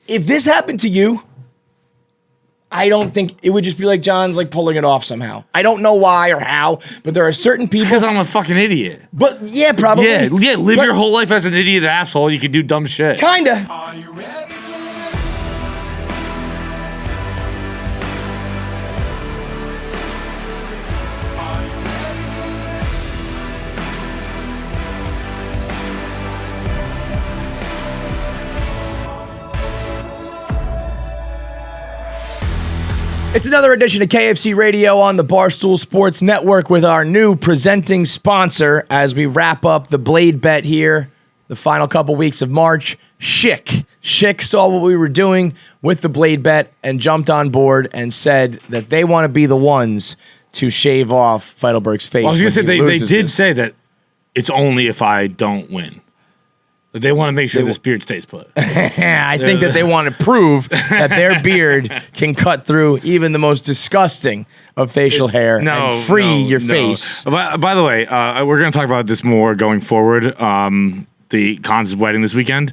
if this happened to you, I don't think it would just be like John's like pulling it off somehow. I don't know why or how, but there are certain people. Because I'm a fucking idiot. But yeah, probably. Yeah, live your whole life as an idiot asshole. You can do dumb shit. Kinda. Are you ready for It's another edition of KFC Radio on the Barstool Sports Network with our new presenting sponsor as we wrap up the Blade Bet here, the final couple weeks of March. Schick. Schick saw what we were doing with the Blade Bet and jumped on board and said that they want to be the ones to shave off Feidelberg's face. I was going to say, they did this. say that it's only if I don't win. But they want to make sure this beard stays put. I think that they want to prove that their beard can cut through even the most disgusting of facial hair and free your face. By the way, we're going to talk about this more going forward. The Cons' wedding this weekend.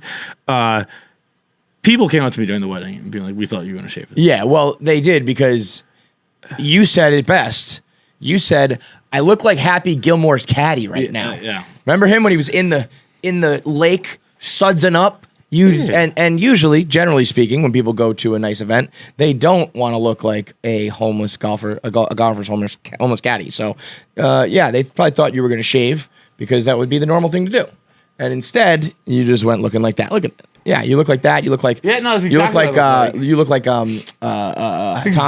People came up to me during the wedding and being like, we thought you were going to shave it. Yeah, well, they did because you said it best. You said, I look like Happy Gilmore's caddy right now. Yeah. Remember him when he was in the lake sudsing up? And usually, generally speaking, when people go to a nice event, they don't want to look like a homeless golfer, a golfer's homeless caddy. So, they probably thought you were going to shave because that would be the normal thing to do. And instead, you just went looking like that. Look at it. Yeah, you look like that. You look like that's exactly you look like Tom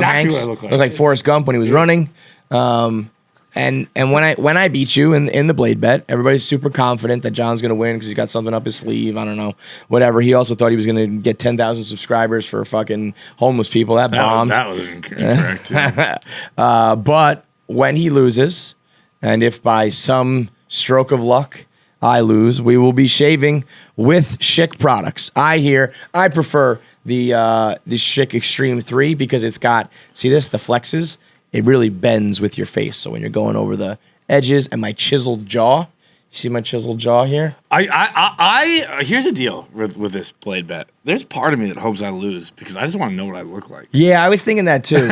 Hanks. Look like Forrest Gump when he was running. And when I beat you in the Blade Bet, everybody's super confident that John's going to win because he's got something up his sleeve. I don't know, whatever. He also thought he was going to get 10,000 subscribers for fucking homeless people. That bombed. That was incorrect. Yeah. But when he loses, and if by some stroke of luck I lose, we will be shaving with Schick products. I prefer the Schick Extreme 3 because it's got, see this, the flexes? It really bends with your face. So when you're going over the edges and my chiseled jaw, you see my chiseled jaw here? I here's the deal with this Blade Bet. There's part of me that hopes I lose because I just want to know what I look like. Yeah, I was thinking that too.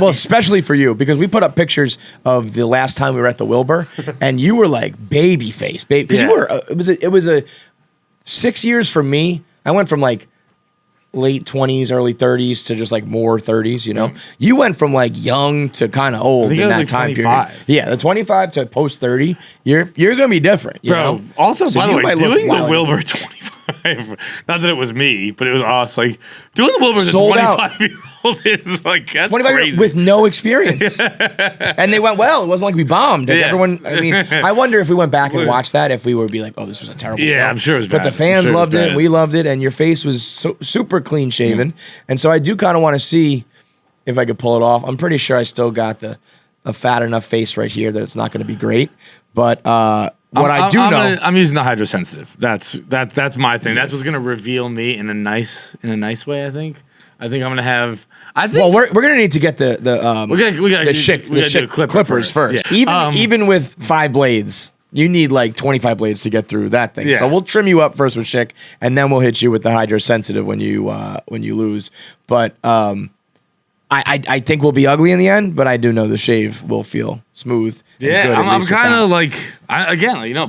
Especially for you because we put up pictures of the last time we were at the Wilbur and you were like baby face, because you were. It was a 6 years for me. I went from like late 20s, early 30s to just like more 30s, you know? Mm-hmm. You went from like young to kind of old in that time 25. period. Yeah, the 25 to post 30, you're going to be different, you know? Also, so by the way, doing the Wilbur 25, not that it was me, but it was us, like, doing the Wilbur as a 25-year-old is like, that's 25 crazy. With no experience. And they went well. It wasn't like we bombed. Like everyone, I mean, I wonder if we went back and watched that, if we would be like, oh, this was a terrible show. I'm sure it was bad. But the fans loved it, we loved it, and your face was super clean shaven. And so I do kind of want to see if I could pull it off. I'm pretty sure I still got a fat enough face right here that it's not going to be great. But I'm using the hydrosensitive. That's my thing. That's what's going to reveal me in a nice way. I think I'm going to have. Well, we're going to need to get the Schick clippers first. Yeah. Even with 5 blades, you need like 25 blades to get through that thing. Yeah. So we'll trim you up first with Schick, and then we'll hit you with the hydrosensitive when you lose. But I think we'll be ugly in the end, but I do know the shave will feel smooth. Yeah, I'm kind of like,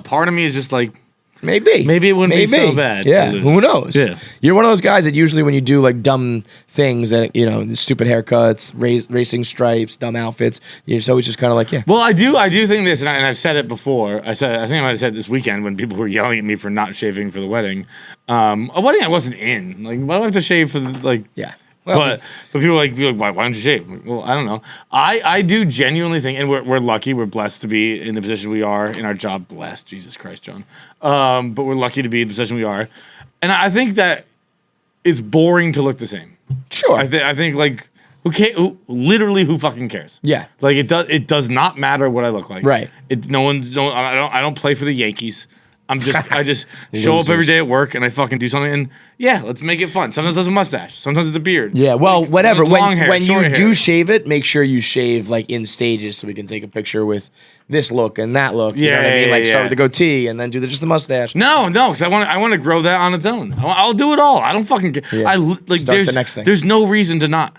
part of me is just like, maybe it wouldn't be so bad. Yeah, who knows? Yeah, you're one of those guys that usually when you do like dumb things, that the stupid haircuts, racing stripes, dumb outfits, you're always just kind of like, yeah. Well, I do think this, and I've said it before. I think I might have said it this weekend when people were yelling at me for not shaving for the wedding. A wedding I wasn't in. Like, why do I have to shave for the like? Yeah. Well, but people are like, why don't you shave? Like, well, I don't know. I do genuinely think, and we're lucky, we're blessed to be in the position we are in our job. Blessed, Jesus Christ, John. But we're lucky to be in the position we are, and I think that it's boring to look the same. Sure. I think like who fucking cares? Yeah. Like it does not matter what I look like. Right. I don't play for the Yankees. I just show up every day at work and I fucking do something. And yeah, let's make it fun. Sometimes it's a mustache. Sometimes it's a beard. Yeah, well, Like, whatever. long hair, When you short do hair. shave it, make sure you shave like in stages so we can take a picture with this look and that look. You know what I mean? Like start with the goatee and then do just the mustache. No, because I want to grow that on its own. I'll do it all. I don't fucking care. Yeah. Start There's the next thing. There's no reason to not.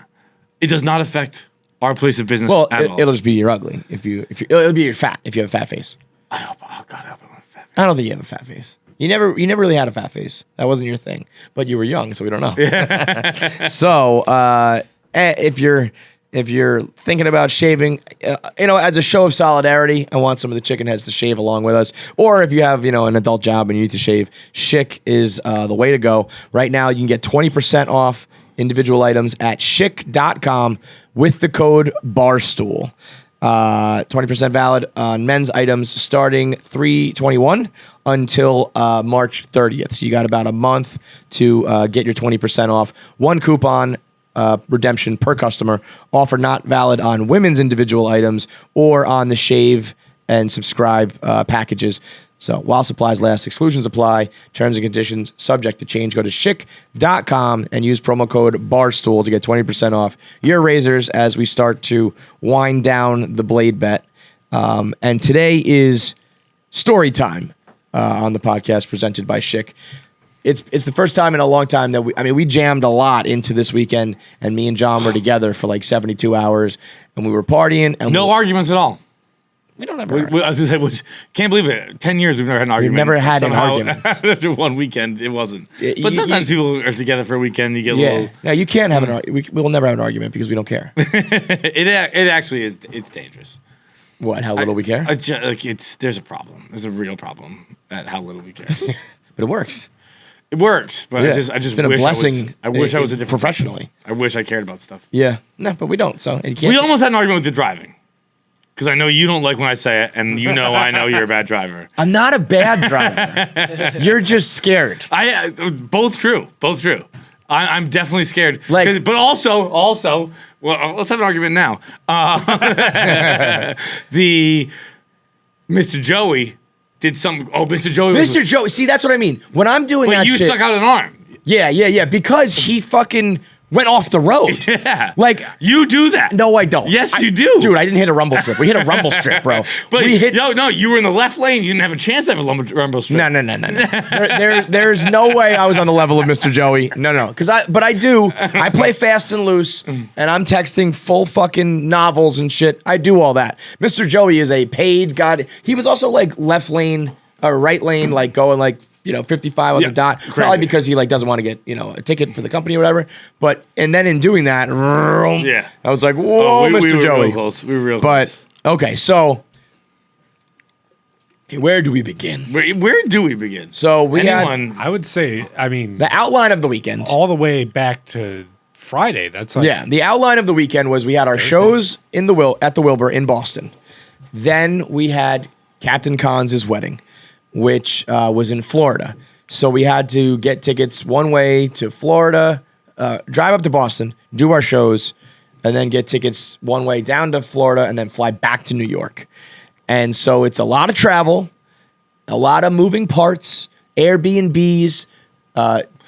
It does not affect our place of business Well, at all. it'll just be you're ugly it'll be your fat if you have a fat face. I hope. Oh God, I hope I don't have a fat face. I don't think you have a fat face. You never really had a fat face. That wasn't your thing. But you were young, so we don't know. So if you're thinking about shaving, as a show of solidarity, I want some of the chicken heads to shave along with us. Or if you have, an adult job and you need to shave, Schick is the way to go. Right now, you can get 20% off individual items at Schick.com with the code BARSTOOL. 20% valid on men's items starting 3/21 until March 30th. So you got about a month to get your 20% off. One coupon redemption per customer. Offer not valid on women's individual items or on the shave and subscribe packages. So while supplies last, exclusions apply. Terms and conditions subject to change. Go to Schick.com and use promo code BARSTOOL to get 20% off your razors as we start to wind down the blade bet. And today is story time on the podcast presented by Schick. It's the first time in a long time that we jammed a lot into this weekend, and me and John were together for like 72 hours, and we were partying. And No arguments at all. we don't ever. I was gonna say, can't believe it. 10 years we've never had an argument. never had an Somehow, argument. After one weekend, it wasn't. But sometimes people are together for a weekend. You get a little. No, you can't have an argument. We will never have an argument because we don't care. It actually is. It's dangerous. What? How little we care? There's a problem. There's a real problem at how little we care. But it works. It works, but Yeah. I just It's been a wish blessing. I wish I was a different professionally. I wish I cared about stuff. Yeah. No, but we don't. So and you can't. We almost had an argument with the driving. Because I know you don't like when I say it, and I know you're a bad driver. I'm not a bad driver. You're just scared. Both true. I'm definitely scared. Like- but also, well, let's have an argument now. The Mr. Joey did some. Oh, Mr. Joey. Mr. Joe, see, that's what I mean. When I'm doing But that you shit. stuck out an arm. Yeah. Because he fucking went off the road. Yeah. Like, You do that. no, I don't. Yes, you do. Dude, I didn't hit a rumble strip. We hit a rumble strip, bro. But we hit. no, you were in the left lane. You didn't have a chance to have a rumble strip. No. There's no way I was on the level of Mr. Joey. No. But I do. I play fast and loose, and I'm texting full fucking novels and shit. I do all that. Mr. Joey is a paid god. He was also like left lane or right lane, like going like 55 on the dot. Crazy. Probably because he like doesn't want to get a ticket for the company or whatever. And then in doing that, Yeah. I was like, whoa, Mr. we were Joey. real close. We were real But close. okay, so where do we begin? Where do we begin? So we had I would say, the outline of the weekend. all the way back to Friday. That's like, Yeah, the outline of the weekend was we had our shows at the Wilbur in Boston. Then we had Captain Cons' wedding, which was in Florida. So we had to get tickets one way to Florida, drive up to Boston, do our shows, and then get tickets one way down to Florida and then fly back to New York. And so it's a lot of travel, a lot of moving parts, Airbnbs,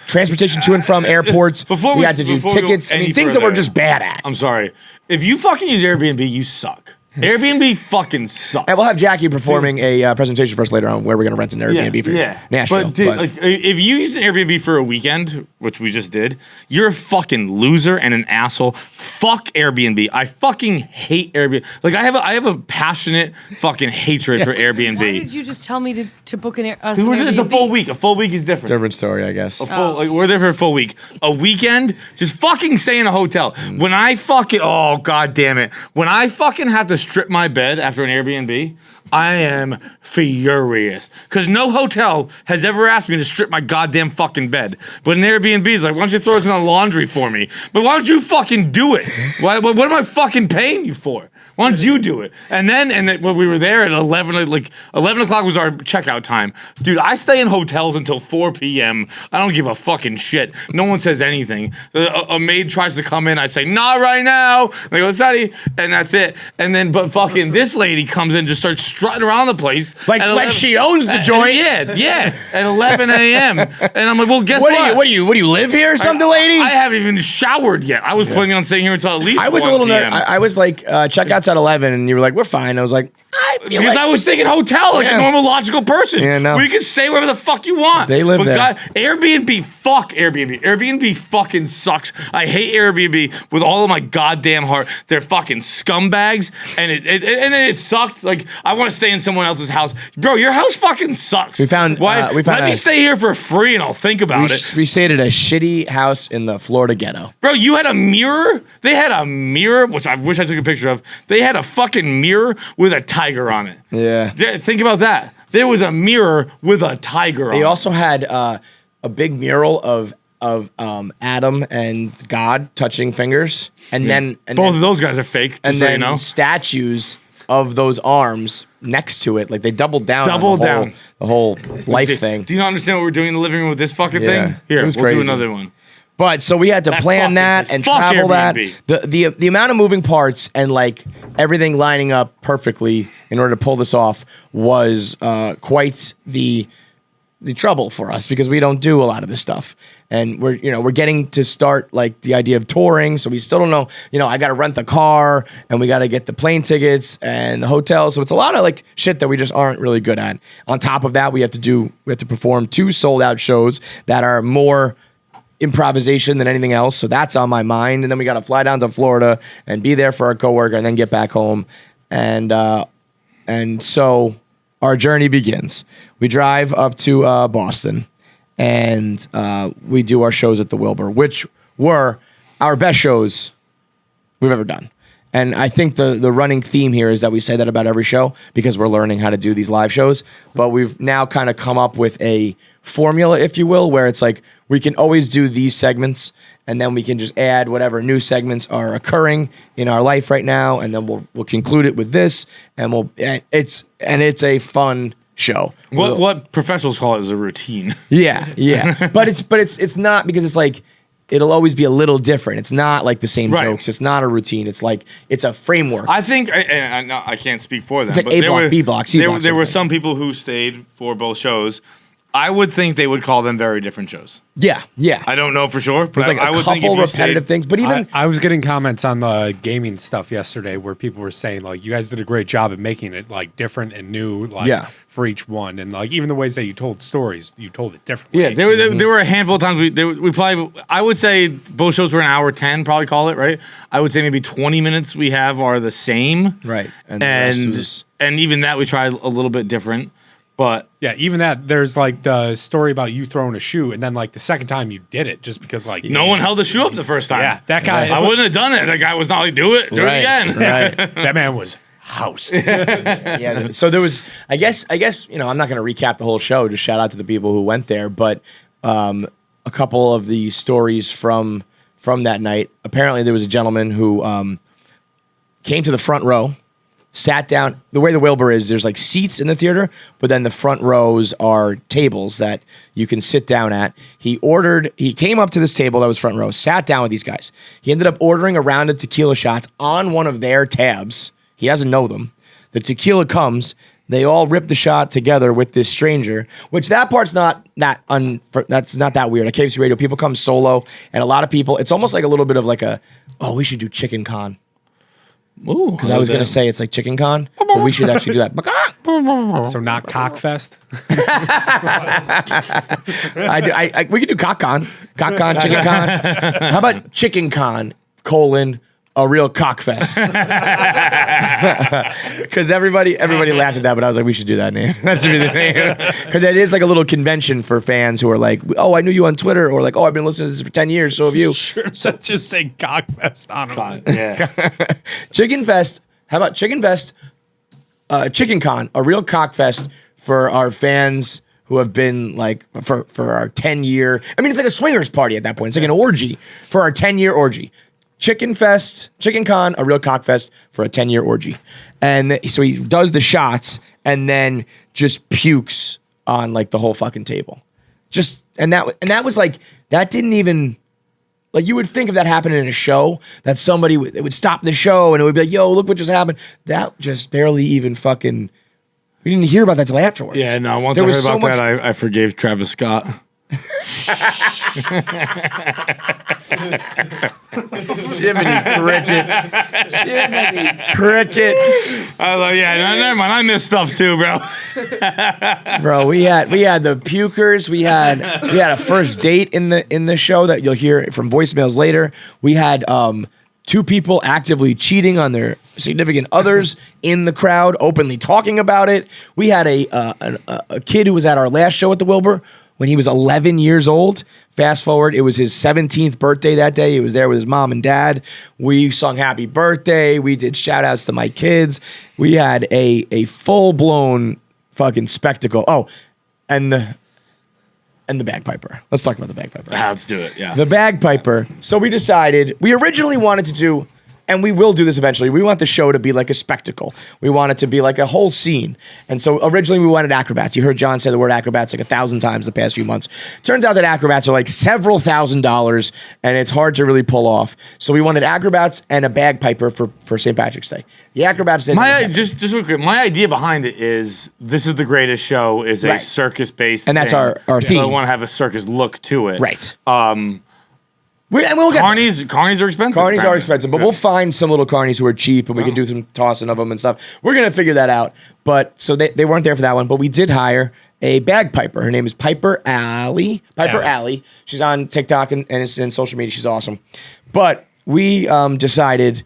transportation to and from airports. Before we had to do before we go tickets. I mean, any things that we're further, just bad at. I'm sorry. If you fucking use Airbnb, you suck. Airbnb fucking sucks. And we'll have Jackie performing a presentation for us later on where we're going to rent an Airbnb for Nashville. But, dude, like, if you use an Airbnb for a weekend, which we just did, you're a fucking loser and an asshole. Fuck Airbnb. I fucking hate Airbnb. Like, I have a passionate fucking hatred for Airbnb. Why did you just tell me to book an It's a full week. A full week is different. different story, I guess. We're there for a full week. A weekend, just fucking stay in a hotel. When I fucking, oh god damn it, when I fucking have to strip my bed after an Airbnb, I am furious. Because no hotel has ever asked me to strip my goddamn fucking bed. But an Airbnb is like, why don't you throw this in the laundry for me? But why don't you fucking do it? What am I fucking paying you for? Why don't you do it? And then when we were there at 11 o'clock was our checkout time. Dude, I stay in hotels until 4 p.m. I don't give a fucking shit. No one says anything. A maid tries to come in. I say, not right now. They go, sorry. And that's it. And then, but fucking this lady comes in, just starts strutting around the place. Like she owns the joint. Yeah. At 11 a.m. And I'm like, well, guess what? What do you live here or something, lady? I haven't even showered yet. I was planning on staying here until at least I was 1 a little p.m. I was like, checkout's at 11, and you were like, we're fine. I was like, I feel Because like I was thinking hotel like Yeah. a normal logical person. Yeah, no. We can stay wherever the fuck you want. They live there. God, Airbnb, fuck Airbnb. Airbnb fucking sucks. I hate Airbnb with all of my goddamn heart. They're fucking scumbags, and it sucked. Like, I want to stay in someone else's house. Bro, your house fucking sucks. We found Let me stay here for free and I'll think about it. we stayed at a shitty house in the Florida ghetto. Bro, you had a mirror? They had a mirror, which I wish I took a picture of. They had a fucking mirror with a tiger on it. Yeah. Think about that. There was a mirror with a tiger on it. They also had a big mural of Adam and God touching fingers, and then Both of those guys are fake, just and so you then know. statues of those arms next to it. Like they doubled down. on the whole life thing. Do you not understand what we're doing in the living room with this fucking Yeah, thing? Here, it was we'll do crazy. another one. But so we had to plan fucking that is and fuck travel Airbnb. that. The amount of moving parts and like everything lining up perfectly in order to pull this off was quite the trouble for us because we don't do a lot of this stuff. And we're getting to start like the idea of touring, so we still don't know. I got to rent the car and we got to get the plane tickets and the hotel. So it's a lot of like shit that we just aren't really good at. On top of that, we have to perform 2 sold out shows that are more improvisation than anything else. So that's on my mind. And then we got to fly down to Florida and be there for our coworker and then get back home. And so our journey begins. We drive up to Boston and we do our shows at the Wilbur, which were our best shows we've ever done. And I think the running theme here is that we say that about every show because we're learning how to do these live shows. But we've now kind of come up with a formula, if you will, where it's like we can always do these segments and then we can just add whatever new segments are occurring in our life right now, and then we'll conclude it with this, and it's a fun show. What professionals call it is a routine. Yeah. But it's not, because it's like it'll always be a little different. It's not like the same jokes. It's not a routine. It's like it's a framework. I think, and I can't speak for them. It's like but A block, B block, C block. There were some people who stayed for both shows. I would think they would call them very different shows. Yeah. I don't know for sure, but There's like I a would think if couple you repetitive things, but even I was getting comments on the gaming stuff yesterday where people were saying like you guys did a great job at making it like different and new for each one, and like even the ways that you told stories, you told it differently. Yeah, there were a handful of times we probably, I would say both shows were an hour 10, probably call it, right? I would say maybe 20 minutes we have are the same. Right. And even that we tried a little bit different. But yeah, even that, there's like the story about you throwing a shoe, and then like the second time you did it just because like no one held the shoe up the first time. Yeah, that guy. I wouldn't have done it. That guy was not like, do it again. Right. That man was housed. Yeah. So there was, I guess, I'm not going to recap the whole show. Just shout out to the people who went there. But a couple of the stories from that night. Apparently, there was a gentleman who came to the front row, sat down. The way the Wilbur is, there's like seats in the theater, but then the front rows are tables that you can sit down at. He came up to this table that was front row, sat down with these guys. He ended up ordering a round of tequila shots on one of their tabs. He doesn't know them. The tequila comes. They all rip the shot together with this stranger, which that part's that's not that weird. At KFC Radio, people come solo, and a lot of people, it's almost like a little bit of like we should do Chicken Con. Ooh, Because I was going to say it's like Chicken Con, but we should actually do that. So not Cockfest. We could do Cock Con, Chicken Con. How about Chicken Con, a real cockfest? Because everybody laughed at that, but I was like, we should do that name. That should be the name. Because it is like a little convention for fans who are like, oh, I knew you on Twitter, or like, oh, I've been listening to this for 10 years, so have you. Sure, so just say Cockfest on it. yeah. Chicken Fest. How about Chicken Fest? Chicken Con, a real cockfest for our fans who have been like for our 10-year. I mean, it's like a swingers party at that point. It's like an orgy for our 10-year orgy. Chicken Con, a real cockfest for a 10-year orgy. And so he does the shots and then just pukes on like the whole fucking table. And that was like, that didn't even, like you would think if that happened in a show that somebody would stop the show and it would be like, yo, look what just happened. That just barely even fucking, we didn't hear about that till afterwards. Yeah, no, once I heard about that, I forgave Travis Scott. Jiminy Cricket. I was like, yeah, never mind. I missed stuff too, bro. Bro, we had the pukers. We had a first date in the show that you'll hear from voicemails later. We had 2 people actively cheating on their significant others in the crowd, openly talking about it. We had a kid who was at our last show at the Wilbur when he was 11 years old. Fast forward, it was his 17th birthday that day. He was there with his mom and dad. We sung happy birthday. We did shout outs to my kids. We had a full-blown fucking spectacle. Oh, and the bagpiper. Let's talk about the bagpiper. Let's do it, yeah. The bagpiper. So we decided, we originally wanted to do, and we will do this eventually, we want the show to be like a spectacle. We want it to be like a whole scene. And so originally we wanted acrobats. You heard John say the word acrobats like 1,000 times the past few months. Turns out that acrobats are like several $1,000s and it's hard to really pull off. So we wanted acrobats and a bagpiper for St. Patrick's Day. The acrobats didn't. Just real quick, my idea behind it is this is the greatest show is a circus-based and that's thing. our theme. So I want to have a circus look to it. Right. We'll get carnies are expensive. Carnies are expensive, but we'll find some little carnies who are cheap and we can do some tossing of them and stuff. We're going to figure that out. But so they weren't there for that one, but we did hire a bagpiper. Her name is Piper Alley. Alley. She's on TikTok and in social media. She's awesome. But we decided,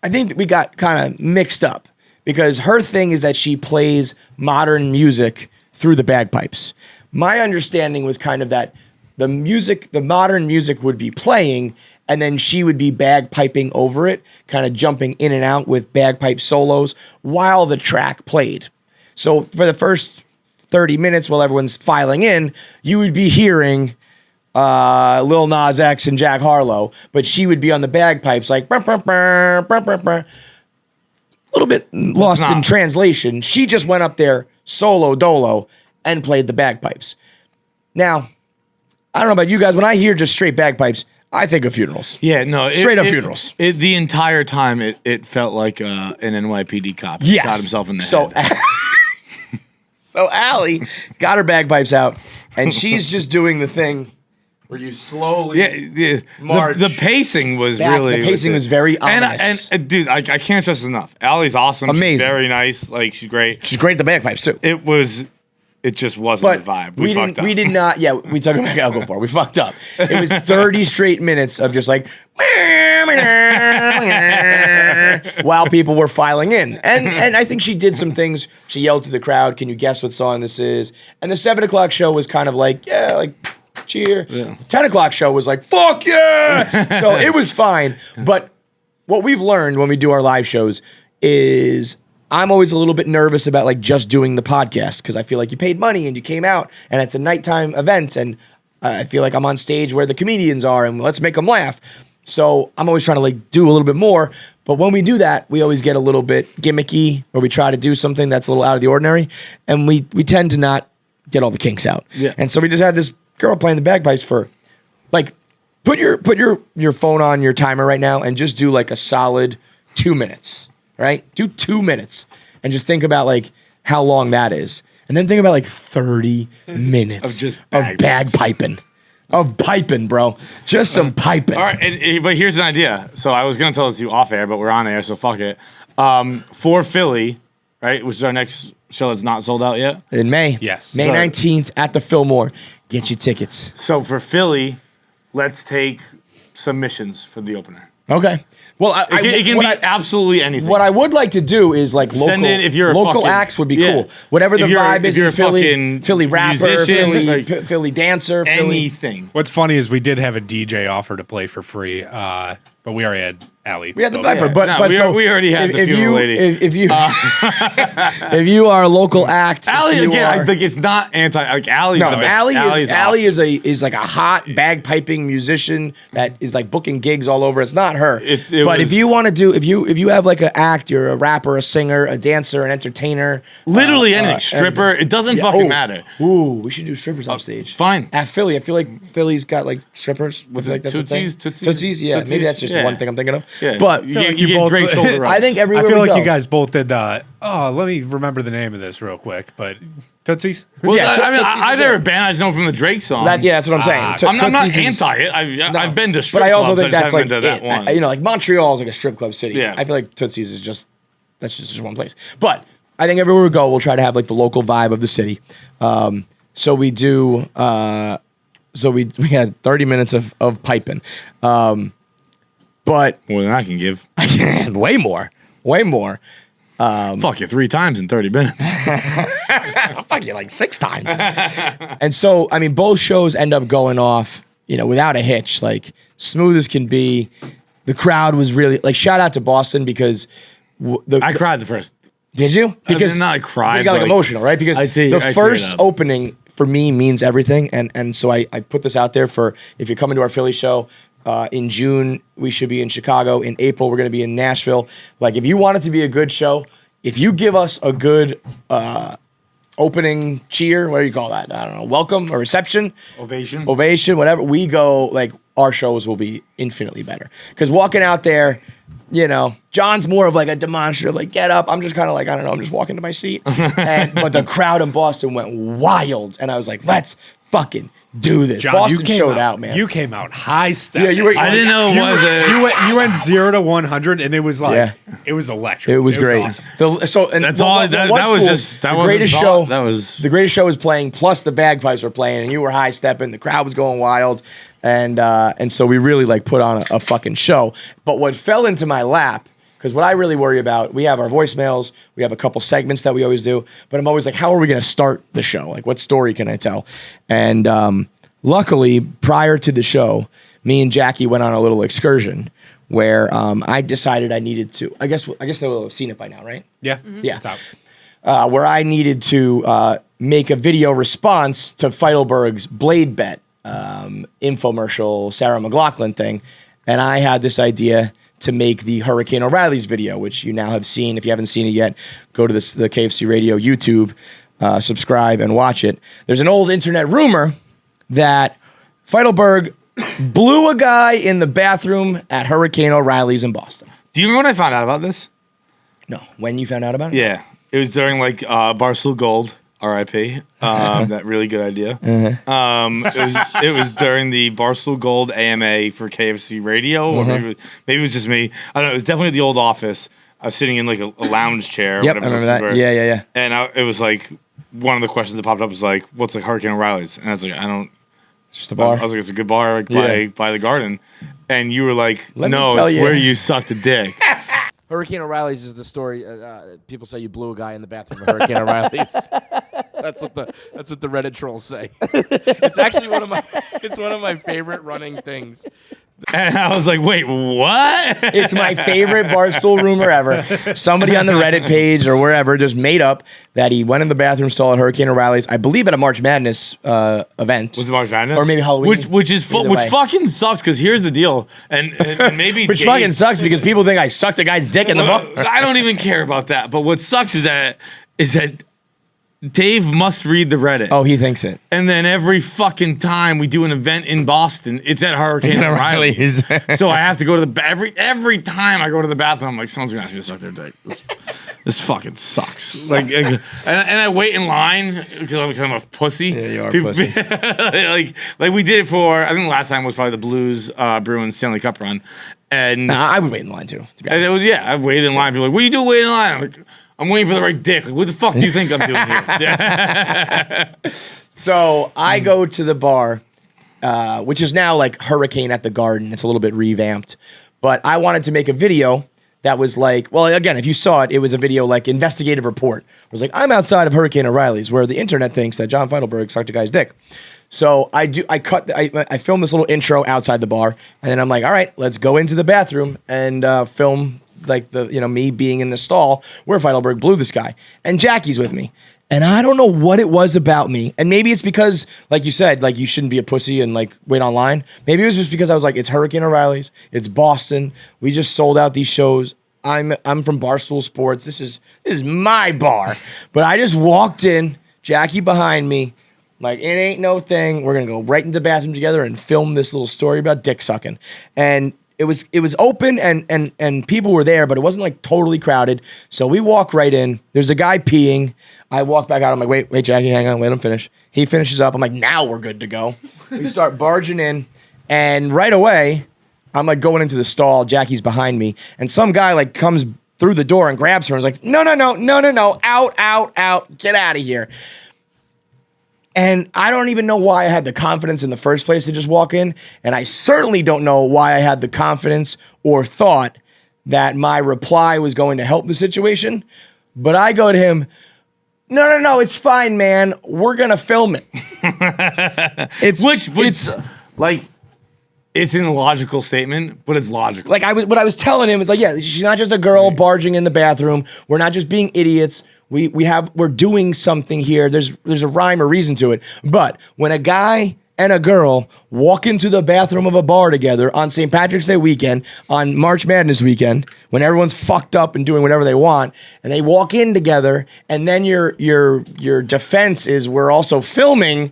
I think that we got kind of mixed up because her thing is that she plays modern music through the bagpipes. My understanding was kind of that the modern music would be playing and then she would be bagpiping over it, kind of jumping in and out with bagpipe solos while the track played. So for the first 30 minutes while everyone's filing in, you would be hearing Lil Nas X and Jack Harlow, but she would be on the bagpipes like, burr, burr, burr, burr, burr, burr. A little bit lost in translation. She just went up there solo dolo and played the bagpipes. Now, I don't know about you guys. When I hear just straight bagpipes, I think of funerals. Yeah, no. Straight up funerals. The entire time, it felt like an NYPD cop shot himself in the head. So Allie got her bagpipes out, and she's just doing the thing where you slowly march. The pacing was really... The pacing was very ominous. And dude, I can't stress this enough. Allie's awesome. Amazing. She's very nice. Like, she's great. She's great at the bagpipes, too. It just wasn't the vibe. We fucked up. We did not. Yeah, we took it back out before. We fucked up. It was 30 straight minutes of just like while people were filing in. And I think she did some things. She yelled to the crowd, "Can you guess what song this is?" And the 7 o'clock show was kind of like, yeah, like cheer. Yeah. The 10 o'clock show was like, fuck yeah. So it was fine. But what we've learned when we do our live shows is I'm always a little bit nervous about like just doing the podcast because I feel like you paid money and you came out and it's a nighttime event and I feel like I'm on stage where the comedians are and let's make them laugh. So I'm always trying to like do a little bit more. But when we do that, we always get a little bit gimmicky or we try to do something that's a little out of the ordinary and we tend to not get all the kinks out. Yeah. And so we just had this girl playing the bagpipes for like put your phone on your timer right now and just do like a solid 2 minutes. Right? Do 2 minutes and just think about like how long that is. And then think about like 30 minutes of bagpiping. Of piping, bro. Just some piping. All right, but here's an idea. So I was going to tell this to you off air, but we're on air, so fuck it. For Philly, right, which is our next show that's not sold out yet. In May. Yes. May 19th at the Fillmore. Get your tickets. So for Philly, let's take submissions for the opener. Okay. Well, it can be absolutely anything. What I would like to do is like Send in if you're a local fucking, acts would be cool. Whatever the vibe is in Philly, Philly rapper, Philly dancer, anything. What's funny is we did have a DJ offer to play for free, but we already had Allie. We had the Oh, Viper, yeah. but No, but we so we already had the funeral lady. If you if you are a local act, Allie if you again. I are- think it's not anti. Like Allie's no, the best. Allie Allie's is awesome. is like a hot bagpiping musician that is like booking gigs all over. It's not her. But if you want to do if you have like an act, you're a rapper, a singer, a dancer, an entertainer, literally anything. Stripper. It doesn't fucking matter. Ooh, we should do strippers on stage. Fine. At Philly, I feel like Philly's got like strippers with like that's a thing. Tootsies? Yeah, maybe that's just Yeah. one thing I'm thinking of. Yeah. But you, like you you give both- Drake shoulder rubs. I think everywhere I feel we like go, you guys both did. Let me remember the name of this real quick. But Tootsies. Well, Yeah, I mean, Tootsies I've is never it. been. I just know from the Drake song. that's what I'm saying. I'm not Tootsies is- anti it. I've been to strip But I also clubs. think I that's just like haven't been to that it. one. You know, like Montreal is like a strip club city. Yeah. I feel like Tootsies is just one place. But I think everywhere we go, we'll try to have like the local vibe of the city. So we do. So we had 30 minutes of piping, but More than I can give. way more. Fuck you 3 times in 30 minutes. I'll fuck you like 6 times. And so, I mean, both shows end up going off, without a hitch, like smooth as can be. The crowd was really like, shout out to Boston because I cried the first. Did you? Because not cried, you got but, like emotional, right? Because I the teared first up. opening for me means everything, and so I put this out there for if you're coming to our Philly show. In June, we should be in Chicago. In April, we're going to be in Nashville. Like, if you want it to be a good show, if you give us a good opening cheer, what do you call that? I don't know, welcome or reception, Ovation. whatever. We go like our shows will be infinitely better because walking out there, John's more of like a demonstrative, like get up. I'm just kind of like I don't know. I'm just walking to my seat, but the crowd in Boston went wild, and I was like, let's fucking do this. John, Boston you came showed out, out, man. You came out high step. Yeah, you were. I didn't know it was a. You went 0 to 100, and it was like Yeah. it was electric. It was great. awesome. That's all. That was just. That the wasn't greatest thought. show. That was. The greatest show was playing, plus the bagpipes were playing, and you were high stepping. The crowd was going wild, and so we really like put on a fucking show. But what fell into my lap, because what I really worry about, we have our voicemails, we have a couple segments that we always do, but I'm always like, how are we going to start the show? Like, what story can I tell? And luckily, prior to the show, me and Jackie went on a little excursion where I decided I needed to. I guess they will have seen it by now, right? Yeah, Yeah. It's out. Where I needed to make a video response to Feidelberg's Blade Bet infomercial, Sarah McLachlan thing. And I had this idea to make the Hurricane O'Reilly's video, which you now have seen. If you haven't seen it yet, go to the KFC Radio YouTube, subscribe, and watch it. There's an old internet rumor that Feidelberg blew a guy in the bathroom at Hurricane O'Reilly's in Boston. Do you remember when I found out about this? No. When you found out about it? Yeah, it was during like Barstool Gold, R.I.P. That really good idea. It was during the Barstool Gold AMA for KFC Radio, or maybe it was just me. I don't know. It was definitely the old office. I was sitting in like a lounge chair. Yep, I whatever remember those that. were. Yeah. And it was like one of the questions that popped up was like, "What's like Hurricane O'Reilly's?" And I was like, "I don't." Just a I bar. was like, "It's a good bar like Yeah. by the garden," and you were like, Let me "No, tell it's you." where you sucked a dick." Hurricane O'Reilly's is the story. People say you blew a guy in the bathroom at Hurricane O'Reilly's. That's what the Reddit trolls say. It's actually one of my favorite running things. And I was like, "Wait, what?" It's my favorite Barstool rumor ever. Somebody on the Reddit page or wherever just made up that he went in the bathroom stall at Hurricane O'Reilly's. I believe at a March Madness event. Was it March Madness? Or maybe Halloween. Which Either way. fucking sucks because here's the deal, and maybe Which Dave- fucking sucks because people think I sucked a guy's dick in the Well, bar. I don't even care about that. But what sucks is that Dave must read the Reddit. Oh, he thinks it. And then every fucking time we do an event in Boston, it's at Hurricane O'Reilly's. So I have to go to the every time I go to the bathroom, I'm like, someone's gonna ask me to suck their dick. This fucking sucks. Like, and I wait in line because I'm a pussy. Yeah, you are a pussy. like we did it for. I think the last time was probably the Blues Bruins Stanley Cup run, and Nah, I would wait in line too. To be and honest. it was I waited in line. People were like, what you do waiting in line? I'm like, I'm waiting for the right dick. Like, what the fuck do you think I'm doing here? So I go to the bar, which is now like Hurricane at the Garden. It's a little bit revamped. But I wanted to make a video that was like, well, again, if you saw it, it was a video like investigative report. It was like, I'm outside of Hurricane O'Reilly's where the internet thinks that John Feidelberg sucked a guy's dick. So I filmed this little intro outside the bar, and then I'm like, all right, let's go into the bathroom and film like me being in the stall where Feidelberg blew this guy. And Jackie's with me. And I don't know what it was about me. And maybe it's because, like you said, like you shouldn't be a pussy and like wait online. Maybe it was just because I was like, it's Hurricane O'Reilly's, it's Boston. We just sold out these shows. I'm from Barstool Sports. This is my bar. But I just walked in, Jackie behind me, like it ain't no thing. We're gonna go right into the bathroom together and film this little story about dick sucking. And it was open and people were there, but it wasn't like totally crowded. So we walk right in. There's a guy peeing. I walk back out. I'm like, wait, Jackie, hang on, let him finish. He finishes up. I'm like, now we're good to go. We start barging in, and right away, I'm like going into the stall. Jackie's behind me, and some guy like comes through the door and grabs her and is like, no, out, get out of here. And I don't even know why I had the confidence in the first place to just walk in, and I certainly don't know why I had the confidence or thought that my reply was going to help the situation. But I go to him, no, it's fine, man. We're gonna film it. It's an illogical statement, but it's logical. Like what I was telling him is like, yeah, she's not just a girl barging in the bathroom. We're not just being idiots. We're doing something here. There's a rhyme or reason to it. But when a guy and a girl walk into the bathroom of a bar together on St. Patrick's Day weekend, on March Madness weekend, when everyone's fucked up and doing whatever they want, and they walk in together, and then your defense is we're also filming.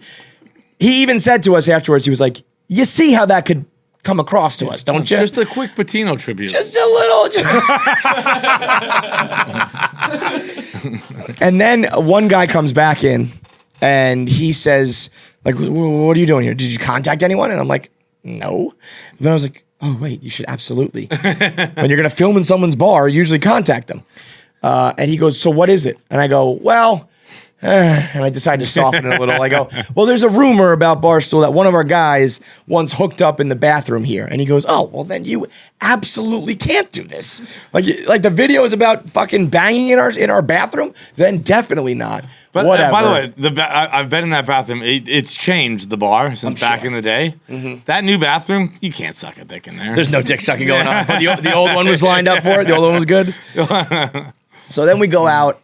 He even said to us afterwards, he was like, you see how that could come across to us, don't you? Just a quick Patino tribute. Just a little. And then one guy comes back in, and he says, like, what are you doing here? Did you contact anyone? And I'm like, no. And then I was like, oh, wait, you should absolutely. When you're going to film in someone's bar, usually contact them. And he goes, so what is it? And I go, well, and I decided to soften it a little. I go, well, there's a rumor about Barstool that one of our guys once hooked up in the bathroom here. And he goes, oh, well, then you absolutely can't do this. Like the video is about fucking banging in our bathroom? Then definitely not. But whatever. By the way, I've been in that bathroom. It's changed the bar since back in the day. Mm-hmm. That new bathroom, you can't suck a dick in there. There's no dick sucking going on. But the old one was lined up for it. The old one was good. So then we go out.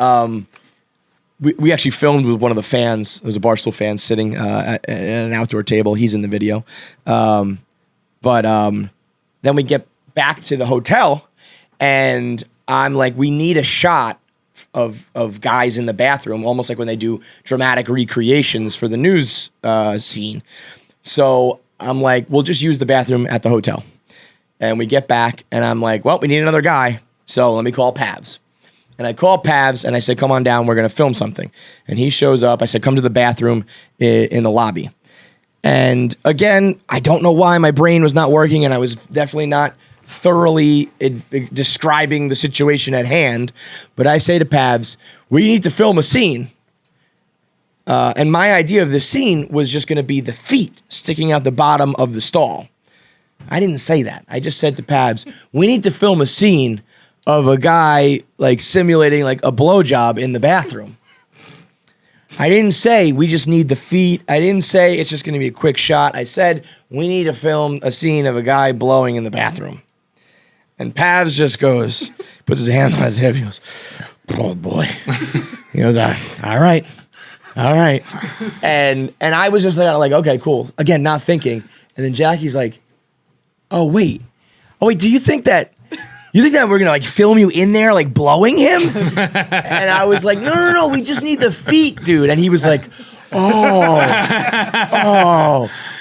We actually filmed with one of the fans. It was a Barstool fan sitting at an outdoor table. He's in the video. But then we get back to the hotel, and I'm like, we need a shot of guys in the bathroom, almost like when they do dramatic recreations for the news scene. So I'm like, we'll just use the bathroom at the hotel. And we get back, and I'm like, well, we need another guy. So let me call Pavs. And I called Pavs, and I said, come on down. We're going to film something. And he shows up. I said, come to the bathroom in the lobby. And again, I don't know why my brain was not working, and I was definitely not thoroughly describing the situation at hand. But I say to Pavs, we need to film a scene. And my idea of the scene was just going to be the feet sticking out the bottom of the stall. I didn't say that. I just said to Pavs, we need to film a scene of a guy like simulating like a blowjob in the bathroom. I didn't say we just need the feet. I didn't say it's just going to be a quick shot. I said we need to film a scene of a guy blowing in the bathroom. And Pavs just goes, puts his hand on his hip. He goes, oh boy. He goes, all right. And I was just like, okay, cool. Again, not thinking. And then Jackie's like, oh wait, do you think that we're gonna like film you in there like blowing him? And I was like, no, we just need the feet, dude. And he was like, oh,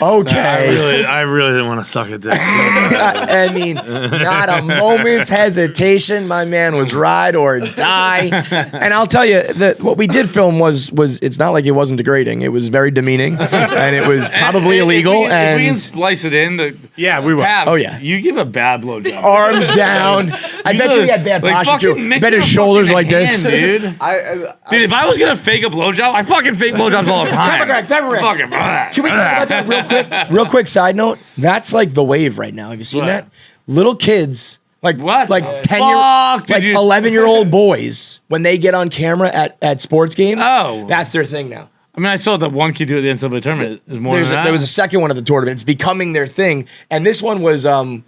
okay. I really didn't want to suck at that. I mean, not a moment's hesitation. My man was ride or die. And I'll tell you that what we did film was it's not like it wasn't degrading. It was very demeaning, and it was probably illegal. If we can splice it in, we will. Pavs, oh yeah, you give a bad blowjob. Arms down. I bet you he had bad posture too. I bet his shoulders like this, dude. Dude, if I was gonna fake a blowjob, I fucking fake blowjobs all the time. Pepper Can we talk about that real quick? Real quick side note. That's like the wave right now. Have you seen that? Little kids Like What? Like the 10-year, fuck did like you- 11-year-old boys when they get on camera at sports games. Oh. That's their thing now. I mean, I saw that one kid do it at the NCAA tournament. There's more than that. There was a second one at the tournament. It's becoming their thing, and this one was the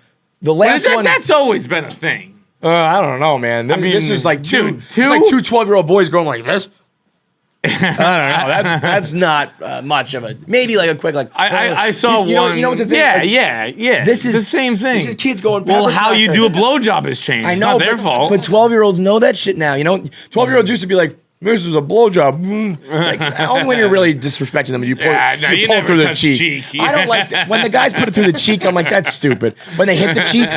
last one. That's always been a thing. I don't know, man. mean, This is like two? It's like two 12-year-old boys going like this. I don't know. That's not much of a maybe like a quick like. I saw you one. You know what's the thing? Yeah, Like, yeah. This is the same thing. These are kids going. Well, pepper how you smacker. do a blowjob has changed. I It's know, not their fault. But 12-year-olds know that shit now. You know, 12-year-olds used to be like, "This is a blowjob." It's like only when you're really disrespecting them and you pull, Yeah, no, you pull never through the touch cheek. cheek. I don't like that. When the guys put it through the cheek. I'm like, that's stupid. When they hit the cheek,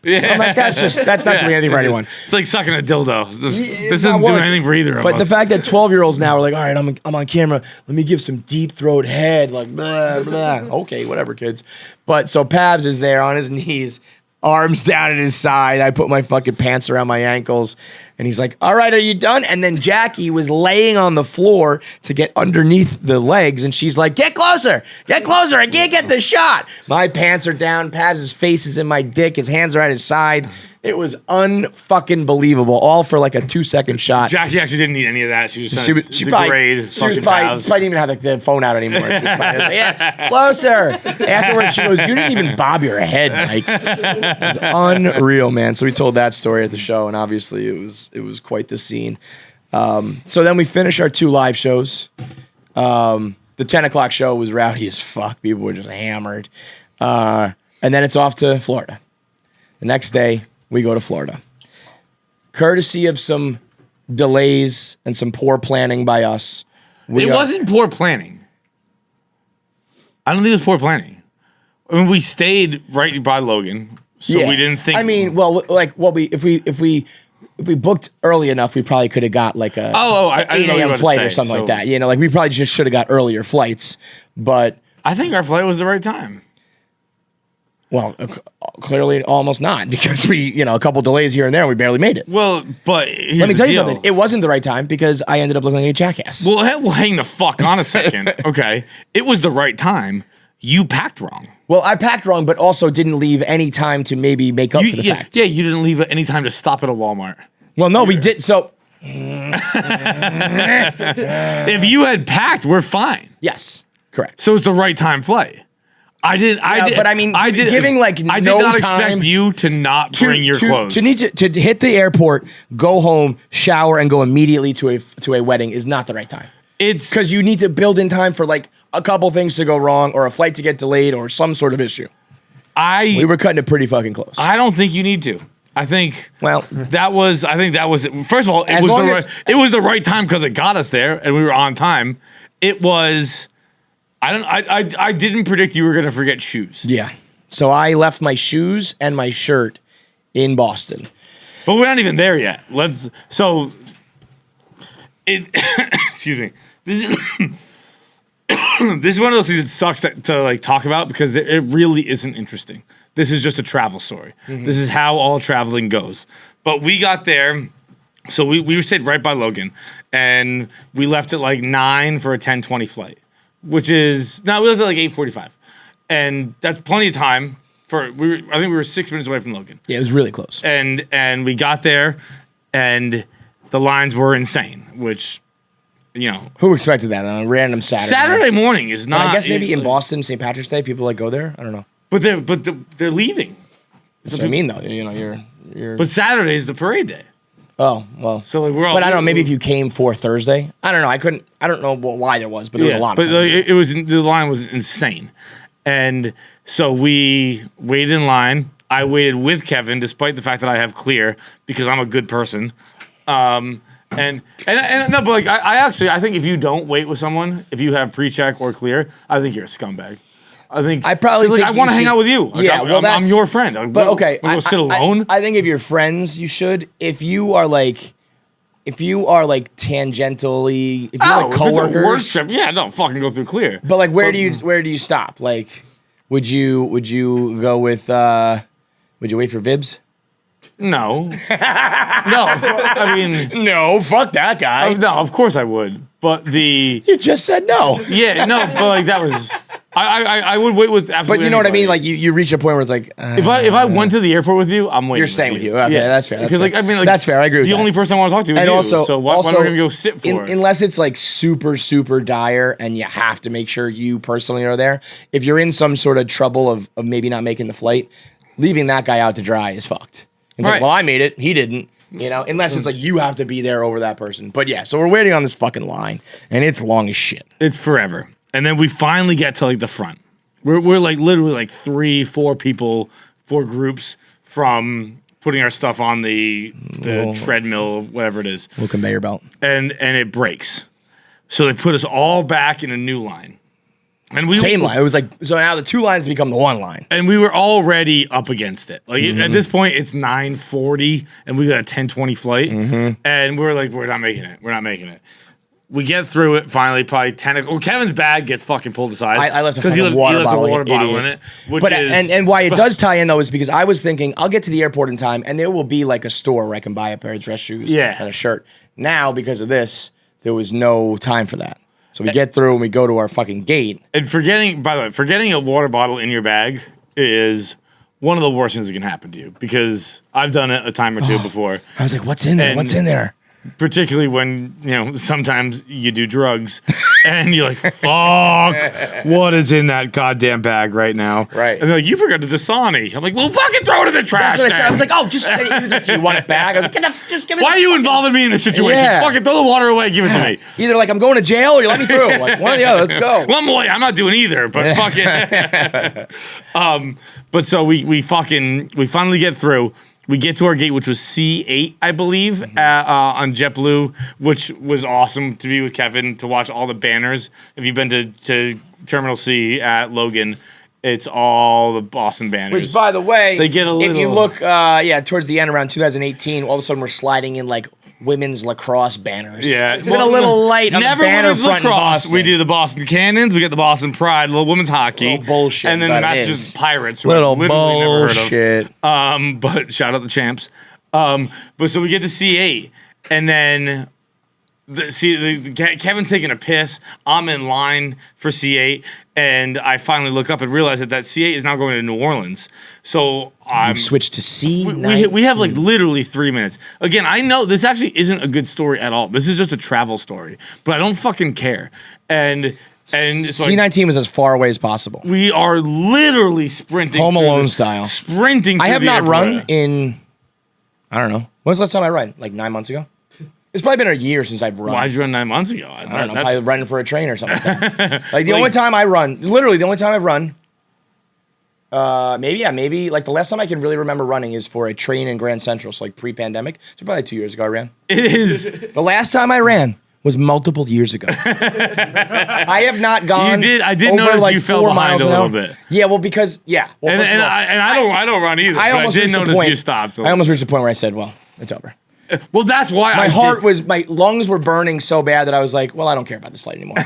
I'm like, that's not doing anything for anyone. It's like sucking a dildo. This It's doesn't not do work. anything for either of But us. the fact that 12-year-olds now are like, all right, I'm on camera. Let me give some deep throat head, like blah blah. Okay, whatever, kids. But so Pabs is there on his knees, arms down at his side. I put my fucking pants around my ankles, and he's like, all right, are you done? And then Jackie was laying on the floor to get underneath the legs, and she's like, get closer, I can't get the shot. My pants are down. Pabs' face is in my dick. His hands are at his side. It was unfucking believable, all for like a 2-second shot. Jackie actually didn't need any of that. She was She trying to degrade she was fucking probably Pabs. didn't even have the phone out anymore. She was probably like, yeah, closer. Afterwards, she goes, you didn't even bob your head, Mike. It was unreal, man. So we told that story at the show, and obviously it was quite the scene. So then we finish our 2 live shows. The 10 o'clock show was rowdy as fuck. People were just hammered. And then it's off to Florida. The next day, we go to Florida. Courtesy of some delays and some poor planning by us. It wasn't poor planning. I don't think it was poor planning. I mean, we stayed right by Logan, so we didn't think. I mean, well, like what if we booked early enough, we probably could have got like a I 8 know what you were a.m. about to flight say, or something so- like that. You know, like we probably just should have got earlier flights. But I think our flight was the right time. well, clearly almost not because we a couple delays here and there, and we barely made it. Well, but Let me tell you something. It wasn't the right time because I ended up looking like a jackass. Well, hang the fuck on a second. Okay, it was the right time. You packed wrong. Well, I packed wrong, but also didn't leave any time to maybe make up for the fact. Yeah, you didn't leave any time to stop at a Walmart. Well, no, we did. So If you had packed, we're fine. yes, correct. So it's the right time flight. I did. but I mean, giving, like, I did no not time expect you to not bring your clothes. To need to hit the airport, go home, shower, and go immediately to a wedding is not the right time. It's Because you need to build in time for like a couple things to go wrong, or a flight to get delayed, or some sort of issue. We were cutting it pretty fucking close. I don't think you need to. I think Well, that was it. First of all, As long as- it was the right time because it got us there and we were on time. It was. I didn't predict you were gonna forget shoes. yeah. So I left my shoes and my shirt in Boston. But we're not even there yet. Excuse me. This is this is one of those things that sucks to like talk about because it really isn't interesting. This is just a travel story. Mm-hmm. This is how all traveling goes. But we got there. So we stayed right by Logan, and we left at like 9 for a 10:20 flight, which is we left at like 8:45, and that's plenty of time for. I think we were 6 minutes away from Logan, Yeah, it was really close. and we got there, and the lines were insane. Which, Who expected that on a random Saturday? Saturday morning is not. I guess maybe in Boston, St. Patrick's Day, people like go there. I don't know. but they're leaving. That's what I mean, though. You're. But Saturday's the parade day. Oh well. So like we're all. But I don't know. Maybe if you came for Thursday, I don't know. I don't know why there was, but there was a lot. But of them. it was the line was insane, and so we waited in line. I waited with Kevin, despite the fact that I have clear because I'm a good person. And no, but like I think if you don't wait with someone, if you have pre-check or clear, I think you're a scumbag. I probably 'cause, like think I want to you hang should- out with you. Like, Yeah, well, I'm that's- your friend. Like, But okay, I go sit alone. I think if you're friends, you should. If you are like tangentially, if you're like if it's a work coworkers, trip, yeah, no, fucking go through clear. but like where do you stop? Like, would you go with? Would you wait for Vibs? No, no. I mean, No, fuck that guy. no. Of course I would, but You just said no. yeah, no. But like that was I would wait with absolutely. But you know what I anybody. mean? Like you reach a point where it's like, If I went to the airport with you, I'm waiting. you're staying with you. Okay, that's fair. Because that's fair. I agree with the that. only person I want to talk to is And you. also, so why am I going to go sit for it? Unless it's like super, super dire and you have to make sure you personally are there. If you're in some sort of trouble of maybe not making the flight, leaving that guy out to dry is fucked. It's like, Right. well, I made it. He didn't. You know, unless it's like you have to be there over that person. But yeah, so we're waiting on this fucking line, and it's long as shit. It's forever. And then we finally get to like the front. We're like literally like 3-4 people, 4 groups from putting our stuff on the treadmill, whatever it is. Little conveyor belt. And it breaks. So they put us all back in a new line. And we Same line. It was like, so now the 2 lines become the 1 line. And we were already up against it. Like at this point, it's 9:40, and we got a 10:20 flight, and we're like, we're not making it. We're not making it. We get through it finally, probably 10 o'clock. Well, Kevin's bag gets fucking pulled aside. I left a because he fucking left water a bottle, water like an bottle in idiot. it. Which But is, and why it does tie in though is because I was thinking I'll get to the airport in time, and there will be like a store where I can buy a pair of dress shoes and a shirt. Now because of this, there was no time for that. So we get through and we go to our fucking gate. And by the way, forgetting a water bottle in your bag is one of the worst things that can happen to you, because I've done it a time or two before. I was like, what's in there? And- What's in there? Particularly when, sometimes you do drugs and you're like, fuck, what is in that goddamn bag right now? Right. And they're like, you forgot the Dasani. I'm like, well, fucking throw it in the trash. That's what I said. then. I was like, oh, just, he was like, do you want it back? I was like, just give it. Why are you involving me in this situation? Yeah. Fucking throw the water away, give it to me. Either like I'm going to jail or you let me through. Like one or the other. Let's go. Well, I'm not doing either, but fucking. But so we finally get through. We get to our gate, which was C8, I believe, on JetBlue, which was awesome to be with Kevin, to watch all the banners. If you've been to Terminal C at Logan, it's all the Boston banners. Which, by the way, They get a if you little- look, towards the end around 2018, all of a sudden we're sliding in like women's lacrosse banners. Yeah, it's been a little light on the never banner women's front in lacrosse. Boston. We do the Boston Cannons, we get the Boston Pride, little women's hockey, Little bullshit and then is the what it Massachusetts is. Pirates, who Little I've literally never heard of. bullshit. But shout out the champs. But so we get to C8, and then Kevin's taking a piss. I'm in line for C8, and I finally look up and realize that C8 is now going to New Orleans. So I'm We've switched to C. we have like literally 3 minutes. Again, I know this actually isn't a good story at all. This is just a travel story, but I don't fucking care. And it's like, C19 was as far away as possible. we are literally sprinting, Home through Alone style. sprinting. I through have the not airport. run in, I don't know. When's the last time I ran? Like 9 months ago? It's probably been a year since I've run. Why did you run 9 months ago? I don't know, probably running for a train or something like that. Like the only time I've run, maybe like the last time I can really remember running is for a train in Grand Central, so like pre-pandemic. So probably 2 years ago I ran. It is. The last time I ran was multiple years ago. I have not gone. I did over notice like you fell 4 behind miles a an little hour. bit. Yeah, well, because well, And first of all, I don't run either. I but almost I did reached the notice point. you stopped. I almost reached the point where I said, "Well, it's over." Well, that's why My lungs were burning so bad that I was like, "Well, I don't care about this flight anymore."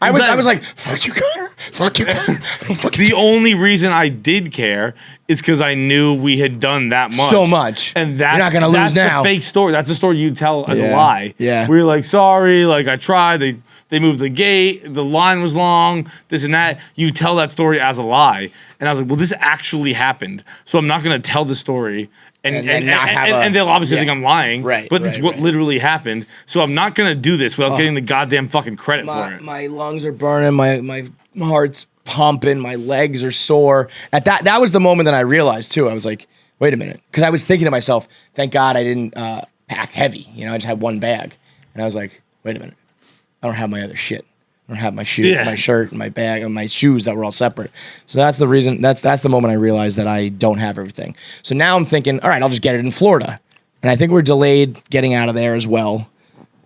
I was like, "Fuck you, Connor. Fuck you, Connor." I don't fucking The only reason I did care is because I knew we had done that much. So much. And You're not gonna lose now. The fake story. That's the story you tell as a Yeah. lie. Yeah. We were like, sorry, like I tried. They moved the gate. The line was long. This and that. You tell that story as a lie. And I was like, well, this actually happened. So I'm not going to tell the story. And not have and they'll obviously yeah. think I'm lying. Right, But this is what literally happened. So I'm not going to do this without getting the goddamn fucking credit for it. My lungs are burning. My heart's pumping. My legs are sore. At that was the moment that I realized too. I was like, wait a minute, because I was thinking to myself, thank God I didn't pack heavy. I just had one bag, and I was like, wait a minute, I don't have my other shit. I don't have my shoes, my shirt, and my bag, and my shoes that were all separate. So that's the reason. That's the moment I realized that I don't have everything. So now I'm thinking, all right, I'll just get it in Florida, and I think we're delayed getting out of there as well.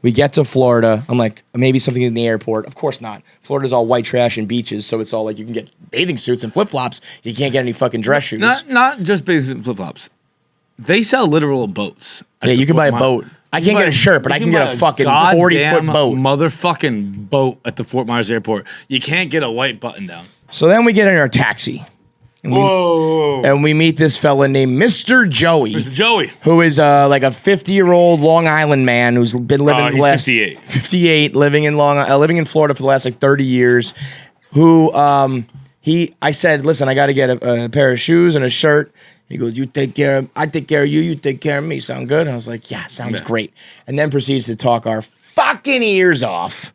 We get to Florida. I'm like, maybe something in the airport. Of course not. Florida's all white trash and beaches, so it's all like you can get bathing suits and flip flops. You can't get any fucking dress shoes. Not just basic flip flops. They sell literal boats. Yeah, you can buy a boat. I can't get a shirt, but I can get a fucking 40-foot boat. Motherfucking boat at the Fort Myers airport. You can't get a white button down. So then we get in our taxi. And we meet this fella named Mr. Joey. Mr. Joey. Who is like a 50-year-old Long Island man who's been living He's 58. 58, living in Florida for the last like 30 years. Who I said, listen, I got to get a pair of shoes and a shirt. He goes, I take care of you, you take care of me. Sound good? I was like, yeah, sounds great. And then proceeds to talk our fucking ears off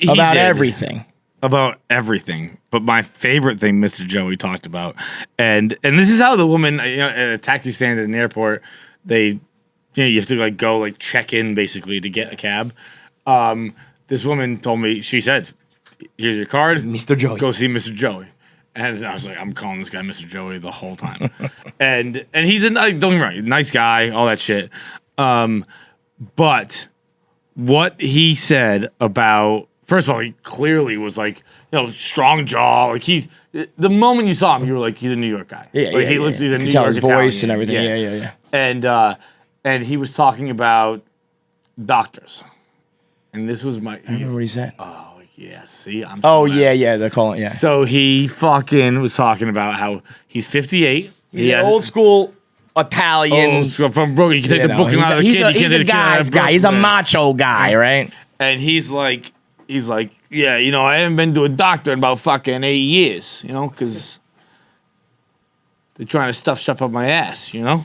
about everything. About everything. But my favorite thing Mr. Joey talked about, and this is how the woman, at a taxi stand at an airport, you have to like go like check in basically to get a cab. This woman told me, she said, here's your card. Mr. Joey. Go see Mr. Joey. And I was like, I'm calling this guy Mr. Joey the whole time. and he's don't get me wrong, nice guy, all that shit. But what he said about, first of all, he clearly was like, strong jaw. Like the moment you saw him, you were like, he's a New York guy. Yeah, like, he's a New tell York his Italian. voice and everything. Yeah. And he was talking about doctors. And this was I remember what he said. Oh, yeah. See, I'm Oh, so yeah. They're calling, yeah. So he fucking was talking about how he's 58. He's an old school Italian. From Brooklyn. You can take the booking out of the kid. He's a guy's guy. He's a macho guy, right? And he's like, yeah, I haven't been to a doctor in about fucking 8 years, because they're trying to stuff stuff up my ass, And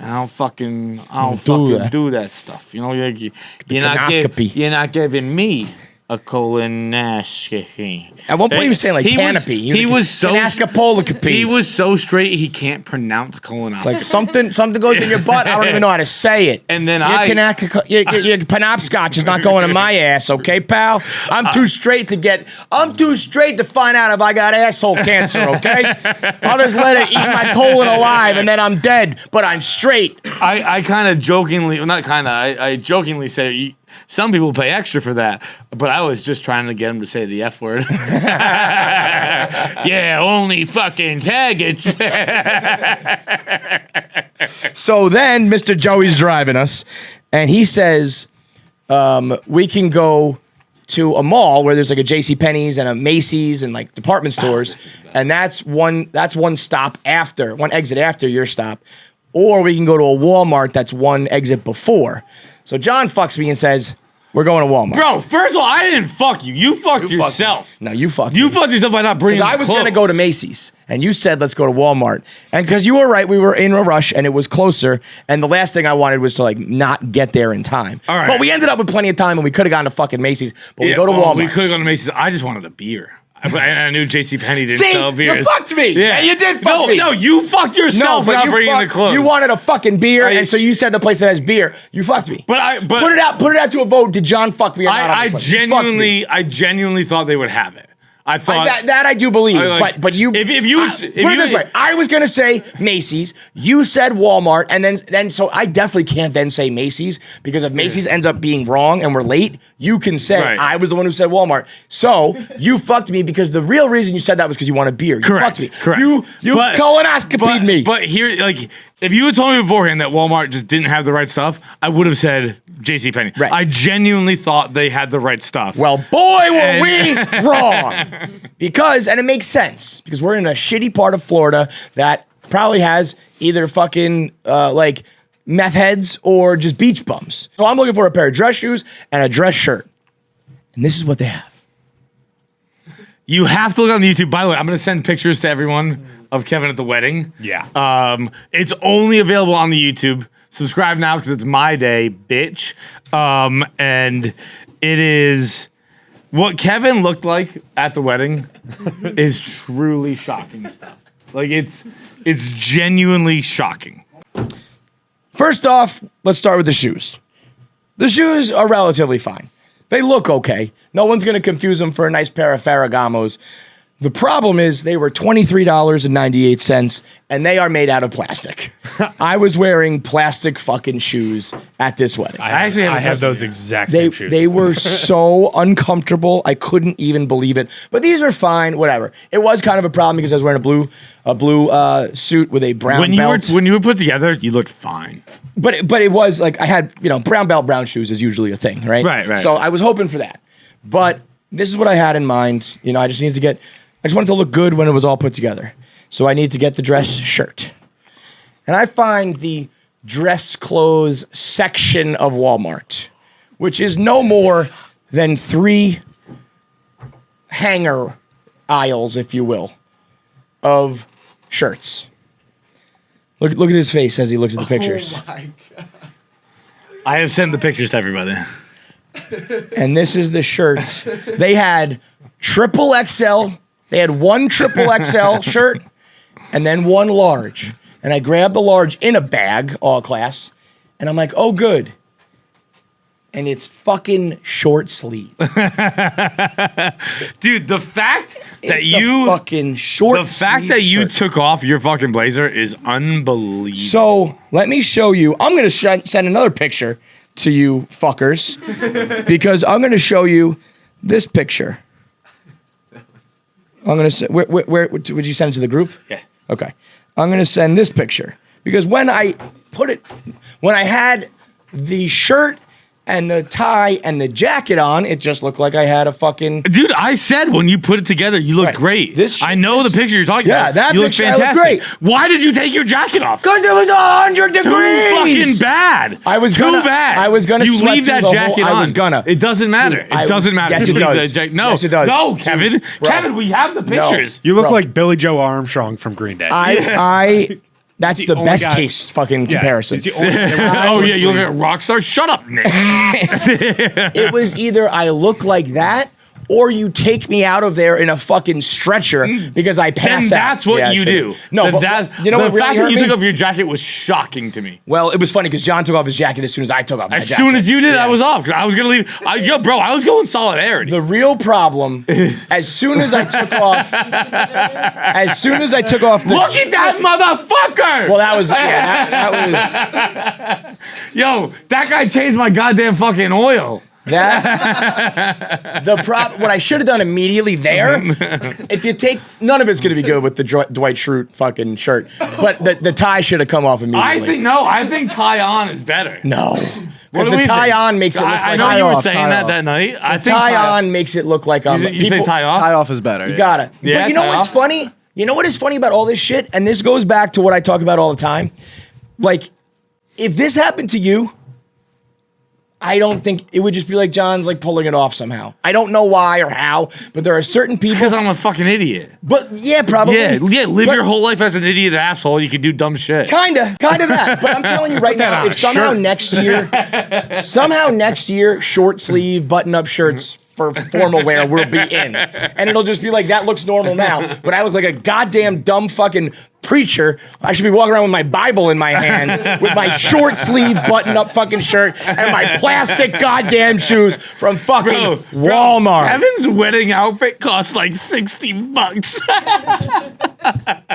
I don't fucking do that stuff. You're not giving me a colonoscopy. At one point he was saying like canopy. He was so He was so straight he can't pronounce colonoscopy. Like something goes in your butt. I don't even know how to say it. And then your Penobscot is not going in my ass, okay, pal? I'm too straight to find out if I got asshole cancer, okay? I'll just let it eat my colon alive and then I'm dead, but I'm straight. I kind of jokingly, well, not kind of, I jokingly say some people pay extra for that, but I was just trying to get him to say the F word. Yeah, only fucking faggots. So then Mr. Joey's driving us, and he says, we can go to a mall where there's like a JCPenney's and a Macy's and like department stores, and that's one exit after your stop. Or we can go to a Walmart that's one exit before. So John fucks me and says, we're going to Walmart. Bro, first of all, I didn't fuck you. You fucked yourself. No, you fucked You me. fucked yourself by not bringing I was going to go to Macy's, and you said, let's go to Walmart. And because you were right, we were in a rush, and it was closer, and the last thing I wanted was to, like, not get there in time. All right. But we ended up with plenty of time, and we could have gone to fucking Macy's, but we go to Walmart. We could have gone to Macy's. I just wanted a beer. I knew JCPenney didn't sell beers. You fucked me. Yeah, and you did fuck me. No, you fucked yourself for not bringing the clothes. You wanted a fucking beer, and so you said the place that has beer. You fucked me. But put it out to a vote. Did John fuck me or not? I genuinely thought they would have it. I thought that I do believe, but you. If you put it this way, I was gonna say Macy's. You said Walmart, and then so I definitely can't then say Macy's because if Macy's ends up being wrong and we're late, you can say I was the one who said Walmart. So you fucked me because the real reason you said that was because you wanted beer. You Correct. fucked me. Correct. You colonoscopied me. But here, like, if you had told me beforehand that Walmart just didn't have the right stuff, I would have said JCPenney. Right. I genuinely thought they had the right stuff. Well, boy, were we wrong. Because, and it makes sense, because we're in a shitty part of Florida that probably has either fucking, like, meth heads or just beach bums. So I'm looking for a pair of dress shoes and a dress shirt. And this is what they have. You have to look on the YouTube. By the way, I'm going to send pictures to everyone of Kevin at the wedding. Yeah. It's only available on the YouTube. Subscribe now because it's my day, bitch. And it is what Kevin looked like at the wedding is truly shocking stuff. Like it's genuinely shocking. First off, let's start with the shoes. The shoes are relatively fine. They look okay. No one's going to confuse them for a nice pair of Ferragamos. The problem is they were $23.98, and they are made out of plastic. I was wearing plastic fucking shoes at this wedding. I have those exact same shoes. They were so uncomfortable. I couldn't even believe it. But these are fine, whatever. It was kind of a problem because I was wearing a blue suit with a brown belt. When you were put together, you looked fine. But it was like I had, brown belt, brown shoes is usually a thing, right? Right. So I was hoping for that. But this is what I had in mind. I just wanted to look good when it was all put together. So I need to get the dress shirt. And I find the dress clothes section of Walmart, which is no more than 3 hanger aisles, if you will, of shirts. Look at his face as he looks at the pictures. Oh my God. I have sent the pictures to everybody. And this is the shirt. They had triple XL. They had one triple XL shirt and then one large. And I grabbed the large in a bag, all class. And I'm like, oh, good. And it's fucking short sleeve. Dude, the fact that It's you a fucking short the fact sleeve that you shirt. took off your fucking blazer is unbelievable. So let me show you. I'm going to send another picture to you fuckers because I'm going to show you this picture. I'm going to say, where would you send it to the group? Yeah. Okay. I'm going to send this picture because when I had the shirt and the tie and the jacket on, it just looked like I had a fucking... Dude, I said when you put it together, you look Right. great. This I know the picture you're talking Yeah, about. that you picture, I look look fantastic. great. Why did you take your jacket off? Because it was 100 degrees! Too fucking bad. I was too gonna- bad. I was gonna You sweat leave through that the whole- jacket on. I was gonna. It doesn't matter. I It doesn't matter. yes, You it leave does. that no, Yes, it does. No, Kevin. Bro. Kevin, we have the pictures. You look Bro. like Billy Joe Armstrong from Green Day. That's the the only best guy- case fucking Yeah, comparison. he's the only- Oh yeah, you look like a rock star. Shut up, Nick. It was either I look like that or you take me out of there in a fucking stretcher because I Then pass out. that's what Yeah, you shit. do. No, Then but that, you know the what really fact hurt that you me? took off your jacket was shocking to me. Well, it was funny because John took off his jacket as soon as I took off my As jacket. soon as you did, Yeah. I was off because I was gonna leave. Bro, I was going solidarity. The real problem, as soon as I took off, the Look at that motherfucker! well, that was that was Yo, that guy changed my goddamn fucking oil. that. What I should have done immediately there, if you take none of it's going to be good with the Dwight Schrute fucking shirt, but the tie should have come off immediately. I think tie on is better. No. What Because do the we tie think? on makes it look like I know tie you were off, saying tie that off. that night. I think Tie on makes it look like You say tie off? Tie off is better. You got it. Yeah, But you know tie what's off. funny? You know what is funny about all this shit? And this goes back to what I talk about all the time. Like, if this happened to you, I don't think it would just be like John's like pulling it off somehow. I don't know why or how, but there are certain people. Because I'm a fucking idiot. But yeah, probably. Yeah, live But your whole life as an idiot asshole. You can do dumb shit. Kinda that. But I'm telling you right now, if somehow next year, short sleeve, button up shirts for formal wear will be in. And it'll just be like, that looks normal now. But I look like a goddamn dumb fucking preacher. I should be walking around with my Bible in my hand, with my short sleeve button up fucking shirt, and my plastic goddamn shoes from fucking Walmart. Kevin's wedding outfit cost like $60.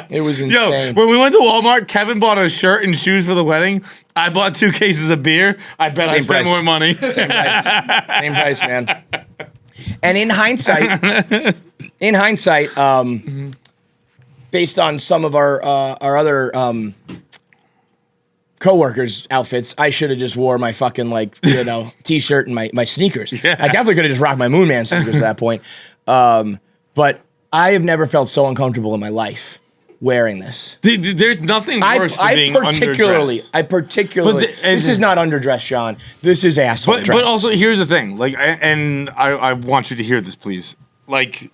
It was Yo, insane. when we went to Walmart, Kevin bought a shirt and shoes for the wedding. I bought 2 cases of beer. I bet I Same spent price. more money. Same price, man. And in hindsight, based on some of our other coworkers' outfits, I should have just wore my fucking t-shirt and my sneakers. I definitely could have just rocked my Moon Man sneakers at that point. But I have never felt so uncomfortable in my life wearing this. There's nothing worse than being underdressed. This is not underdressed, John. This is asshole dress. But also, here's the thing. I want you to hear this, please. Like,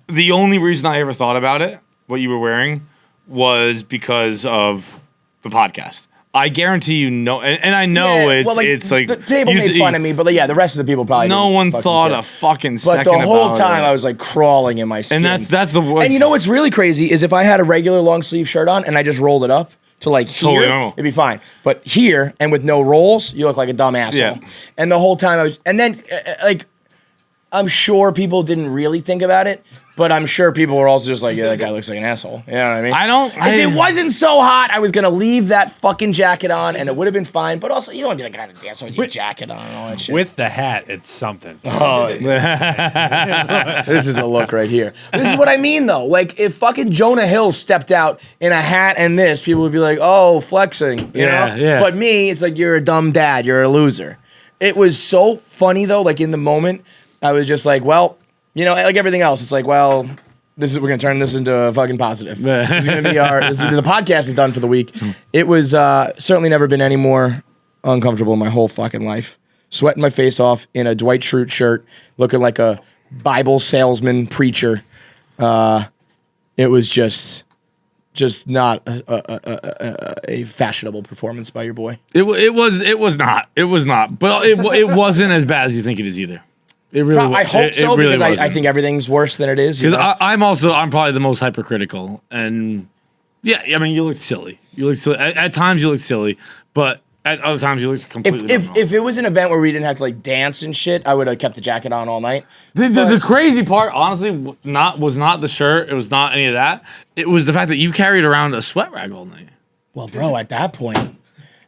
the only reason I ever thought about it, what you were wearing, was because of the podcast. I guarantee you know, and I know it's like the table made fun of me, but the rest of the people probably no didn't one fucking thought care. a fucking But second the whole about time it. I was like crawling in my skin. And that's the And you know what's really crazy is if I had a regular long sleeve shirt on and I just rolled it up to like here, Totally normal. it'd be fine. But here and with no rolls, you look like a dumb asshole. Yeah. And the whole time I was, and then I'm sure people didn't really think about it, but I'm sure people were also just like, yeah, that guy looks like an asshole. You know what I mean? If it wasn't so hot, I was going to leave that fucking jacket on and it would have been fine. But also, you don't want to be the kind of dancer with your jacket on and all that shit. With the hat, it's something. Oh, this is the look right here. This is what I mean, though. Like, if fucking Jonah Hill stepped out in a hat and this, people would be like, oh, flexing. You know? Yeah. But me, it's like, you're a dumb dad. You're a loser. It was so funny, though. Like, in the moment, I was just like, well, like everything else, it's like, well, we're going to turn this into a fucking positive. This is going to be the podcast is done for the week. It was certainly never been any more uncomfortable in my whole fucking life. Sweating my face off in a Dwight Schrute shirt, looking like a Bible salesman preacher. It was just not a fashionable performance by your boy. It was not. But it wasn't as bad as you think it is either. It really. I hope so, really because I think everything's worse than it is. Because I'm probably the most hypercritical, and yeah, I mean, you looked silly. At times you looked silly, but at other times you looked completely. If it was an event where we didn't have to like dance and shit, I would have kept the jacket on all night. The crazy part, honestly, was not the shirt. It was not any of that. It was the fact that you carried around a sweat rag all night. Well, bro, at that point,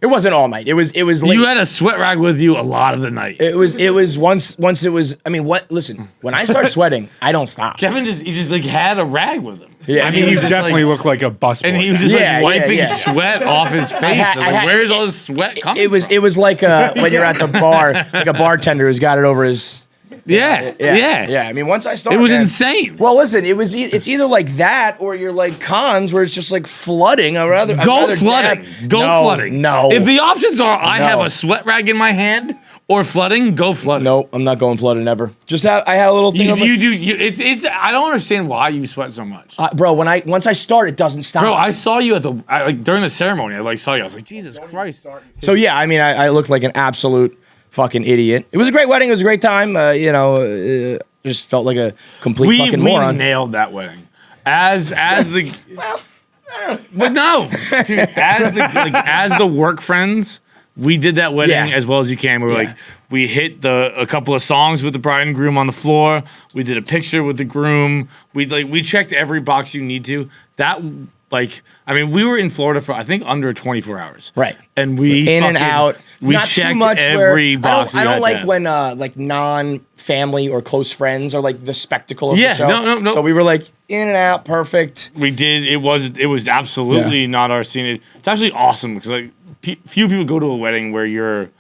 it wasn't all night. It was late. You had a sweat rag with you a lot of the night. It was once it was. I mean, listen, when I start sweating, I don't stop. Kevin just like had a rag with him. Yeah, I mean, you definitely look like a busboy. And he was just wiping sweat off his face. Where's all this sweat coming from? It was like when you're at the bar, like a bartender who's got it over his. Yeah. I mean, once I started, it was insane. Well, listen, it's either like that or you're like Cons, where it's just like flooding. Go flooding. No. If the options are I have a sweat rag in my hand or flooding, go flooding. Nope, I'm not going flooding ever. I had a little thing. It's I don't understand why you sweat so much, bro. Once I start, it doesn't stop. Bro, I saw you during the ceremony. I saw you. I was like, Jesus Christ. So yeah, I mean, I looked like an absolute fucking idiot. It was a great wedding. It was a great time. Just felt like a complete fucking moron. We nailed that wedding. As the well, I don't know. But no, dude, as the work friends, we did that wedding as well as you can. We were we hit a couple of songs with the bride and groom on the floor. We did a picture with the groom. We checked every box you need to. We were in Florida for I think under 24 hours. Right. And we in and out. We Not checked too much every box. I don't like when like non-family or close friends are like the spectacle of the show. No. So we were like in and out, perfect. We did. It was absolutely not our scene. It's actually awesome because like few people go to a wedding where you're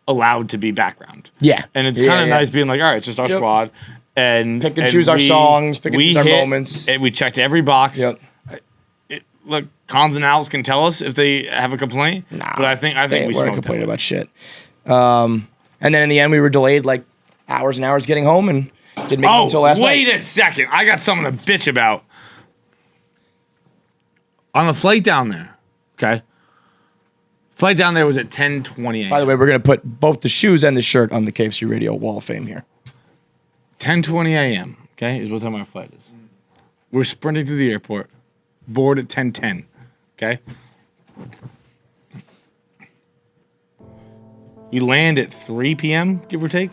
allowed to be background. Yeah. And it's kind of nice being like, all right, it's just our squad. And pick and choose our songs, pick and choose our moments. And we checked every box. Yep. Look, Cons and Owls can tell us if they have a complaint. Nah, but I think we weren't complaining about shit. And then in the end, we were delayed like hours and hours getting home and didn't make it until last night. Wait a second. I got something to bitch about. On the flight down there, okay? Flight down there was at 10:20 a.m. By the way, we're going to put both the shoes and the shirt on the KFC Radio Wall of Fame here. 10:20 a.m., okay, is what time our flight is. We're sprinting through the airport. Board at 10:10, okay? You land at 3 p.m., give or take.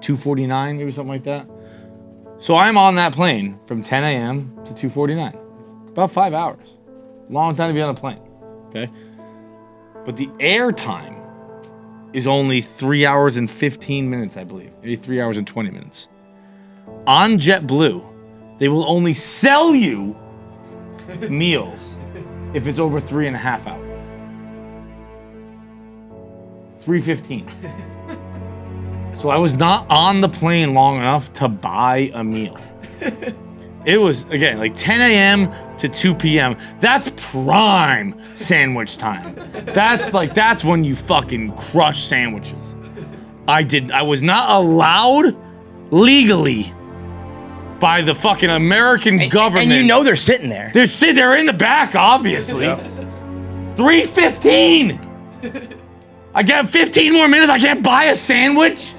2:49, maybe something like that. So I'm on that plane from 10 a.m. to 2:49. About 5 hours. Long time to be on a plane, okay? But the air time is only 3 hours and 15 minutes, I believe. Maybe 3 hours and 20 minutes. On JetBlue, they will only sell you meals if it's over 3.5 hours. 3:15. So I was not on the plane long enough to buy a meal. It was, again, like 10 a.m. to 2 p.m. That's prime sandwich time. That's when you fucking crush sandwiches. I was not allowed legally by the fucking American government. And you know they're sitting there. They're in the back, obviously. Yep. 3:15. I got 15 more minutes. I can't buy a sandwich.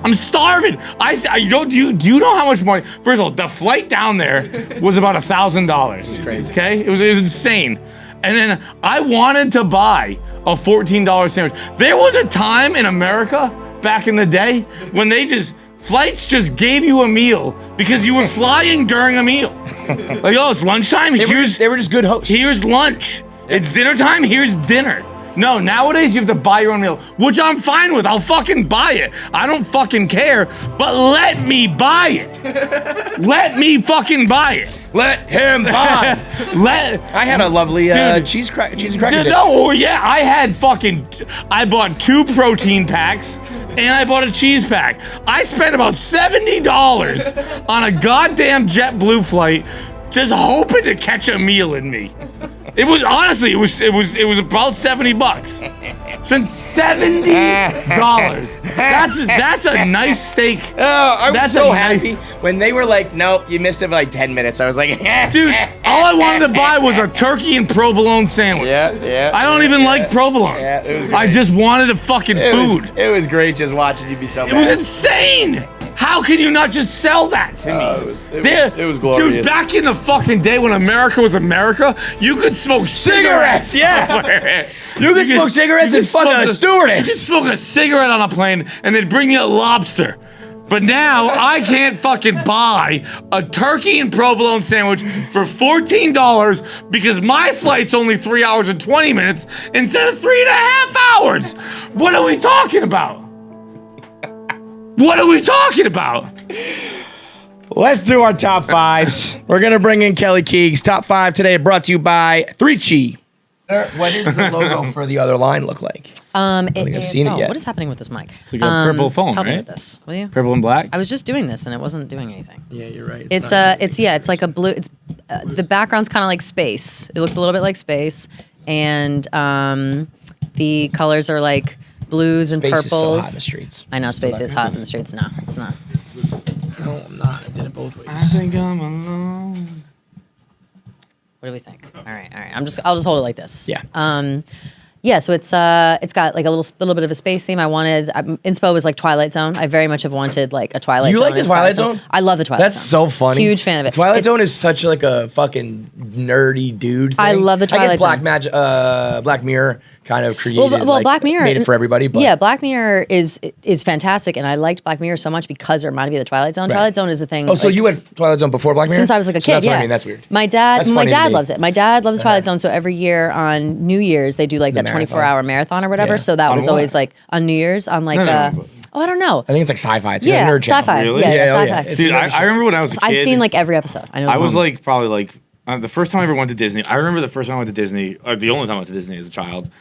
I'm starving. Do you know how much money? First of all, the flight down there was about $1,000. Crazy. Okay, it was insane. And then I wanted to buy a $14 sandwich. There was a time in America back in the day when flights just gave you a meal because you were flying during a meal. Like, oh, it's lunchtime. They were just good hosts. Here's lunch. It's dinner time. Here's dinner. No, nowadays you have to buy your own meal, which I'm fine with. I'll fucking buy it. I don't fucking care, but let me buy it. Let me fucking buy it. Let him buy. I had a lovely cheese and cracker dish. I bought 2 protein packs and I bought a cheese pack. I spent about $70 on a goddamn JetBlue flight just hoping to catch a meal in me. It was honestly, it was about $70. Spent $70. That's a nice steak. Oh, I was That's so a nice- happy when they were like, "Nope, you missed it by like 10 minutes." I was like, Dude, all I wanted to buy was a turkey and provolone sandwich. yeah. I don't even like provolone. Yeah, it was I great. just wanted a fucking food. It was great just watching you be so It was mad. insane. How can you not just sell that to me? It was glorious. Dude, back in the fucking day when America was America, you could smoke cigarettes. Yeah. You could smoke cigarettes and fucking a stewardess. You could smoke a cigarette on a plane and they'd bring you a lobster. But now I can't fucking buy a turkey and provolone sandwich for $14 because my flight's only 3 hours and 20 minutes instead of 3.5 hours. What are we talking about? What are we talking about? Let's do our top fives. We're going to bring in Kelly Keegs. Top five today brought to you by 3Chi. What does the logo for the other line look like? It think I've is- seen it yet. What is happening with this mic? It's like a purple phone, help me right? with this, will you? Purple and black? I was just doing this and it wasn't doing anything. Yeah, you're right. It's like a blue. It's the background's kind of like space. It looks a little bit like space, and the colors are like blues and Space is so purples. hot in the streets. I know space is hot in the streets. No, it's not. No, I'm not. I did it both ways. I think I'm alone. What do we think? All right. I'll just hold it like this. Yeah. Yeah, so it's got like a little bit of a space theme. I wanted inspo was like Twilight Zone. I very much have wanted like a Twilight You Zone. like the inspired. Twilight Zone? I love the Twilight That's Zone. so funny. Huge fan of it. Twilight It's- Zone is such like a fucking nerdy dude thing. I love the I guess Twilight Zone. Black Mirror kind of created. Well, Black Mirror made it for everybody. But yeah, Black Mirror is fantastic, and I liked Black Mirror so much because it reminded me of the Twilight Zone. Right. Twilight Zone is a thing. Oh, so like, you went Twilight Zone before Black Mirror? since I was like a So kid. that's yeah, what I mean. That's weird. My That's dad funny to me. loves it. My dad loves the Twilight Zone. So every year on New Year's they do like that marathon. 24-hour marathon or whatever. Yeah. So that On was what? always like on New Year's on like No. I don't know. I think it's like sci-fi. It's Yeah, like a nerd channel. sci-fi. Really? Yeah, Yeah, oh, sci-fi. yeah. It's Dude, a nerd I show. remember when I was a kid. I've seen like every episode. I know. I was the one. like probably like the first time I ever went to Disney. I remember the first time I went to Disney, or the only time I went to Disney as a child.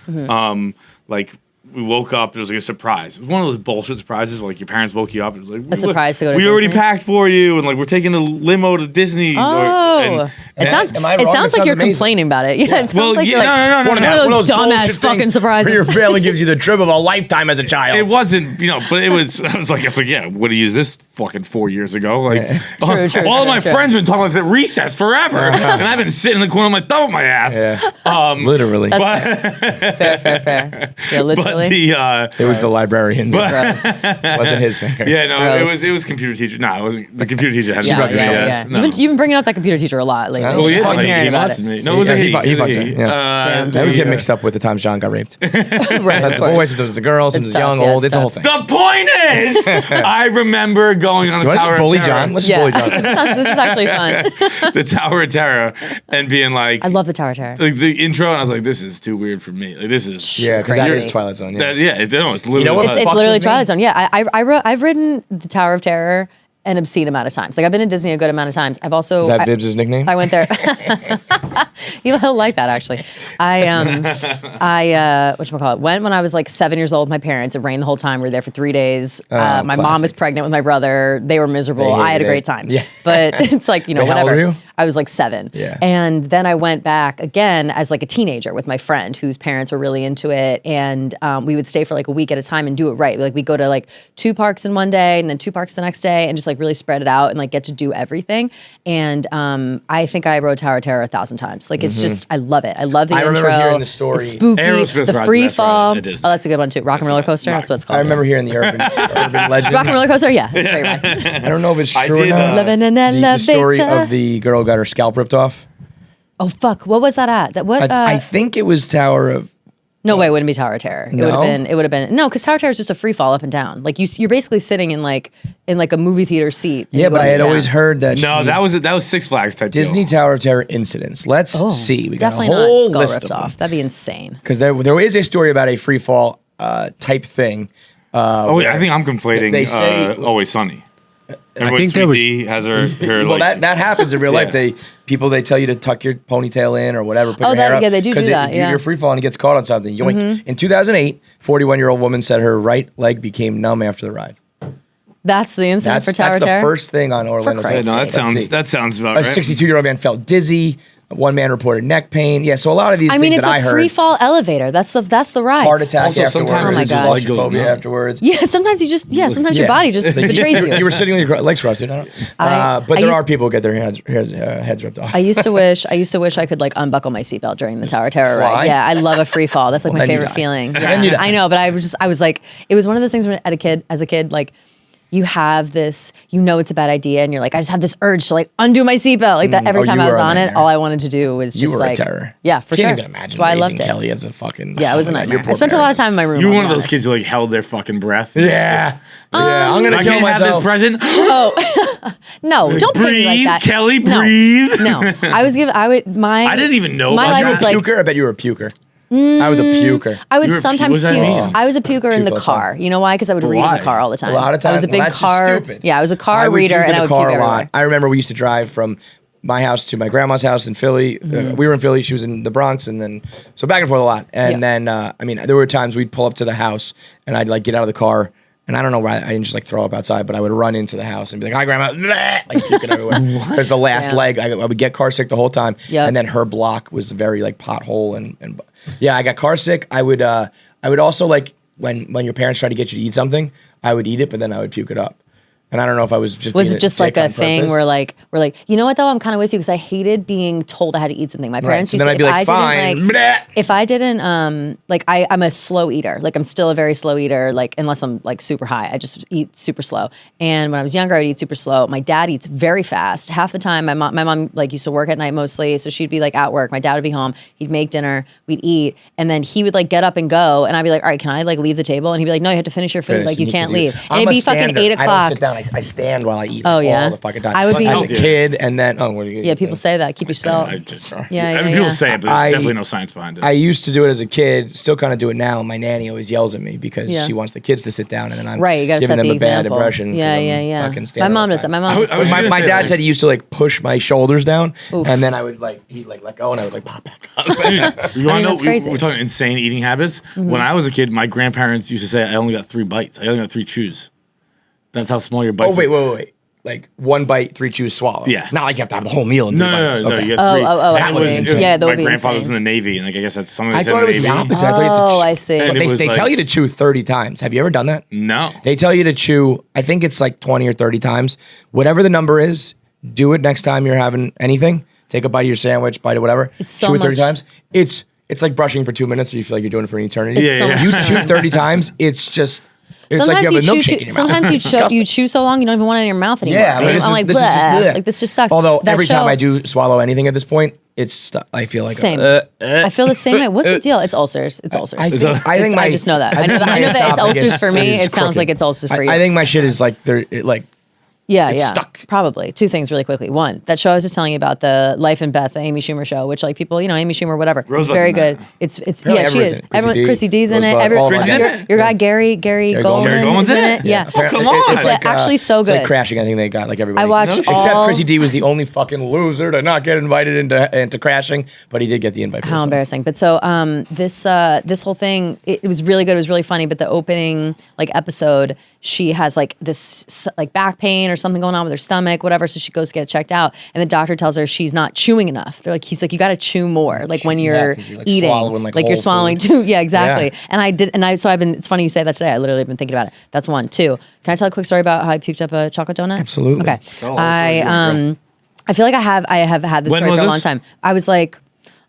Like we woke up, it was like a surprise. It was one of those bullshit surprises where like your parents woke you up. It was like A surprise to go to we already Disney? packed for you, and like we're taking a limo to Disney. Oh, it sounds. am I It wrong? sounds That like you're sounds amazing. complaining about it. Yeah, it sounds Well, like yeah, you're like, no. one of those dumbass bullshit fucking things surprises. Where your family gives you the trip of a lifetime as a child. It wasn't, but it was. I was like, yeah, would have used this fucking 4 years ago. Like, True, all of my true. friends been talking about this at recess forever, and I've been sitting in the corner with my thumb up my ass. Yeah. Literally. Fair. Yeah, But literally. It was the librarian's. Gross. wasn't his finger. Yeah, no, Gross. it was computer teacher. No, it wasn't. The computer teacher had Yeah, rubbed your yeah, shoulders. yeah. No. You've been bringing up that computer teacher a lot lately. Oh, Oh, yeah, Fucking like, hearing he about must it. have been. No, it was a he. He fucked It was a her, he. yeah. That was him mixed up with the time John got raped. Right, That's of the boys, course. it was the girls, and It's the young, tough, yeah, old. it's It's a whole tough. thing. The point is, I remember going on the Let's Tower just bully of Terror. John. Let's just Yeah, bully John. this is actually fun. The Tower of Terror, and being like, I love the Tower of Terror. like the intro, and I was like, this is too weird for me. Like this is Yeah, because that Crazy. is Twilight Zone. Yeah. That, yeah, it's literally. know what It's fucked literally with me? Twilight Zone. Yeah, I've ridden the Tower of Terror an obscene amount of times. Like I've been to Disney a good amount of times. I've also Is that Bibbs' nickname? I went there. He'll like that actually. I whatchamacallit, went when I was like 7 years old with my parents. It rained the whole time. We were there for 3 days. My mom classic. was pregnant with my brother. They were miserable. They I had a hated great it. time. Yeah. But it's like, Wait, how old whatever. were you? I was like 7. Yeah. And then I went back again as like a teenager with my friend whose parents were really into it. And we would stay for like a week at a time and do it right. Like we go to like 2 parks in one day and then 2 parks the next day and just like really spread it out and like get to do everything. And I think I rode Tower of Terror 1,000 times. Like it's just, I love it. I love the I intro. remember hearing the story. It's spooky. Aerosmith The rides free That's right. fall. It is. Oh, that's a good one too. Rock and Roller Coaster. That's what it's called. I remember hearing the urban legend. Rock and Roller Coaster. Yeah, it's a great ride. I don't know if it's I true or did, not. Living in an The story elevator. of the girl who got her scalp ripped off. Oh fuck! What was that at? That what? I think it was Tower of. No way, it wouldn't be Tower of Terror. It No? would have been no, because Tower of Terror is just a free fall up and down. Like you're basically sitting in like a movie theater seat. and Yeah, you go but I up had and always down. heard that. No, she- that was Six Flags type Disney deal. Tower of Terror incidents. Let's see. We got Definitely a whole not skull list ripped of them. off. That'd be insane. Because there is a story about a free fall type thing. Oh, wait, I think I'm conflating. They say- Always Sunny. I think there was. has her Well, like. that happens in real life. Yeah. They tell you to tuck your ponytail in or whatever. Put Oh, your hair that- up, yeah, they do 'cause do that, if yeah. you're free falling and gets caught on something. Yoink. In 2008, 41-year-old woman said her right leg became numb after the ride. That's the incident for Tower That's the Terror? first thing on Orlando. Christ's No, sake. that sounds about A right. 62-year-old man felt dizzy. One man reported neck pain. Yeah, so a lot of these I things mean, it's that I a heard. free fall elevator. That's the ride. Heart attack Also, afterwards. sometimes Oh my God. leg goes Claustrophobia numb. afterwards. Yeah, sometimes sometimes your body just betrays you. You were sitting with your legs crossed, dude. But I there used- are people who get their heads ripped off. I used to wish I could like unbuckle my seatbelt during the Tower Terror Fly? ride. Yeah, I love a free fall. That's like my then you favorite die. feeling. Then you Yeah, die. I know, but I was like, it was one of those things when as a kid, like you have this, it's a bad idea, and you're like, I just have this urge to like undo my seatbelt. Like that every Oh, time you I was were a on it, nightmare. all I wanted to do was You just were like, a terror. yeah, for Can't sure. even imagine That's why I loved raising it. Kelly as a fucking. Yeah, it was a oh my God, nightmare. your I poor spent a lot of parents. time in my room. You were I'll one of be those honest. kids who like held their fucking breath. Yeah. I'm gonna I kill can't have myself. this present. No, don't pay me like Breathe, that. Kelly, No. breathe. No, I didn't even know my about life that. was like Puker? I bet you were a puker. I was a puker. I would You were a sometimes what does that puke. mean? I was a puker in Puke the all the car. time. You know why? Because I would read in why? the car all the time. A lot of I was a times. big Well, that's just car. stupid. Yeah, I was a car I would reader, puke and in I the would car puke a lot. everywhere. I remember we used to drive from my house to my grandma's house in Philly. We were in Philly. She was in the Bronx, and then so back and forth a lot. And Yeah. then I mean, there were times we'd pull up to the house, and I'd like get out of the car. And I don't know why I didn't just like throw up outside, but I would run into the house and be like, "Hi, Grandma!" Like puking everywhere. Because the last Damn. leg, I would get car sick the whole time. Yep. And then her block was very like pothole and yeah, I got car sick. I would also like when your parents try to get you to eat something, I would eat it, but then I would puke it up. And I don't know if I was just Was being it just dick like a on thing purpose. where like we're like, you know what though? I'm kind of with you because I hated being told I had to eat something. My parents So used then to. I'd be like, fine. If I didn't, like I'm a slow eater. Like I'm still a very slow eater. Like unless I'm like super high, I just eat super slow. And when I was younger, I'd eat super slow. My dad eats very fast. Half the time, my mom like used to work at night mostly, so she'd be like at work. My dad would be home. He'd make dinner. We'd eat, and then he would like get up and go, and I'd be like, all right, can I like leave the table? And he'd be like, no, you have to finish your food. Finish. Like you can't Because leave. And I'm it'd a be fucking stander. 8 I don't o'clock. sit down. I stand while I eat. Oh, yeah? all the fucking time. I would be- as a Healthier. kid, and then what do you? Yeah, people say that. Keep your spell. I Yeah, mean, yeah, people yeah. say it, but there's I- definitely no science behind it. I used to do it as a kid, still kind of do it now. My nanny always yells at me because Yeah. she wants the kids to sit down, and then I'm Right, you gotta giving set them the a bad example. impression. 'cause Yeah, I'm yeah, yeah. fucking My standing mom all the does that. time. My mom I was does gonna that. My say, dad like- said he used to like push my shoulders down, Oof. and then he'd like let go, and I would like pop back up. Dude, you want that's to know? crazy. We're talking insane eating habits. When I was a kid, my grandparents used to say I only got 3 bites. I only got 3 chews. That's how small your bites. Oh wait. Like 1 bite, 3 chews, swallow. Yeah. Not like you have to have the whole meal in 3 No, bites. no, Okay. you got 3. I That see. was insane. Yeah, that would my be grandfather was in insane. the Navy, and like I guess that's something they I said thought in it the was the Navy. opposite. I thought you had to Oh, I see. And it They was tell like- you to chew 30 times. Have you ever done that? No. They tell you to chew, I think it's like 20 or 30 times. Whatever the number is, do it next time you're having anything. Take a bite of your sandwich, bite of whatever. It's so chew it 30 much- times. It's like brushing for 2 minutes, so you feel like you're doing it for an eternity. It's so Yeah, You yeah. chew 30 times, it's just, it's like you have a milkshake in your mouth. Sometimes It's disgusting. you chew so long you don't even want it in your mouth anymore. Yeah, but I'm this like, is just "Bleh." bleh. Like this just sucks. Although That every time show- I do swallow anything at this point, I feel like Same. I feel the same way. What's the deal? It's ulcers. It's ulcers. I think I just know that. I know that it's ulcers for me. It sounds like it's ulcers for you. I think my shit is like Yeah, It's yeah. stuck. Probably. 2 things really quickly. One, that show I was just telling you about, the Life and Beth, the Amy Schumer show, which like people, Amy Schumer, whatever. It's Rosebud's very in that. good. It's Apparently yeah, she everyone's is. in it. Chrissy Everyone, D, Chrissy D's in it. Rosebud, all of them. Your guy Gary Goldman. Goldman. Gary is Goldman's in in it. it? Yeah. Oh, come on. It's actually so It's like good. Crashing. I think they got like everybody. I watched Except all- Chrissy D was the only fucking loser to not get invited into Crashing, but he did get the invite. for How this one. embarrassing. But so this whole thing, it was really good. It was really funny. But the opening like episode, she has like this like back pain or something going on with her stomach, whatever. So she goes to get it checked out, and the doctor tells her she's not chewing enough. He's like, you got to chew more, like when you're 'cause you're, like, eating, swallowing, like, you're whole swallowing food. too. Yeah, exactly. Yeah. And I did, so I've been. It's funny you say that today. I literally have been thinking about it. That's 1. 2. Can I tell a quick story about how I puked up a chocolate donut? Absolutely. Okay. Tell us, what was your I feel like I have had this When story was for a this? long time. I was like,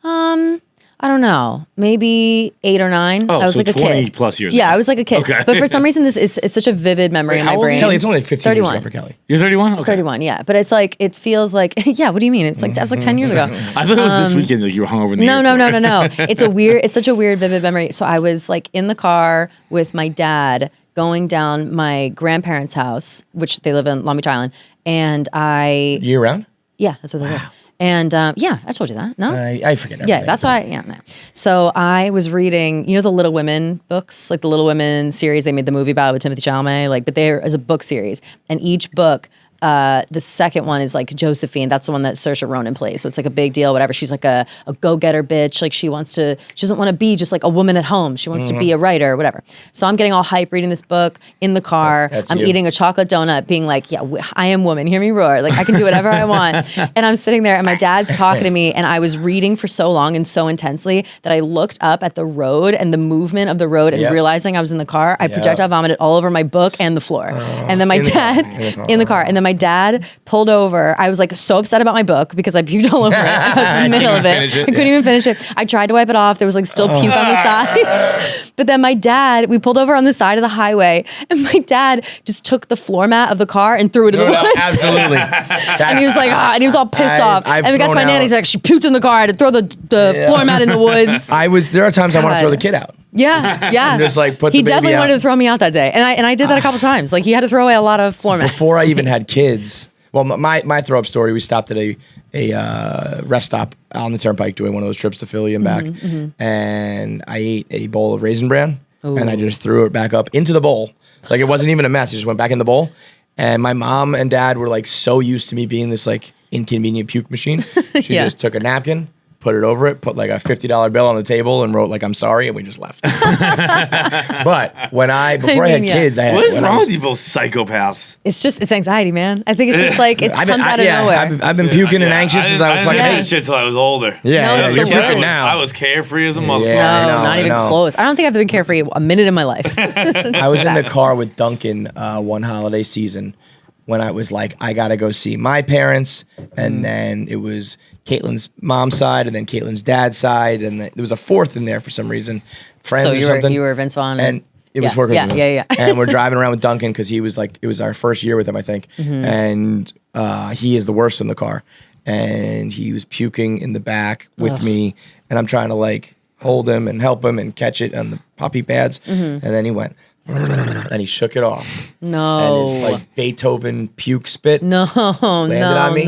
I don't know, maybe 8 or 9. Oh, I was so like a 20 kid. plus years Yeah, ago. I was like a kid. Okay. But for some reason, this is it's such a vivid memory in my how old are you? brain. Kelly, it's only like 15 years 31. ago for Kelly. You're 31? Okay. 31, yeah. But it's like, it feels like, yeah, what do you mean? It's like, that was like 10 years ago. I thought it was this weekend that you were hungover in the No. airport. It's such a weird, vivid memory. So I was like in the car with my dad going down my grandparents' house, which they live in Long Beach Island. And Year round? yeah, that's what they live. And yeah, I told you that. No? I forget. Yeah, everything. that's why. Yeah. No. So I was reading, the Little Women books, like the Little Women series. They made the movie about it with Timothée Chalamet. But there is a book series, and each book the second one is like Josephine. That's the one that Saoirse Ronan plays. So it's like a big deal, whatever. She's like a go-getter bitch. Like she doesn't want to be just like a woman at home. She wants to be a writer or whatever. So I'm getting all hype reading this book in the car. I'm eating a chocolate donut being like, yeah, I am woman. Hear me roar. Like I can do whatever I want. And I'm sitting there and my dad's talking to me and I was reading for so long and so intensely that I looked up at the road and the movement of the road and realizing I was in the car. I projectile vomited all over my book and the floor. And then my dad in the car. And then my dad pulled over. I was like so upset about my book because I puked all over it. I was in the middle of it. I couldn't even finish it. I tried to wipe it off. There was like still puke on the sides. But then we pulled over on the side of the highway and my dad just took the floor mat of the car and threw it in the woods. Absolutely. And he was like, and he was all pissed off. And we got to my nanny. He's like, she puked in the car. I had to throw the floor mat in the woods. There are times I want to throw the kid out. Yeah. Just like put he the baby definitely out. wanted to throw me out that day. And I did that a couple times. Like he had to throw away a lot of floor mats. Before I even had kids, well, my throw up story, we stopped at a rest stop on the turnpike doing one of those trips to Philly and back. And I ate a bowl of Raisin Bran and I just threw it back up into the bowl. Like it wasn't even a mess. It just went back in the bowl. And my mom and dad were like so used to me being this like inconvenient puke machine. She just took a napkin, put it over it, put like a $50 bill on the table and wrote like, I'm sorry. And we just left. But before I had kids, what is wrong with you both psychopaths? It's anxiety, man. I think it's just like, it comes out of nowhere. I've been puking and anxious since I was fucking I 8. didn't shit till I was older. Yeah, it's you're the puking worst. now. I was carefree as a motherfucker. Yeah. No, not even close. I don't think I've been carefree a minute in my life. I was in the car with Duncan one holiday season when I was like, I gotta go see my parents, and then it was Caitlin's mom's side, and then Caitlin's dad's side, and there was a fourth in there for some reason, friends So or something. you were Vince Vaughn, and it was yeah, for Christmas. yeah. And we're driving around with Duncan because he was like, it was our first year with him, I think, and he is the worst in the car, and he was puking in the back with me, and I'm trying to like hold him and help him and catch it on the puppy pads, and then he went. And he shook it off. No. And his like Beethoven puke spit landed on me.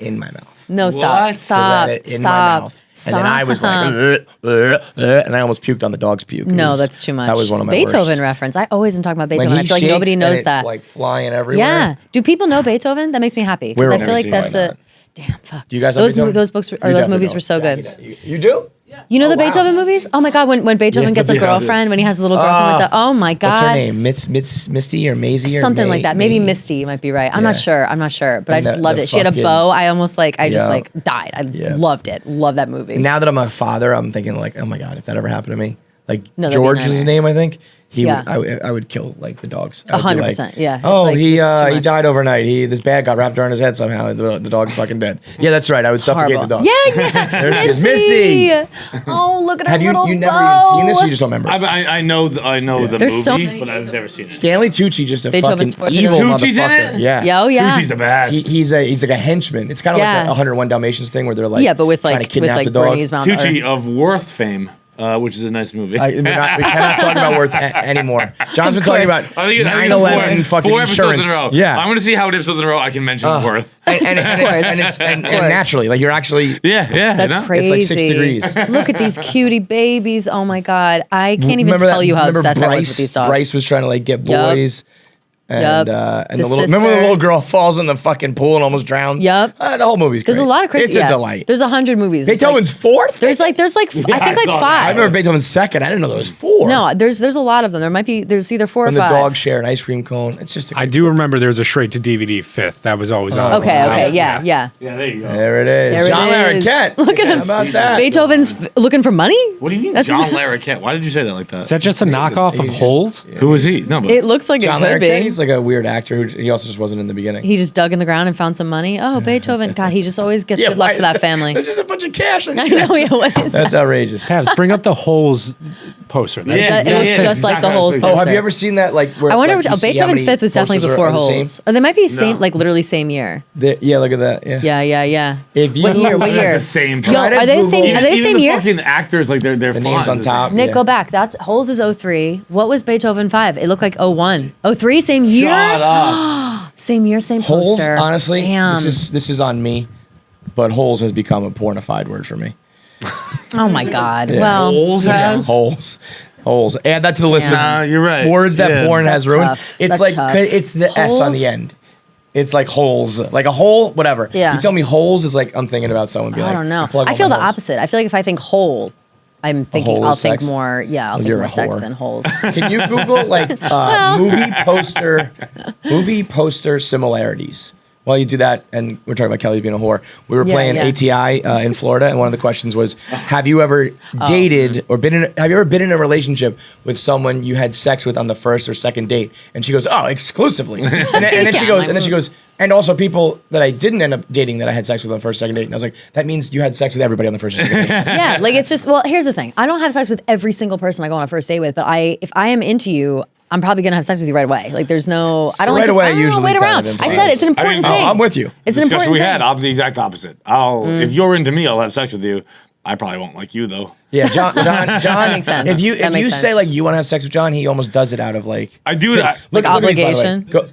In my mouth. No, stop. In my mouth. And then I was like, and I almost puked on the dog's puke. No, that's too much. That was one of my Beethoven worst. reference. I always am talking about When Beethoven. I he feel like shakes nobody knows and that. It's like flying everywhere. Yeah. Do people know Beethoven? That makes me happy because I feel like that's why a not? damn fuck. Do you guys know those Beethoven? those books or You those definitely movies don't. were so good. You do? You know the Beethoven movies? Oh my god, when Beethoven gets a girlfriend, when he has a little girlfriend with the oh my god. What's her name? Misty or Maisie or something like that. Maybe May? Misty, you might be right. I'm not sure. But I just loved the it. She had a fucking- bow. I almost like I just like died. I loved it. Love that movie. Now that I'm a father, I'm thinking like, oh my god, if that ever happened to me, like No, that'd be George a is his nightmare. name, I think. Yeah. I would kill like the dogs. I would be 100%, like, yeah. It's Oh, like, he this is too much. died overnight. This bag got wrapped around his head somehow. The dog's fucking dead. Yeah, that's right. I would suffocate Horrible. the dog. Yeah. There she is, Missy. Oh, look at her Have you little never bow. even seen this? Or you just don't remember? I know the There's movie, so many but I've never seen it. Stanley Tucci just a Beethoven's fucking fourth evil edition. Tucci's in motherfucker. it? Yeah. Oh yeah. Tucci's the best. He's like a henchman. It's kind of like a 101 Dalmatians thing where they're like But with trying like to kidnap the dog. Bernie's mount. Tucci of Worth fame, which is a nice movie. We cannot talk about Worth anymore. John's been talking about I think it's 9/11 fucking four insurance. episodes in a row. Yeah, I'm going to see how many episodes in a row I can mention Worth. and naturally, like you're actually. Yeah. That's you know? crazy. It's like 6 degrees. Look at these cutie babies. Oh my god, I can't even tell you how obsessed I was with these dogs. Bryce was trying to like get boys. And, Yep. and The remember when the sister. little girl falls in the fucking pool and almost drowns? Yep. The whole movie's great. There's a lot of crazy. It's a delight. There's 100 movies. There's Beethoven's fourth? There's like I think like I saw that. 5. I remember Beethoven's second. I didn't know there was 4. No, there's a lot of them. There's either 4 or When the 5. dogs share an ice cream cone. It's just I do remember there was a straight to DVD fifth. That was always on. Okay, yeah. Yeah, there you go. There it is. There it John is. Larroquette. Look at him. How about that? Beethoven's looking for money? What do you mean, That's John his- Larroquette? Why did you say that like that? Is that just a knockoff of Holes? Who was he? No, but It looks like John it could Larroquette, be. he's like a weird actor who he also just wasn't in the beginning. He just dug in the ground and found some money. Oh, Beethoven. God, he just always gets good luck for that family. There's just a bunch of cash. I know. Yeah, what is That's that? outrageous. Pavs, bring up the Holes poster. That's Yeah, It looks just like the Holes Oh, poster. Oh, have you ever seen that? Like, where, I wonder like, which. you see how Beethoven's many fifth was definitely posters before are the same? Holes. Or they might be same, No. like literally same year. Yeah, look at that. Yeah. Yeah. If you What year? What That's year? the same. Yo, Try to are they the Google- same? Are they the Even same the year? fucking actors, like their The names on top. Nick, yeah. go back. That's Holes is 03. What was Beethoven 5? It looked like 01. 03, same year? Shut up. Same year, same Holes, poster. honestly, Damn. this is on me, but holes has become a pornified word for me. Oh my God. Yeah. Well, Holes has? Holes. Add that to the list Nah, of you're right. words that Yeah. porn has That's ruined. tough. It's That's like tough. it's the S on the Holes? end. It's like holes, like a hole, whatever. Yeah. You tell me holes is like I'm thinking about someone. I don't know. I feel the opposite. I feel like if I think whole, I'm thinking hole I'll is think sex? more. Yeah, I'll think you're more a sex whore. than holes. Can you Google like movie poster similarities? While you do that, and we're talking about Kelly being a whore, we were playing ATI in Florida, and one of the questions was, have you ever dated or have you ever been in a relationship with someone you had sex with on the first or second date? And she goes, oh, exclusively. And then she goes, and also people that I didn't end up dating that I had sex with on the first, second date. And I was like, that means you had sex with everybody on the first or second date. Yeah, like it's just, well, here's the thing. I don't have sex with every single person I go on a first date with, but if I am into you, I'm probably gonna have sex with you right away. Like, there's no, I don't right like to away I don't usually wait kind around. of I said it's an important thing. I'm with you. It's an Discussion important we thing. had. I'm the exact opposite. If you're into me, I'll have sex with you. I probably won't like you though. Yeah, John. That makes sense. If you That makes say sense. like you want to have sex with John, he almost does it out of like. I do it. Look at these, by the way. obligation? Go-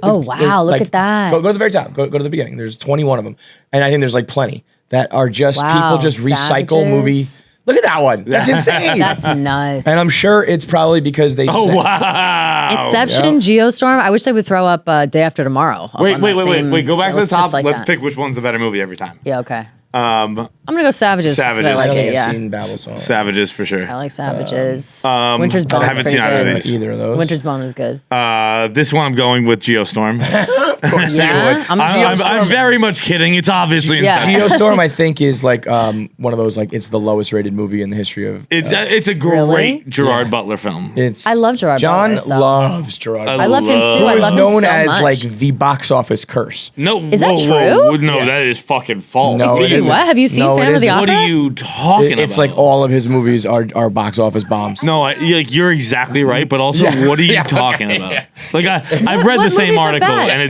Oh, wow, look at that. Go to the very top. Go to the beginning. There's 21 of them, and I think there's like plenty that are just Wow, people just recycle savages. movies. Look at that one. That's insane. That's nuts. And I'm sure it's probably because they. Oh wow! Inception, Geostorm. I wish they would throw up Day After Tomorrow. up Wait, on wait, that wait, wait, same- wait. Go back it to the looks just top. like Let's that. pick which one's the better movie every time. Yeah, okay. Um, I'm gonna go Savages. 'cause Savages. I I like don't it. think Yeah, I've seen Battle Song. Savages for sure. I like Savages. Winter's Bone. I haven't is seen pretty either of good. these. Either of those. Winter's Bone is good. This one I'm going with Geostorm. Yeah, I'm a I'm very much kidding. It's obviously Yeah. Inception. Geostorm, I think, is like one of those like it's the lowest rated movie in the history of. It's a great Really? Gerard Butler film. It's. I love Gerard John Butler, so- loves Gerard. I Butler. I love him too. Who I is love him known so as much. like the box office curse. No, Is that whoa. true? No, Yeah. that is fucking false. No, Excuse it me, isn't. what? Have you seen No, it Phantom of the isn't. Opera? What are you talking about? It's like all of his movies are box office bombs. No, you're exactly right, but also, what are you talking about? Like, I've read What the same movies are article, bad? and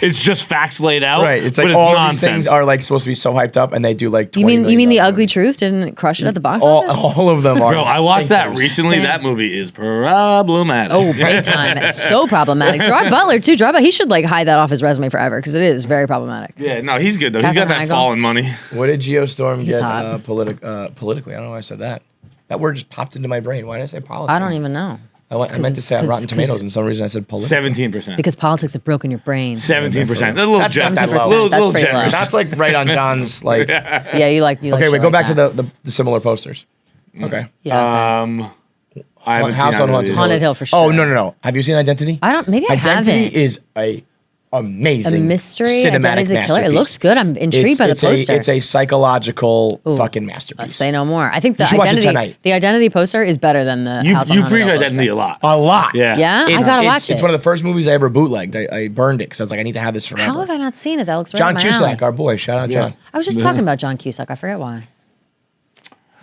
it's just facts laid out. Right. It's but like all of these nonsense. things are like supposed to be so hyped up, and they do like. You $20 mean million The dollars. Ugly Truth didn't crush it at the box All, office? all of them are. Bro, I watched that stinkers. recently. Damn. That movie is problematic. Oh, big time. So problematic. Gerard Butler, too. Gerard Butler, he should like hide that off his resume forever because it is very problematic. Yeah, no, he's good though. He's Catherine got that Heigl. fallen money. What did Geostorm He's get hot. politically? I don't know why I said that. That word just popped into my brain. Why did I say politics? I don't even know. I meant to say on Rotten Tomatoes, and some reason I said political. 17%. Because politics have broken your brain. 17%. A little That's not that generous. low. Little, That's little pretty generous. low. That's like right on John's like. Yeah, you like. Okay, wait. Go back to the similar posters. Okay. Yeah. I haven't House seen on either of Haunted these. Hill. Haunted Hill for Oh sure. no. Have you seen Identity? I don't. Maybe I Identity haven't. is a amazing A mystery. cinematic Identity's a killer. It masterpiece. looks good. I'm intrigued by the poster. It's a psychological fucking masterpiece. Say no more. I think the should watch it identity. tonight. The identity poster is better than the You House on preach Haunted Hill Identity poster. a lot. A lot. Yeah. Yeah, I It's- gotta it's- watch it. It's one of the first movies I ever bootlegged. I burned it because I was like, I need to have this forever. How have I not seen it? That looks right John up my alley. Cusack, our boy. Shout out John. I was just talking about John Cusack. I forget why.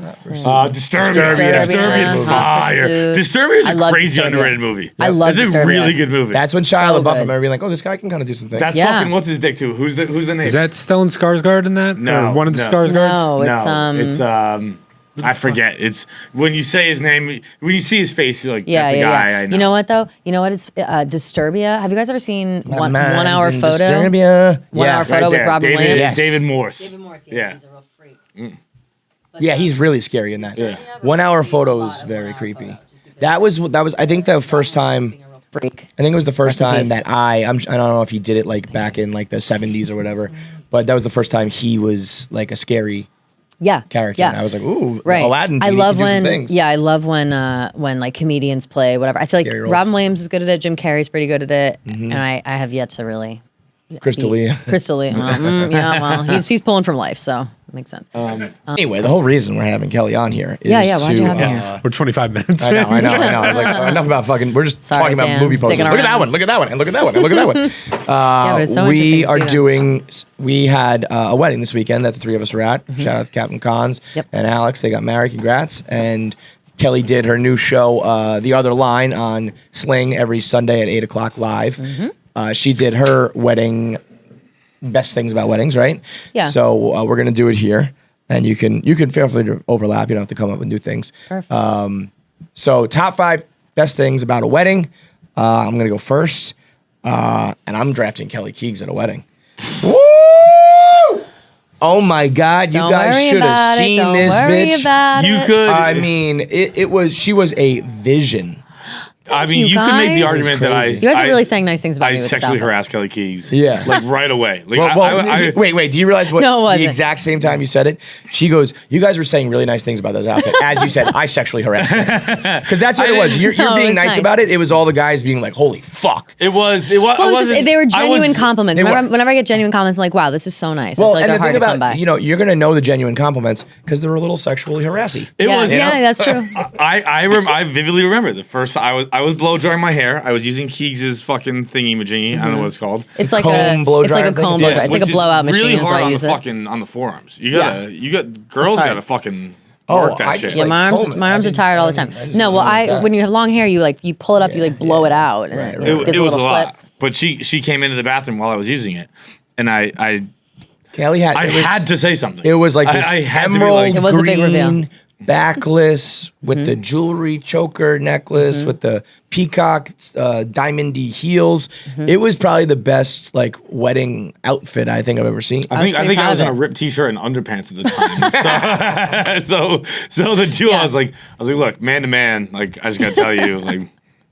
Disturbia. Disturbia. Disturbia is Hot fire. Pursuit. Disturbia is I a love crazy Disturbia. underrated movie. I love It's a Disturbia. really good movie. That's when So Shia LaBeouf, I good. remember being like, oh, this guy can kind of do some things. That's Yeah. fucking what's his dick too? Who's the name? Is that Stellan Skarsgård in that? No, Or one of the no. Skarsgårds? No, it's I forget. It's when you say his name, when you see his face, you're like, Yeah, that's a yeah, guy yeah. I know. You know what though? You know what is Disturbia? Have you guys ever seen one Man's hour in photo? Disturbia. One Yeah. hour photo with there. Robin David, Williams. Yes. David Morse. Morse, Yeah. he's a real freak. Yeah, he's really scary in that. Yeah. 1 hour photo is very creepy. That was I think the first time. Freak. I think it was the first Rest in time peace. that I don't know if he did it like back in like the 70s or whatever, but that was the first time he was like a scary Yeah. character. Yeah. And I was like, ooh, Right. Aladdin. I love when things. I love when like comedians play whatever. I feel like Scary roles. Robin Williams is good at it, Jim Carrey's pretty good at it, and I have yet to really Crystal Lee. Crystal Lee. Yeah, well, he's pulling from life, so it makes sense. Anyway, the whole reason we're having Kelly on here is Yeah, why'd to, you have me here? We're 25 minutes. I know. I was like, enough about fucking. We're just Sorry, talking about Dan, movie posters. sticking Look at that around. one. Look at that one. And look at that one. And look at that one. Yeah, but it's so interesting We to are see that. doing. We had a wedding this weekend that the three of us were at. Shout out to Captain Cons Yep. and Alex. They got married. Congrats. And Kelly did her new show, The Other Line, on Sling every Sunday at 8:00 live. She did her wedding. Best things about weddings, right? Yeah. So we're gonna do it here, and you can feel free to overlap. You don't have to come up with new things. Perfect. So top 5 best things about a wedding. I'm gonna go first, and I'm drafting Kelly Keegs at a wedding. Woo! Oh my God! You Don't guys worry should have about it. seen Don't this worry bitch. about You it. could. I mean, she was a vision. I mean, you you could make the guys. argument that You guys are really saying nice things about I me with this sexually outfit. harassed Kelly Keegs. Yeah. Like right away. Like, wait. Do you realize what No, it wasn't. the exact same time you said it? She goes, "You guys were saying really nice things about this outfit." As you said, I sexually harassed her because that's what it was. You're No, it being was nice nice. about it. It was all the guys being like, "Holy fuck." It was. Well, it was just, they were genuine compliments. They were. Whenever I get genuine compliments, I'm like, wow, this is so nice. Well, I feel like and they're the hard thing to come by. about, you're going to know the genuine compliments because they're a little sexually harassy. It was. Yeah, that's true. I vividly remember the first time I was blow drying my hair. I was using Keegs' fucking thingy majingy. I don't know what it's called. It's like comb a blow it's like dryer a thing? comb Yeah, blow dryer. It's like a Which is blowout machine. Really Is hard what I on use the it. fucking on the forearms. Girls hard. gotta fucking Oh, work that I shit. just Yeah, like my comb arms it. my arms I are tired all the didn't- time. I just No, well, didn't like that. when you have long hair, you pull it up, you blow it out, and Right, it right. gives It a was a little lot. flip. But she came into the bathroom while I was using it, and I Kelly had. had to say something. It was like this I had to be emerald like, It was a big reveal. green backless with the jewelry choker necklace with the peacock diamondy heels. It was probably the best like wedding outfit I think I've ever seen. I think pretty I was in proud a of it. ripped t-shirt and underpants at the time. So the two Yeah. I was like, look, man to man, like I just gotta tell you, like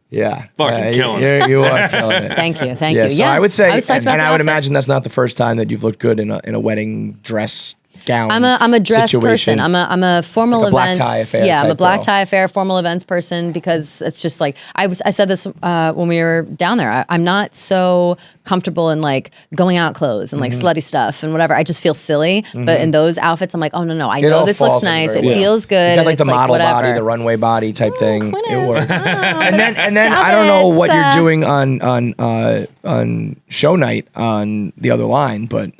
Yeah, Fucking killing You are killing it. Thank you, thank Yeah, you. so Yeah, I would say, I was psyched and about the I would outfit. imagine that's not the first time that you've looked good in a wedding dress gown. I'm a dress situation. person. I'm a formal Like a black events. tie affair Yeah, I'm a type black girl. tie affair, formal events person because it's just like I said this when we were down there. I'm not so comfortable in like going out clothes and like Mm-hmm. slutty stuff and whatever. I just feel silly. But in those outfits, I'm like, oh no, I know all this falls looks in nice. It very well. feels good. You got and like it's the model whatever. body, the runway body type thing. Quinn It is- works. oh, And then stop I don't know it, what you're Seth. doing on show night on the other line, but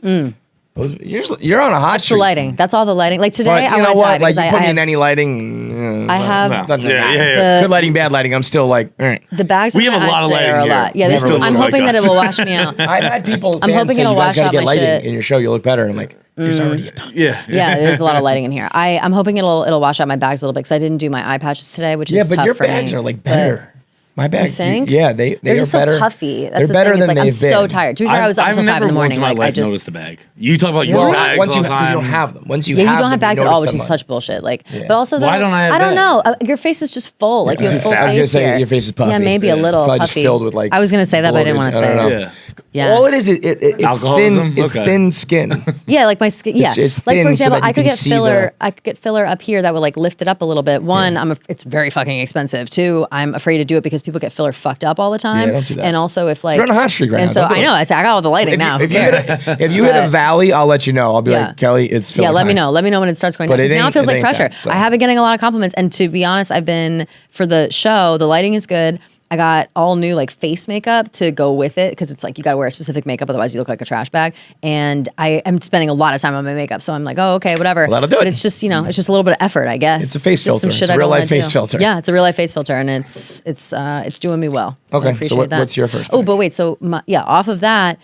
you're on a hot It's the streak. lighting. That's all the lighting. Like today, But I you know want to die what? Like because you put me I in have any lighting. I have No. doesn't Yeah, matter. yeah, yeah. Good lighting, bad lighting. I'm still like, all right. the bags. We on have my a lot eyes of today lighting are a here. lot. Yeah, this Never is. I'm look like hoping that us. it will wash me out. I've had people. I'm fans hoping say it'll you guys wash gotta out get my lighting shit. in your show. You look better. And I'm like, there's already a ton. yeah. Yeah, there's a lot of lighting in here. I'm hoping it'll wash out my bags a little bit because I didn't do my eye patches today, which Yeah, is but tough your for bags me. are like But better. My bag, think? yeah, they They're are just better. so puffy. That's They're the better thing. Is than like I'm they've so been. tired. To be fair, I was up I've until 5 in the never morning. once in my Like I life just noticed the bag. You talk about your Well, bags once all you the because you time. don't have them. Once you yeah, have you don't have them, bags you at all, notice which is them on- such bullshit. Like, Yeah. but also Why though, don't I have I don't know. bags? Your face is just full. Like you have full I was gonna face say here. your face is puffy. Yeah, maybe a Yeah. little Probably puffy. just filled with like. I was gonna say that, but I didn't want to bloated- say I it. don't know. Yeah. All it is, it's Alcoholism? thin. It's Okay. thin skin. Yeah, like my skin. Yeah, it's like thin for so example, that you I could can get see filler. the- I could get filler up here that would like lift it up a little bit. One, it's very fucking expensive. Two, I'm afraid to do it because people get filler fucked up all the time. Yeah, don't do that. And also, if like You're on a hot streak right and now. so Don't do I it. know. I say I got all the lighting If now. you, Who if you cares? hit a But- valley, I'll let you know. I'll be Yeah. like, Kelly, it's filled. Yeah, with let me time. know. Let me know when it starts going But down. it 'Cause now it ain't- feels it like ain't pressure. that, so. I have been getting a lot of compliments, and to be honest, I've been for the show. The lighting is good. I got all new like face makeup to go with it because it's like you got to wear a specific makeup, otherwise you look like a trash bag. And I am spending a lot of time on my makeup, so I'm like, oh okay, whatever. Well, that'll do but it. it's just it's just a little bit of effort, I guess. It's a face just some filter. shit It's a I don't real life wanna face do. filter. Yeah, it's a real life face filter, and it's doing me well. So I Okay, so appreciate that. what's your first Oh, pick? but wait, so off of that.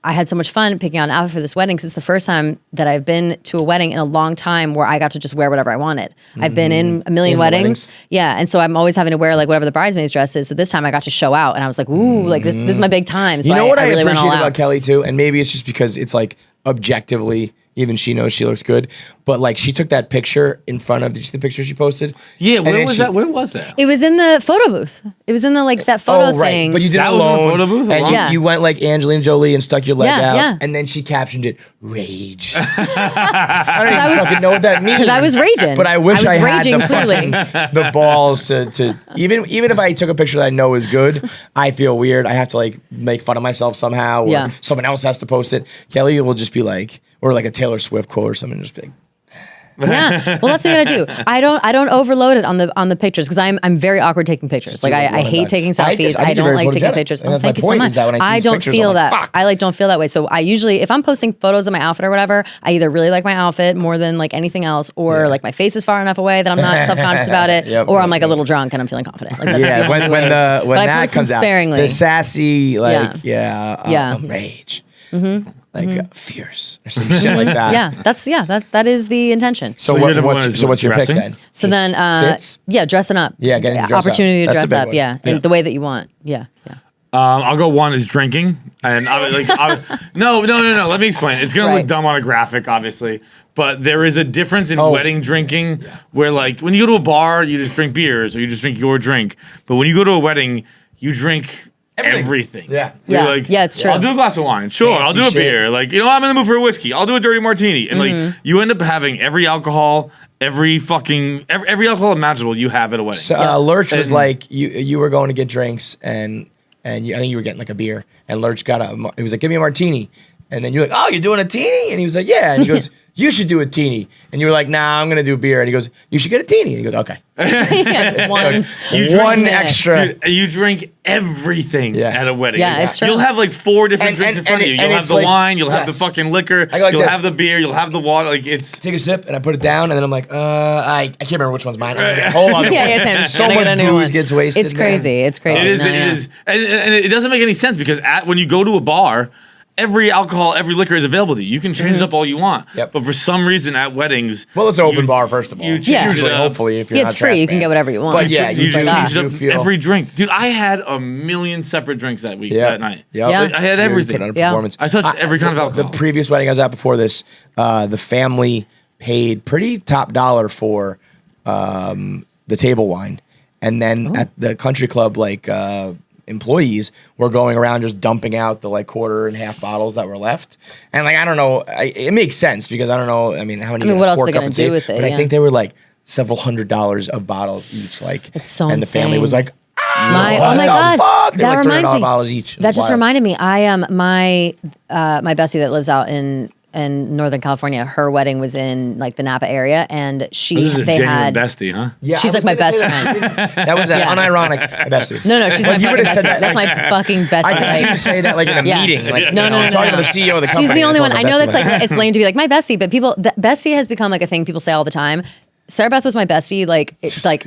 I had so much fun picking out an outfit for this wedding because it's the first time that I've been to a wedding in a long time where I got to just wear whatever I wanted. I've been in a million In weddings. weddings. Yeah. And so I'm always having to wear like whatever the bridesmaid's dress is. So this time I got to show out and I was like, ooh, like this is my big time. So You know what I really went all appreciate about out. Kelly too, and maybe it's just because it's like objectively, even she knows she looks good. But like she took that picture in front of. Did you see the picture she posted? Yeah, And where then was she- that? Where was that? It was in the photo booth. It was in the like that photo Oh right, thing. but you did That it was in the alone. photo booth and alone? Yeah. you went like Angelina Jolie and stuck your leg Yeah, out, yeah. and then she captioned it "rage." I I don't even was- fucking know what that means. because I was raging. But I wish I I, was had raging the clearly. the balls to even if I took a picture that I know is good, I feel weird. I have to like make fun of myself somehow, or Yeah. someone else has to post it. Kelly will just be like, or like a Taylor Swift quote or something, just be like, Yeah, well, that's what you gotta do. I don't overload it on the pictures because I'm very awkward taking pictures. Like I hate taking selfies. I think I you're don't very like taking photogenic. pictures. And Oh, that's my thank you so point, much. is that when I see I these don't pictures, feel I'm like, that. fuck. I like don't feel that way. So I usually, if I'm posting photos of my outfit or whatever, I either really like my outfit more than like anything else, or like my face is far enough away that I'm not self-conscious about it, Yep, or yep, I'm like a yep. little drunk and I'm feeling confident. Like, that's yeah. the When only ways. when But I that post them comes out, sparingly. the sassy like Yeah. rage, fierce or some shit like that. that is the intention. So, So what, your number one what's is so what's your pick dressing? then? So Just then, fits? dressing up. Yeah, getting to dress up. opportunity to That's a dress big up. one. Yeah, Yeah. in the way that you want. Yeah. I'll go one is drinking, and no. Let me explain. It's gonna Right. look dumb on a graphic, obviously, But there is a difference in wedding drinking where, like, when you go to a bar, you just drink beers or you just drink your drink. But when you go to a wedding, you drink everything. Yeah. You're Yeah. like, Yeah, it's true. I'll do a glass of wine. Sure. I'll do a Fancy shit. beer. Like, I'm in the mood for a whiskey. I'll do a dirty martini. And, like, you end up having every alcohol, every alcohol imaginable you have at a wedding. So, Lurch was like, you were going to get drinks, and I think you were getting like a beer, and Lurch got he was like, give me a martini. And then you're like, oh, you're doing a teeny? And he was like, yeah. And he goes, you should do a teeny. And you were like, nah, I'm going to do beer. And he goes, you should get a teeny. And he goes, okay. Yeah, just one. One extra. Dude, you drink everything at a wedding. Yeah, it's true. You'll have like 4 different drinks in front of you. You'll have the wine, you'll have the fucking liquor, I go like you'll this. have the beer, you'll have the water. Like it's Take a sip, and I put it down, and then I'm like, I can't remember which one's mine. I'm gonna get a whole other Yeah, one. yeah, Tim. So Can I get much a new booze one? gets wasted. It's crazy. man. It's crazy. it is, No, it yeah. is, and it doesn't make any sense because when you go to a bar, every alcohol, every liquor is available to you. You can change it up all you want. Yep. But for some reason at weddings, Well, it's an open bar, first of all. you Yeah. Usually, it up. hopefully, if you're Yeah, not it's free. trash You can man. get whatever you want. But yeah, you you change do up feel- every drink, dude. I had a million separate drinks that week, that night. Yep. Yeah. I had You're everything. putting on a Yeah. performance. I touched every kind of alcohol. The previous wedding I was at before this, the family paid pretty top dollar for the table wine, and then at the country club, like employees were going around just dumping out the like quarter and half bottles that were left, and like I don't know, it makes sense because I don't know. I mean, how many? I mean, what else cork are they up gonna and do save, with it, But I yeah. think they were like several $100s of bottles each. Like It's so and the family insane. was like, Oh what my the God. fuck? They were That like reminds $300 me. bottles each. It That was just wild. reminded me. I am my bestie that lives out in Northern California. Her wedding was in like the Napa area, and This is a they genuine had. bestie, huh? Yeah, She's I like my was gonna best say that. friend. That was an Yeah. unironic bestie. No, she's my you fucking would've bestie. said that, That's like- my fucking bestie. I can see you say that like in a Yeah. meeting. Like, No, no, no, talking no. to the CEO of the company. She's the only one. that's I know also that's bestie. like it's lame to be like my bestie, but bestie has become like a thing people say all the time. Sarah Beth was my bestie like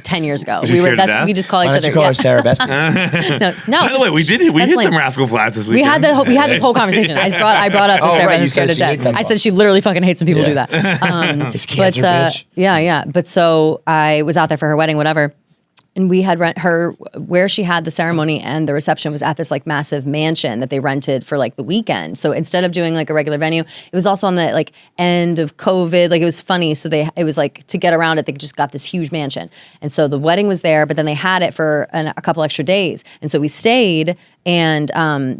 10 years ago. Was she scared to death? We just call Why each don't other. you call yeah. her Sarah Bestie? No. By the way, we that's hit lame. some Rascal Flats this We weekend. had this whole conversation. I brought up the Oh, Sarah right, Beth you is scared said to she death. hates that I said boss. she literally fucking hates when people do Yeah. that. It's cancer, bitch. Yeah. But so I was out there for her wedding, whatever. And we had where she had the ceremony and the reception was at this like massive mansion that they rented for like the weekend. So instead of doing like a regular venue, it was also on the like end of COVID. Like it was funny. So it was like to get around it, they just got this huge mansion. And so the wedding was there, but then they had it for a couple extra days. And so we stayed and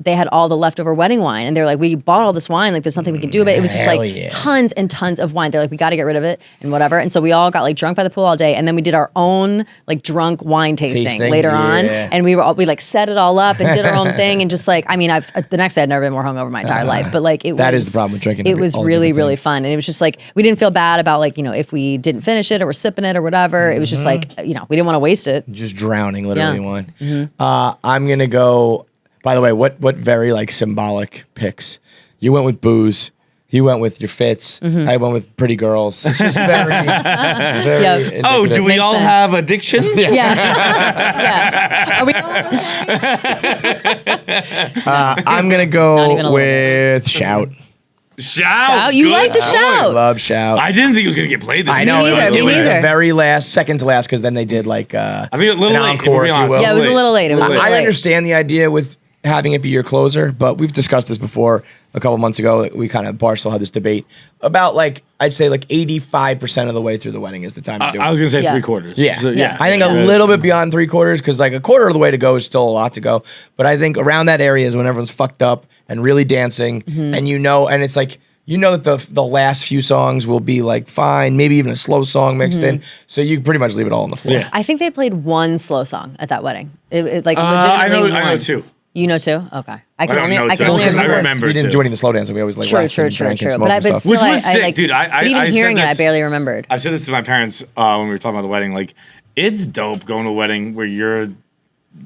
they had all the leftover wedding wine. And they're like, we bought all this wine. Like there's nothing we can do about it. It was just Hell like yeah. tons and tons of wine. They're like, we got to get rid of it and whatever. And so we all got like drunk by the pool all day. And then we did our own like drunk wine tasting later on. yeah. And we like set it all up and did our own thing. And just like, I mean, the next day I'd never been more hungover my entire life. But like That is the problem with drinking It was all the really, different really things. fun. And it was just like, we didn't feel bad about like, if we didn't finish it or we're sipping it or whatever. It was just like, we didn't want to waste it. Just drowning literally Yeah. in wine. I'm going to go, by the way, what very like symbolic picks. You went with booze. You went with your fits. I went with pretty girls. It's just very, very Yeah. Oh, do we Makes all sense. have addictions? Yeah. Yeah. Are we? I'm going to Not even go a little with Shout. Shout. You good like the choice. shout. I love Shout. I didn't think it was going to get played this I know. neither, it me was neither. the very last, second to last, because then they did like I think a little an late, if encore, we're being if you honest. will. Yeah, it was a little late. It was a little I late. understand the idea with having it be your closer, but we've discussed this before a couple months ago. We kind of Barstool had this debate about like I'd say like 85% of the way through the wedding is the time to do it. I was going to say Yeah. 3/4. Yeah. So, Yeah. I think a little bit beyond 3/4 because like a quarter of the way to go is still a lot to go. But I think around that area is when everyone's fucked up and really dancing, Mm-hmm. and and it's like. You know that the last few songs will be like fine, maybe even a slow song mixed in. So you pretty much leave it all on the floor. Yeah. I think they played one slow song at that wedding. It like I legitimately know one. two. You know too? Okay. I can don't only know I can two, only 'cause I remember. remember We didn't too. do any of the slow dance, and we always like True, left true, and true, drank and true. smoked But and stuff. still, Which was I sick, like, dude. but even I hearing said it, I this- barely remembered. I said this to my parents when we were talking about the wedding. Like, it's dope going to a wedding where you're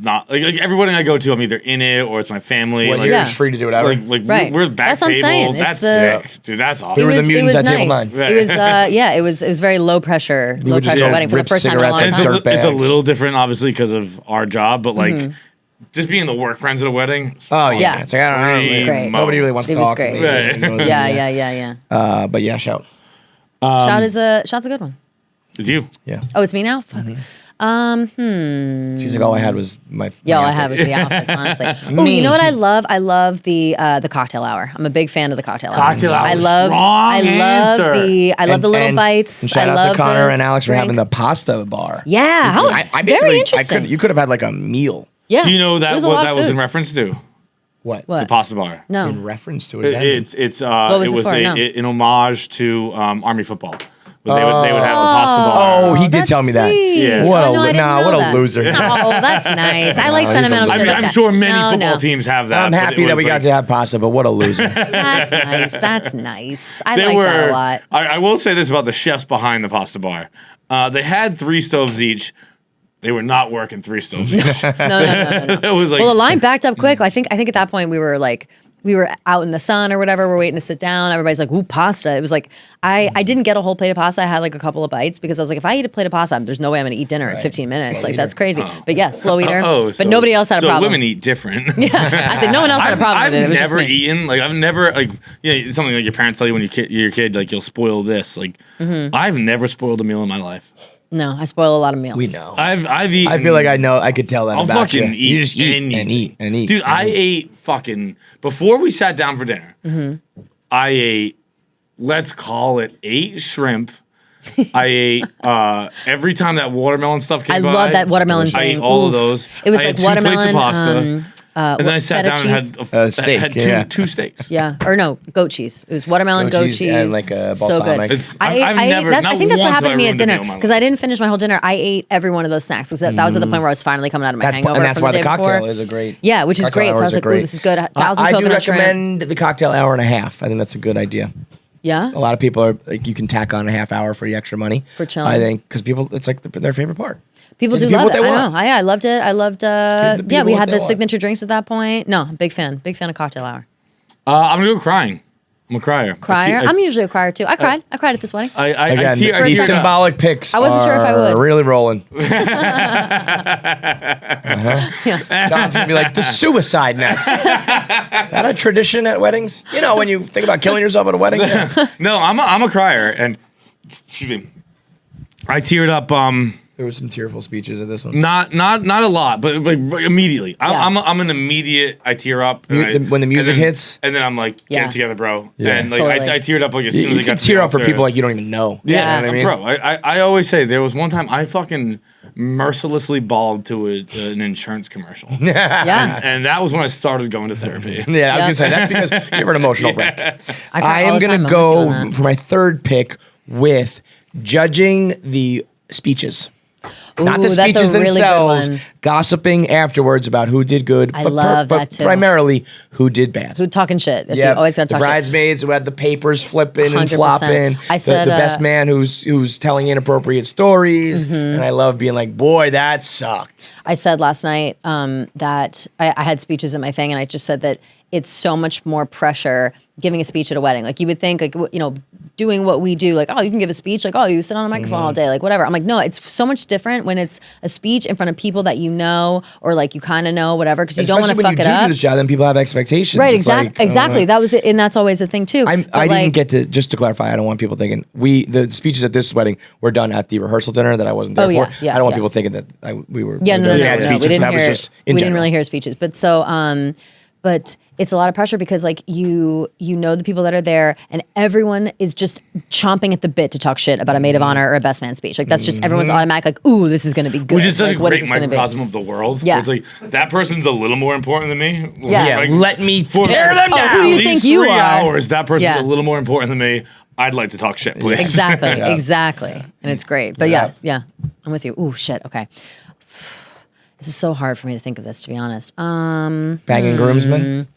not like every wedding I go to, I'm either in it or it's my family. When like, you're Yeah. just free to do whatever. like Right. we're back That's what I'm table. saying. It's That's the- sick, dude. That's awesome. We were the mutants at table nice. 9. It was it was very low pressure would just wedding for the rip first time in a long cigarettes it's, and a, dirt it's a bags. little different, obviously, because of our job, but like Mm-hmm. just being the work friends at a wedding. it's Oh fun. yeah, Yeah. it's like I don't know. It's great. Nobody really wants to It was talk to great. me. Right. You know, Yeah. But yeah, Shout. Shout's a good one. It's you. Yeah. Oh, it's me now? Fuck. She's like, all I had was my. Yeah, all my I had was outfits. the outfits, honestly. Oh, you know what I love? I love the cocktail hour. I'm a big fan of the cocktail hour. Cocktail hour. I love Answer. I love the little bites. And shout I out love to Connor the and Alex for drink. having the pasta bar. Yeah, how I very basically, interesting. you could have had like a meal. Yeah. Do you know It that was a what lot that of was food. in reference to? What? What? The pasta bar. No. In reference to it. It's was it it was for? No. an homage to Army football. They would have a pasta bar. Oh, he did that's tell me that. sweet. Yeah. What Oh, a no, I didn't know what a that. loser. Oh, that's nice. I like he's a sentimental loser. shit like I'm that. sure many No, football no. teams have that. I'm but happy it that was we got like- to have pasta, but what a loser. That's nice. That's nice. I They like were. that a lot. I will say this about the chefs behind the pasta bar. They had 3 stoves each. They were not working 3 stoves each. No. It was like Well, the line backed up quick. I think at that point we were out in the sun or whatever. We're waiting to sit down. Everybody's like, ooh, pasta. It was like, I didn't get a whole plate of pasta. I had like a couple of bites because I was like, if I eat a plate of pasta, there's no way I'm going to eat dinner at 15 minutes. Slow Like, eater. that's crazy. But yeah, slow eater. so- but nobody else had a so problem. women eat different. I said, no one else had a problem I've with it. It was never just me. eaten. Like I've never like something like your parents tell you when you're your kid like you'll spoil this. Like Mm-hmm. I've never spoiled a meal in my life. No, I spoil a lot of meals. We know. I've eaten. I feel like I know. I could tell that I'll about fucking you. eat. You just eat anything. and eat and eat. Dude, I ate fucking before we sat down for dinner. Mm-hmm. I ate, let's call it 8 shrimp. I ate every time that watermelon stuff came I by. love that watermelon I thing. ate all of Oof. those. It was I like ate 2 plates watermelon, of pasta. And then I sat feta down cheese? and had steak, had yeah. two steaks. Yeah, or no, goat cheese. It was watermelon, Goat goat cheese cheese, and, like, a so good. balsamic. It's- I I've never- not think that's what once happened have to me I at ruined a dinner meal in my because life. I didn't finish my whole dinner. I ate every one of those snacks because that was at the point where I was finally coming out of my hangover. and that's from why the the day cocktail before. is a great. Yeah, which is cocktail great. So I hours was are like, ooh, this is good. 1,000 I do coconut shrimp. recommend the cocktail hour and a half. I think that's a good idea. Yeah. A lot of people are like, you can tack on a half hour for the extra money For chilling. I think because people, it's like their favorite part. People Give do the people love it. what they I want. know. I loved it. I loved. the people Yeah, we what had they the want. signature drinks at that point. No, big fan of cocktail hour. I'm gonna go crying. I'm a crier. Crier. I'm usually a crier too. I cried. I cried at this wedding. Again, tear- these second. symbolic picks. I wasn't sure if I would. Really rolling. John's gonna be like the suicide next. Is that a tradition at weddings? You know, when you think about killing yourself at a wedding. Yeah. No, I'm a crier, and excuse me, I teared up. There were some tearful speeches at this one. Not a lot, but like immediately. Yeah. I'm an immediate. I tear up When the music and then- hits? and then I'm like, get Yeah. it together, bro. Yeah. And like Totally. I teared up like as soon as I You got can to tear the up for altar. people like you don't even know. Yeah. You know what I mean? Bro, I always say there was one time I fucking mercilessly bawled to an insurance commercial. Yeah. And that was when I started going to therapy. Yeah, I was Yeah. gonna say that's because you're an emotional wreck. I cry I all am the gonna time. I'm with you go on that. for my third pick with judging the speeches. Not the Ooh, that's a speeches really good themselves, one. gossiping afterwards about who did good, I but, love but that too. primarily who did bad. Who talking shit? That's Yeah, you always got to the talk shit. bridesmaids who had the papers flipping and 100%. flopping. I said, the best man who's telling inappropriate stories, and I love being like, boy, that sucked. I said last night that I had speeches in my thing, and I just said that it's so much more pressure giving a speech at a wedding. Like you would think, like doing what we do, like oh, you can give a speech, like oh, you sit on a microphone all day, like whatever. I'm like, no, it's so much different when it's a speech in front of people that you know or like you kind of know, whatever, because you don't want to Especially fuck when it you do up. this job, then people have expectations. Right, It's like, exactly. That was it, and that's always a thing too. I But, didn't get to, just to clarify, I don't want people thinking the speeches at this wedding were done at the rehearsal dinner that I wasn't there Oh, for. yeah, yeah, I don't want yeah. people thinking that we were. Yeah, no, we had speeches. we didn't that hear. was just in we general. didn't really hear speeches, but so but it's a lot of pressure because like you know the people that are there, and everyone is just chomping at the bit to talk shit about a maid of honor or a best man speech. Like that's just everyone's automatic. Like, ooh, this is going to be good. Which is such like, a what is great this gonna be? microcosm of the world. Yeah. It's like that person's a little more important than me. Yeah. Like, Let me for tear them Oh, down. who do you at least think you 3 are? hours, that person's Yeah. a little more important than me. I'd like to talk shit, please. Exactly, Yeah. exactly, and it's great. But yeah, I'm with you. Ooh, shit. Okay, this is so hard for me to think of this, to be honest. Banging groomsmen.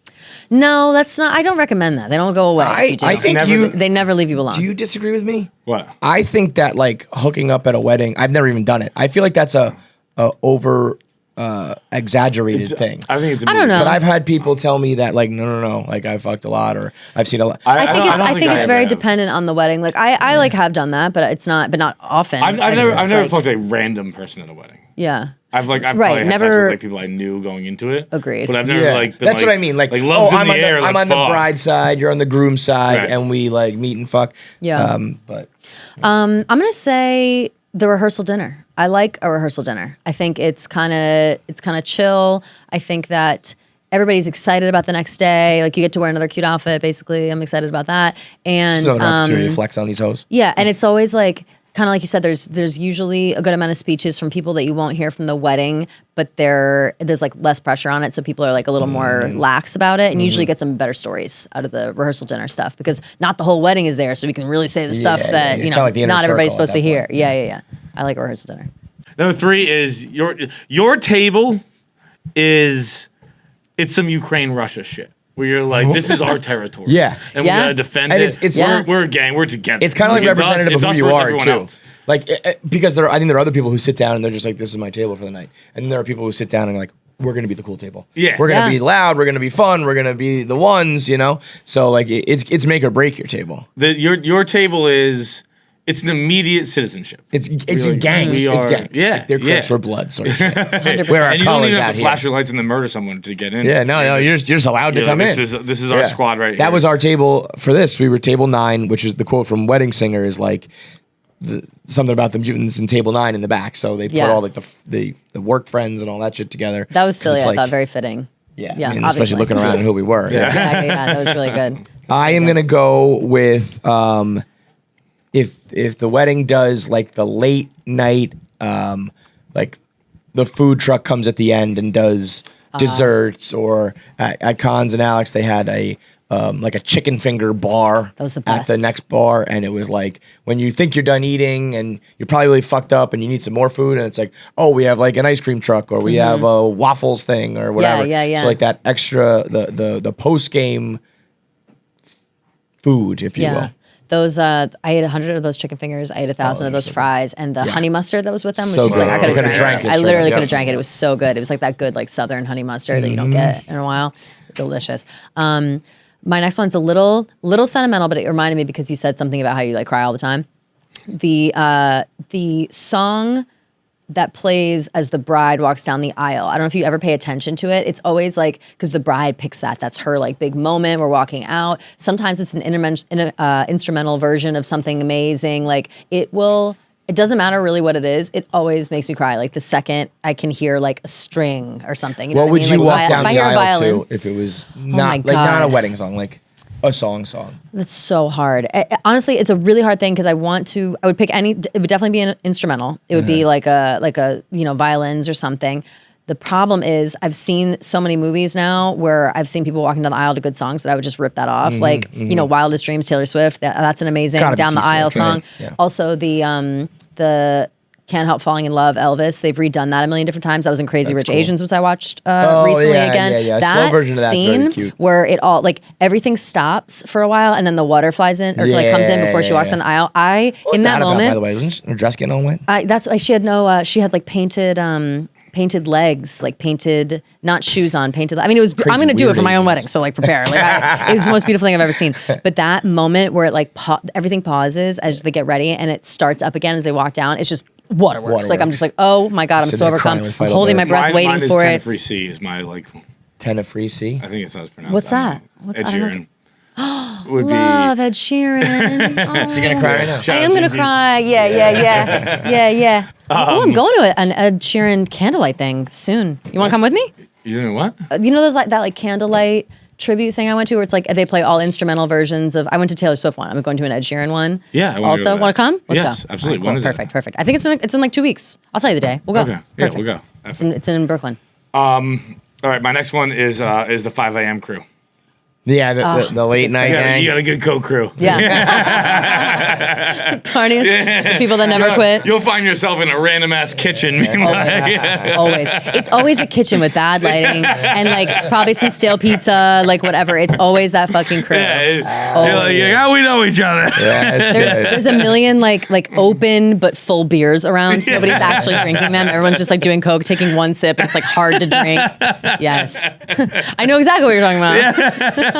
No, that's not. I don't recommend that. They don't go away. if you do. I think they never leave you alone. Do you disagree with me? What? I think that like hooking up at a wedding, I've never even done it. I feel like that's a over exaggerated thing. I think it's. A I don't movie. know. But I've had people tell me that like no, like I fucked a lot or I've seen a lot. I think it's. don't I think it's have very that. dependent on the wedding. Like I like have done that, but it's not. But not often. I've Like, never it's like- fucked a random person at a wedding. Yeah. I've Right, probably had sex never- with like people I knew going into it. Agreed. But I've never Yeah, like been that's like, what I mean. Like, love's in I'm the on air. I'm let's on the fuck. bride side, you're on the groom side, Right. and we like meet and fuck. Yeah. But I'm gonna say The rehearsal dinner. I like a rehearsal dinner. I think it's kind of chill. I think that everybody's excited about the next day. Like you get to wear another cute outfit. Basically, I'm excited about that. And Still an opportunity to flex on these hoes. yeah, and it's always like kind of like you said. There's usually a good amount of speeches from people that you won't hear from the wedding, but there's like less pressure on it, so people are like a little more lax about it, and usually get some better stories out of the rehearsal dinner stuff because not the whole wedding is there, so we can really say the stuff that It's kinda like the inner not everybody's circle at supposed to that hear. point. Yeah. I like a rehearsal dinner. Number 3 is your table is it's some Ukraine-Russia shit. Where you're like, this is our territory. Yeah. And we gotta defend And it. it's we're a gang. We're together. It's kind of like It's us- representative it's of us who you versus are everyone too. else. Like because I think there are other people who sit down and they're just like, this is my table for the night, and then there are people who sit down and like, we're gonna be the cool table. Yeah. we're gonna Yeah. be loud. We're gonna be fun. We're gonna be the ones, you know. So like it's make or break your table. Your table is it's an immediate citizenship. It's Really, gangs. we It's are- gangs. yeah, Like, they're Crips, yeah. we're Bloods. Sort of shit. 100%. Where our And you don't colors even have out to here. flash your lights and then murder someone to get in. Yeah, no, you're just allowed to You're come like, in. This is our squad right here. That was our table for this. We were table 9, which is the quote from Wedding Singer is like something about the mutants in table 9 in the back. So they put Yeah. all like the work friends and all that shit together. That was 'Cause silly. it's I like- thought very fitting. Yeah, Yeah, I mean, obviously. especially looking around at who we were. Yeah. Yeah, that was really good. I am gonna go with if the wedding does like the late night, like the food truck comes at the end and does desserts, or at Cons and Alex they had a like a chicken finger bar That was the at the best. next bar, and it was like when you think you're done eating and you're probably really fucked up and you need some more food, and it's like, oh, we have like an ice cream truck, or we have a waffles thing, or whatever. yeah. So like that extra the post game food, if you will. Those I ate 100 of those chicken fingers. I ate 1,000 of those fries, and the honey mustard that was with them was So just like good. I could have Could've drank drank it. it I straight literally up. could have drank it. It was so good. It was like that good like southern honey mustard that you don't get in a while. Delicious. My next one's a little sentimental, but it reminded me because you said something about how you like cry all the time. The song that plays as the bride walks down the aisle. I don't know if you ever pay attention to it. It's always like, because the bride picks that's her like big moment. We're walking out. Sometimes it's an instrumental version of something amazing. Like it doesn't matter really what it is. It always makes me cry. Like the second I can hear like a string or something. You know What would I mean? you Like, walk down if I the hear a aisle violin, to if it was my not not a God. wedding song, like a song? That's so hard. Honestly, it's a really hard thing because I would pick any. It would definitely be an instrumental. It would be like a violins or something. The problem is I've seen so many movies now where I've seen people walking down the aisle to good songs that I would just rip that off. Wildest Dreams, Taylor Swift. That's an amazing Gotta be down the T-Swift, aisle right? song. Yeah. Also the Can't Help Falling in Love, Elvis. They've redone that a million different times. I was in Crazy Rich cool. Asians, which I watched recently yeah, again. yeah, yeah. A slow That version of that's very scene cute. where it all like everything stops for a while and then the water flies in or like comes in before she walks down the aisle. What was In that about, moment, by the way, wasn't her dress getting all wet? she had no. She had like painted legs, like painted, not shoes on, painted. I mean, it was. I'm going to do it weird for my own Asians. wedding, so like prepare. Like it was the most beautiful thing I've ever seen. But that moment where it like everything pauses as they get ready and it starts up again as they walk down, it's just waterworks. Like I'm just like, oh my god, I'm Sitting so there overcome. crying with I'm Fido holding my Bear. breath, waiting mine is for 10 it. Free C is my like. Tennessee C. I think it's how it's pronounced. What's I don't that? know. What's Ed I don't know. Sheeran. Would Love Ed Sheeran. She's gonna cry right now. Shout I out am to gonna Keegs. cry. Yeah. I'm going to an Ed Sheeran candlelight thing soon. You want to come with me? You doing what? You know, there's like that like candlelight tribute thing I went to where it's like they play all instrumental versions of. I went to Taylor Swift one. I'm going to an Ed Sheeran one. Yeah, I wanna go Also, to want to that. come? Let's Yes, go. absolutely. All When right, is it? cool. Perfect. I think it's in like 2 weeks. I'll tell you the day. We'll go. Okay. Yeah, Perfect. we'll go. It's in Brooklyn. All right, my next one is the 5 a.m. crew. Yeah, the late night gang. You got a good co-crew. Yeah. Parties. The people that never quit. You'll find yourself in a random ass kitchen. being like, Always. It's always a kitchen with bad lighting and like it's probably some stale pizza, like whatever. It's always that fucking crew. You're like, yeah, we know each other. There's a million like open but full beers around. Nobody's actually drinking them. Everyone's just like doing Coke, taking one sip. And it's like hard to drink. Yes. I know exactly what you're talking about.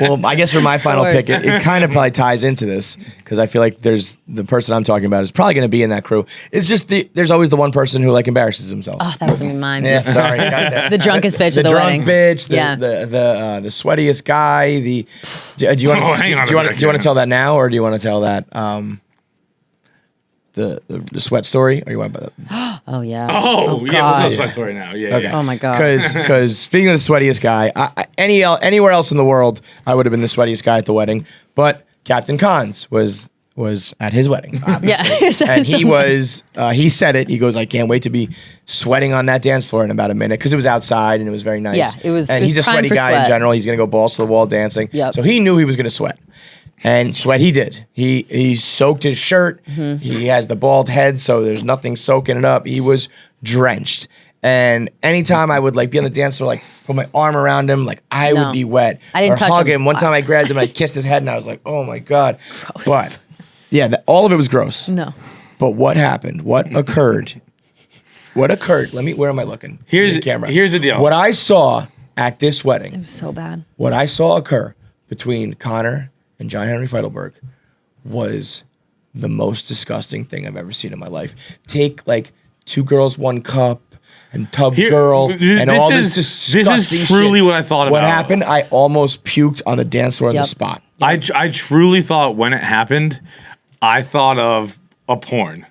Well, I guess for my final course. pick, it kind of probably ties into this because I feel like there's the person I'm talking about is probably going to be in that crew. It's just there's always the one person who like embarrasses themselves. Oh, that was gonna be mine. Yeah, sorry. got that. The drunkest bitch the at the drunk wedding. bitch, Yeah. the sweatiest guy. Do you want Oh, hang on a to second. tell that now, or do you want to tell that? the sweat story? Or you want about that? Oh yeah. Oh, yeah. God. What's my story now? Yeah. Okay. Yeah. Oh my God. Because speaking of the sweatiest guy, anywhere else in the world, I would have been the sweatiest guy at the wedding. But Captain Cons was at his wedding, obviously. Yeah. And he said it. He goes, I can't wait to be sweating on that dance floor in about a minute because it was outside and it was very nice. Yeah, it was. And it was he's a prime sweaty for guy in sweat. general. He's gonna go balls to the wall dancing. Yep. So he knew he was gonna sweat. And sweat he did. He soaked his shirt. Mm-hmm. He has the bald head, so there's nothing soaking it up. He was drenched. And anytime I would like be on the dance floor, like put my arm around him, like I No. would be wet. I didn't or touch hug him. him. One time I grabbed him, I kissed his head, and I was like, oh my God. Gross. But yeah, all of it was gross. No. But what happened? What occurred? What occurred? Where am I looking? Here's the camera. Here's the deal. What I saw at this It wedding, was so bad. what I saw occur between Connor and John Henry Feidelberg was the most disgusting thing I've ever seen in my life. Take like 2 girls, 1 cup, and tub girl, and all this disgusting This is truly shit. what I thought What about. happened? I almost puked on the dance floor on the Yep. spot. I truly thought when it happened, I thought of a porn.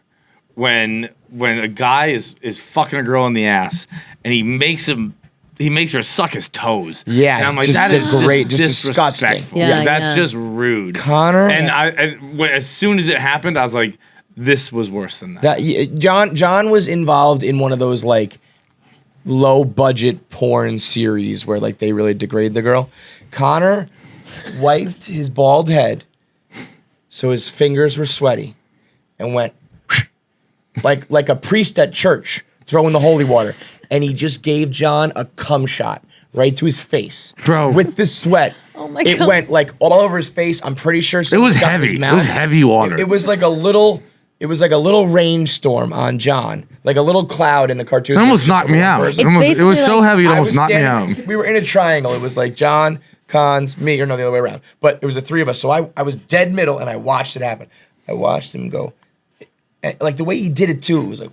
When a guy is fucking a girl in the ass and he makes her suck his toes. Yeah, and I'm like, just that is degrade- just just disgusting. disrespectful. Yeah, That's yeah. just rude. Connor And as soon as it happened, I was like, this was worse than that. John was involved in one of those like low budget porn series where like they really degrade the girl. Connor wiped his bald head so his fingers were sweaty and went like a priest at church throwing the holy water, and he just gave John a cum shot right to his face, Bro. with the sweat. Oh my It God. went like all over his face. I'm pretty sure It was something got in his heavy. It mouth. was heavy water. It was like a little. It was like a little rainstorm on John, like a little cloud in the cartoon. It almost Just knocked me one out. person. It was so basically like- heavy, it I almost was knocked me out. standing. We were in a triangle. It was like John, Cons, me, or no, the other way around. But it was the 3 of us. So I was dead middle, and I watched it happen. I watched him go. And like the way he did it too, it was like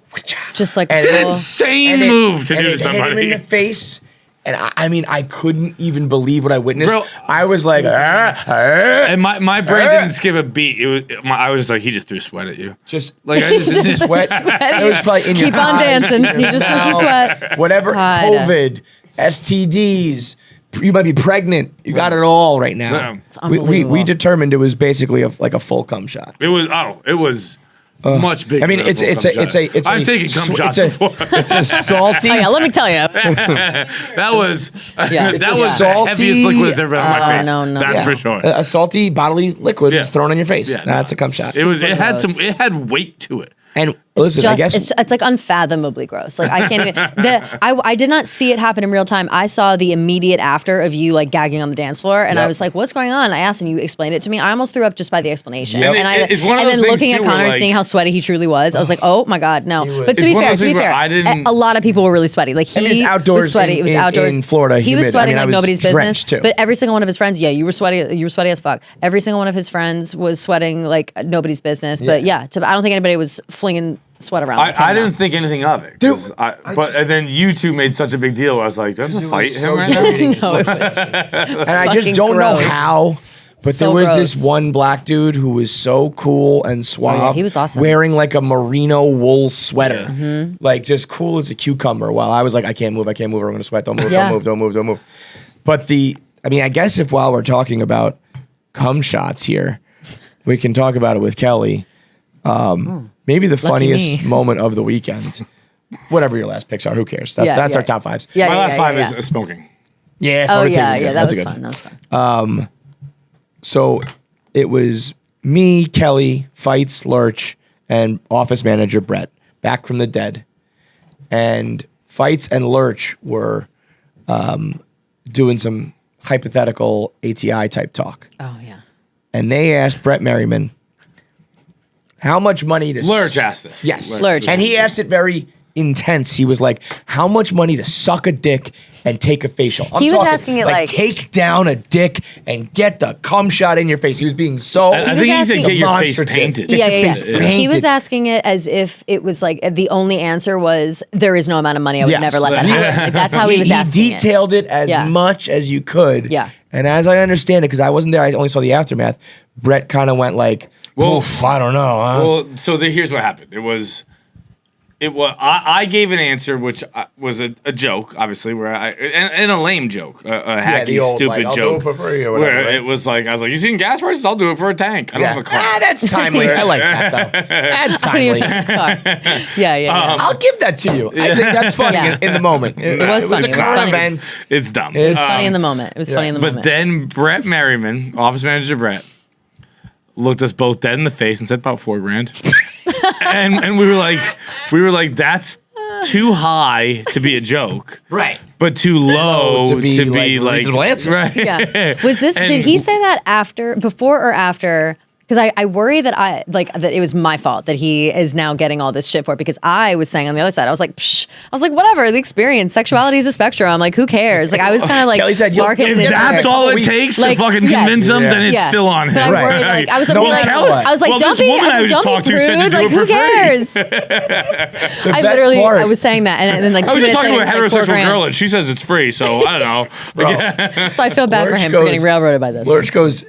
Just like and It's an Oh. insane and move to and do it to hit him somebody. in the face. And I mean, I couldn't even believe what I witnessed. Bro, I was like, And my brain didn't skip a beat. I was just like, he just threw sweat at you. just Like I just sweat. It was probably in Keep your on eyes, dancing. in your You just threw some mouth, sweat. Whatever, God. COVID, STDs. You might be pregnant. You got it all right now. Yeah. It's We unbelievable. determined it was basically like a full cum shot. It was much bigger. I mean, than it's full cum shot. I've taken cum shots before. It's a salty. Oh yeah, let me tell you. That was Yeah. that It's was salty- the heaviest liquid that's ever been on my face. no, no. That's Yeah. for sure. A salty bodily liquid Yeah. was thrown on your face. Yeah, That's a cum shot. It had gross. it had weight to it. And listen, I guess it's like unfathomably gross. Like I can't even. I did not see it happen in real time. I saw the immediate after of you like gagging on the dance floor, and I Yep. was like, "What's going on?" I asked, and you explained it to me. I almost threw up just by the explanation. Yep. And It's one of and those then things, looking too, at where, Connor and like- seeing how sweaty he truly was, I was like, "Oh my God, no!" was. But to It's be one of fair, those things where I didn't- a lot of people were really sweaty. Like he mean, it's outdoors was sweaty. It was in outdoors Florida, He was humid. I sweating mean, I like was nobody's business. drenched, too. But every single one of his friends, yeah, you were sweaty. You were sweaty as fuck. Every single one of his friends was sweating like nobody's business. But yeah, I don't think anybody was flinging sweat around. like him, I no. didn't think anything of it. Dude, 'Cause and then you two made such a big deal. I was like, do I have to it fight was him so right now? dirty. No, it was. And I just fucking don't know gross. how. But So there was this gross. one black dude who was so cool and suave. he was awesome. Wearing like a merino wool sweater. Like just cool as a cucumber. While I was like, I can't move, I'm going to sweat. Don't move, Yeah. don't move. But I guess if while we're talking about cum shots here, we can talk about it with Kelly. Maybe the funniest me. moment of the weekend. Whatever your last picks are, who cares? That's Yeah, our top 5s. Yeah, My yeah, last yeah, 5 yeah. is smoking. Yeah, Oh Smoking yeah, Season's yeah, good. that That's was a good fun. That was fun. So it was me, Kelly, Feits, Lurch, and office manager Brett, back from the dead. And Feits and Lurch were doing some hypothetical ATI type talk. Oh yeah. And they asked Brett Merriman how much money to Lurch asked this. Yes. Lurch. And he asked it very intense. He was like, how much money to suck a dick and take a facial? I'm He was talking, asking it like- take down a dick and get the cum shot in your face. He was being so I think was he said asking- get your face demonstrative. painted. Get Yeah, your yeah, face yeah. painted. He was asking it as if it was like the only answer was there is no amount of money. I would Yes. never let that happen. Like, that's how he was asking He detailed it as Yeah. much as you could. Yeah. And as I understand it, because I wasn't there, I only saw the aftermath. Brett kind of went like, Oof, I don't know. Huh? Well, so here's what happened. It was I gave an answer which was a joke, obviously, where and a lame joke, a hacky, old, stupid I'll joke, do it for free or whatever, where right? it was like I was like, you seen gas prices? I'll do it for a tank. I don't have a car. That's timely. I like that though. That's timely. Yeah. I'll give that to you. I think that's funny in the moment. It was funny. It was a current event. It's dumb. It was funny in the moment. It was funny in the moment. But then Brett Merriman, office manager Brett, looked us both dead in the face and said about $4,000. and we were like, that's too high to be a joke. Right. But too low to be like reasonable answer. Right. Yeah. Was this? Did he say that before or after? Because I worry that that it was my fault that he is now getting all this shit for it, because I was saying on the other side, I was like, psh, I was like, whatever, the experience, sexuality is a spectrum. Like, who cares? Like, I was kind of like, Kelly said, if that's all it takes to fucking convince him, then it's still on him. But I worried, like, I was like, I was like, don't be prude. Like, who cares? I literally, I was saying that, and then like, I was just talking to a like heterosexual girl, and she says it's free, so I don't know. So I feel bad for him for getting railroaded by this. Lurch goes,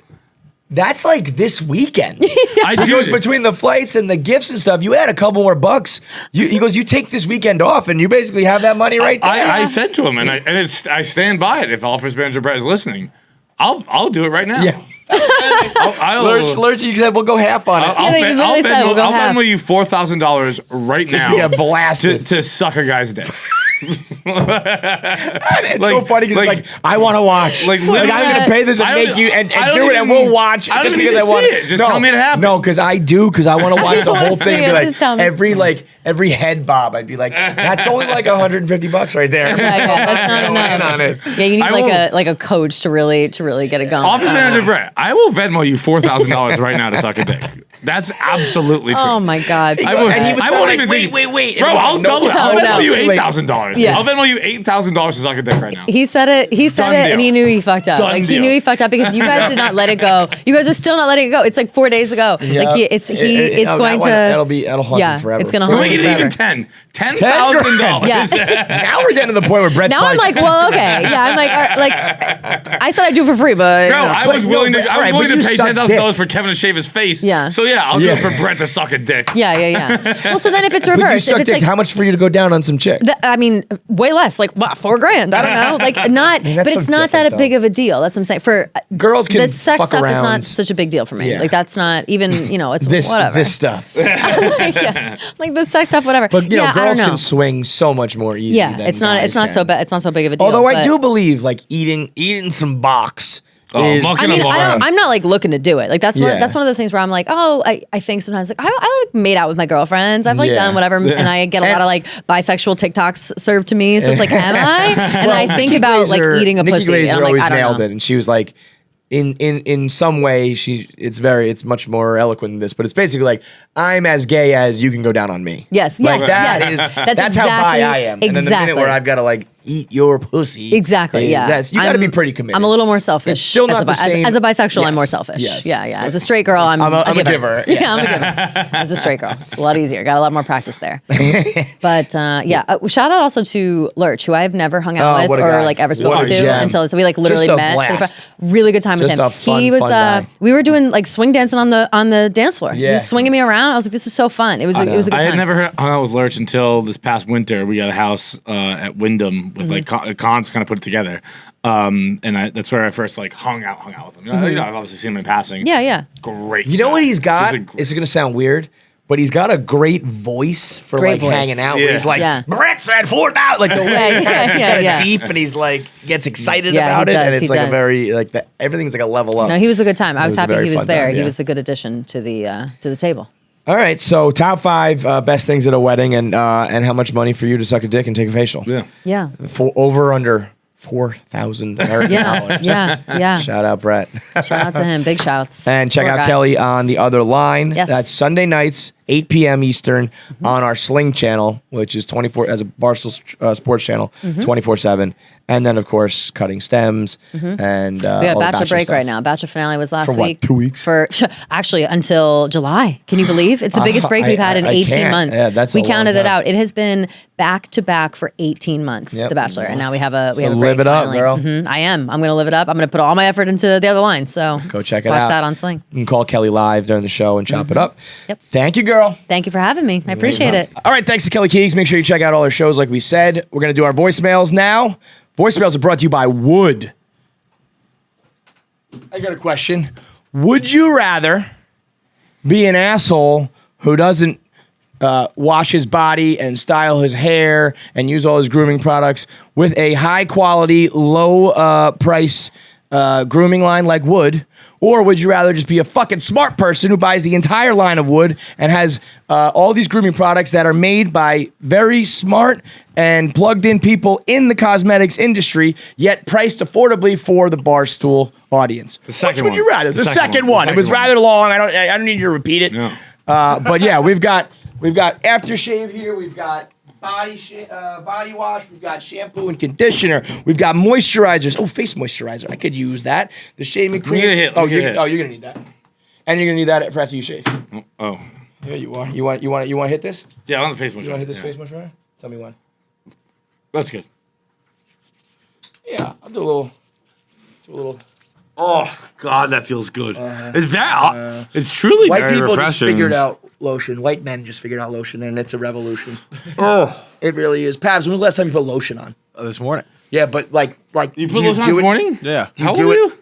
that's like this weekend. I He do. goes, between the flights and the gifts and stuff, you had a couple more bucks. He goes, you take this weekend off, and you basically have that money right there. I said to him, and I stand by it. If office manager Brett is listening, I'll do it right now. Yeah. I'll Lurch, you said we'll go half on it. I'll we'll go half. Venmo you $4,000 right now. Yeah, blasted. to suck a guy's dick. It's so funny because it's like, I want to watch. Like, I'm going to pay this and make you and do it, and we'll watch I just don't because even I want see it. Just tell me it happened. No, because I do, because I want to watch the whole thing and Just tell be me. like, every head bob, I'd be like, that's only like $150 right there. That's not enough. On it. Yeah, you need like a coach to really get it going. Office manager Brett, I will Venmo you $4,000 right now to suck a dick. That's absolutely true. Oh my God. And he was I won't like, even think. wait. Bro, I'll double it. I'll Venmo you Too late. $8,000. Yeah. I'll Venmo you $8,000 to suck a dick right now. He said it, Done and he deal. knew he fucked up. Done Like, he deal. knew he fucked up because you guys did not let it go. You guys are still not letting it go. It's like 4 days ago. Yeah. Like, it's going to. That'll haunt him forever. It's gonna We'll haunt make him it forever. even $10,000. Yeah. Now we're getting to the point where Brett's Now I'm like, well, okay. Yeah, I'm like, all right, like, I said I'd do it for free, but. Bro, I was willing to pay suck $10,000 dick. for Kevin to shave his face. Yeah. So yeah, I'll do it for Brett to suck a dick. Yeah. Well, so then if it's But you reversed, suck if it's dick, like. how much for you to go down on some chick? I mean, way less, like what, $4,000? I don't know, like not, mean, but that's it's so not that different, big of a deal. That's what I'm saying. For Girls can the sex fuck stuff is around. not such a big deal for me. Yeah. Like that's not even, it's whatever. This stuff. Like the sex stuff, whatever. But I girls don't know. can swing so much more easy. Yeah, than it's not guys so can. bad. It's not so big of a deal. Although I but- do believe like eating some box. Is, mucking I mean, a bar. I'm not like looking to do it. Like that's one Yeah. of the things where I'm like, oh, I think sometimes like I like made out with my girlfriends. I've like Yeah. done whatever, and I get a lot of like bisexual TikToks served to me. So it's like, am I? And I think about like eating a Nikki pussy. Glaser And I'm like, always I don't nailed know. it, and she was like, in some way, it's much more eloquent than this, but it's basically like, I'm as gay as you can go down on me. Yes, like yes, that yes. is That's that's how bi exactly- I am. And then the exactly. minute where I've got to like eat your pussy, Exactly. Yeah. you got to be pretty committed. I'm a little more selfish. It's still not as a, the same. As a bisexual, I'm more Yes, selfish. yes. Yeah. As a straight girl, I'm a giver. Yeah, I'm a giver. As a straight girl, it's a lot easier. Got a lot more practice there. But shout out also to Lurch, who I've never hung out with what a or guy. like ever What spoken a to gem. until so we like literally Just a met. For the blast. first- really good time with Just him. a fun, He was fun guy. we were doing like swing dancing on the dance floor. He Yeah. was swinging me around. I was like, this is so fun. It was a good time. I had never hung out with Lurch until this past winter. We got a house at Wyndham with like Cons kind of put it together, and that's where I first like hung out with him. I've obviously seen him in passing. Yeah. Great. You know what he's got? Just a This is gonna sound weird, but he's got a great voice for Great like voice. hanging out. Yeah. Where he's like, Yeah. Brett said 4,000. Like the way he's kind of deep, and he's like gets excited Yeah, about he it, does, and it's he like a does. very like everything's like a level up. No, he was a good time. I was was a happy very he was fun there. time, He yeah. was a good addition to the table. All right, so top 5 best things at a wedding, and how much money for you to suck a dick and take a facial? Yeah. Yeah. For over under $4,000. Yeah. Shout out Brett. Shout out to him. Big shouts. And check Poor out guy. Kelly on the other line. Yes. That's Sunday nights, 8 p.m. Eastern on our Sling channel, which is 24 as a Barstool sports channel, 24/7. And then, of course, Cutting Stems and We got all the Bachelor break stuff. right now. Bachelor finale was last For what, week. 2 weeks? For actually until July. Can you believe? It's the biggest break we've had in I 18 can't. months. Yeah, that's we a long counted it time. out. It has been back to back for 18 months. Yep. The Bachelor, and now we have a So have a live break it up, finally. girl. I am. I'm going to live it up. I'm going to put all my effort into the other line. So Go check it watch out. that on Sling. You can call Kelly live during the show and chop it up. Yep. Thank you, girl. Thank you for having me. I appreciate it. All right, thanks to Kelly Keegs. Make sure you check out all our shows like we said. We're going to do our voicemails now. Voicemails are brought to you by Wood. I got a question. Would you rather be an asshole who doesn't wash his body and style his hair and use all his grooming products with a high quality, low price grooming line like Wood? Or would you rather just be a fucking smart person who buys the entire line of Wood and has all these grooming products that are made by very smart and plugged in people in the cosmetics industry, yet priced affordably for the Barstool audience? The second Which would you one. rather? The The second second one. one. The It was second one. rather long. I don't need you to repeat it. No. But yeah, we've got aftershave here. We've got body wash. We've got shampoo and conditioner. We've got moisturizers. Oh, face moisturizer. I could use that. The shaving cream. get a hit. Oh, Let me get a hit. you're gonna need that. And you're gonna need that for after you shave. Oh. Yeah, you are. You want to hit this? Yeah, on the face moisturizer. You want to hit this Yeah. face moisturizer? Tell me when. That's good. Yeah, I'll do a little. Oh God, that feels good. It's very, it's truly White very people just refreshing. figured out lotion. White men just figured out lotion, and it's a revolution. Oh, It really is. Pabs, when was the last time you put lotion on? This morning. Yeah, but like you do put lotion on do this it- morning? Yeah. How old do are it? you?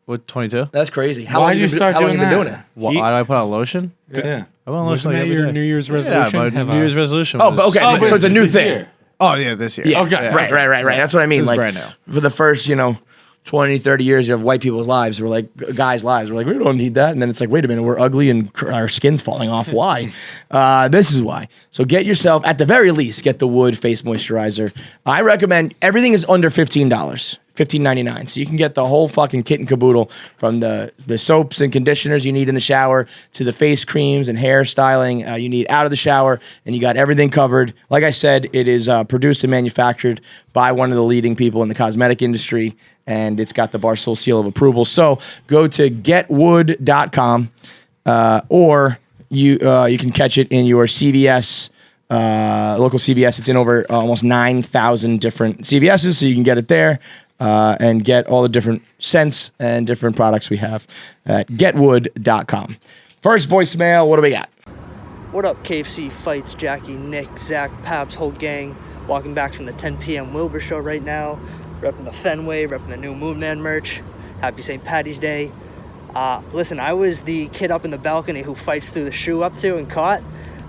What, 22? That's crazy. How Why long do you you been, start how long doing you been that? doing it? Why do I put on lotion? Yeah. I put on lotion Wasn't like that every your day. New Year's Yeah, resolution? my New Year's resolution. Oh, was- but okay, Oh, so it's a new this thing. year. Oh, yeah, this year. Yeah, Okay, Yeah. right. That's what I mean. This is Like brand new. for the first, 20, 30 years of white people's lives, we're like guys' lives. We're like, we don't need that. And then it's like, wait a minute, we're ugly and our skin's falling off. Why? This is why. So get yourself, at the very least, get the Wood face moisturizer. I recommend everything is under $15, $15.99. So you can get the whole fucking kit and caboodle, from the soaps and conditioners you need in the shower to the face creams and hair styling you need out of the shower, and you got everything covered. Like I said, it is produced and manufactured by one of the leading people in the cosmetic industry, and it's got the Barstool seal of approval. So go to getwood.com or you can catch it in your CVS, local CVS. It's in over almost 9,000 different CVSs, so you can get it there and get all the different scents and different products we have at getwood.com. First voicemail, what do we got? What up, KFC, Feits, Jackie, Nick, Zach, Pabs, whole gang. Walking back from the 10 p.m. Wilbur show right now. Repping the Fenway, repping the new Moon Man merch. Happy St. Patty's Day. Listen, I was the kid up in the balcony who fights through the shoe up to and caught.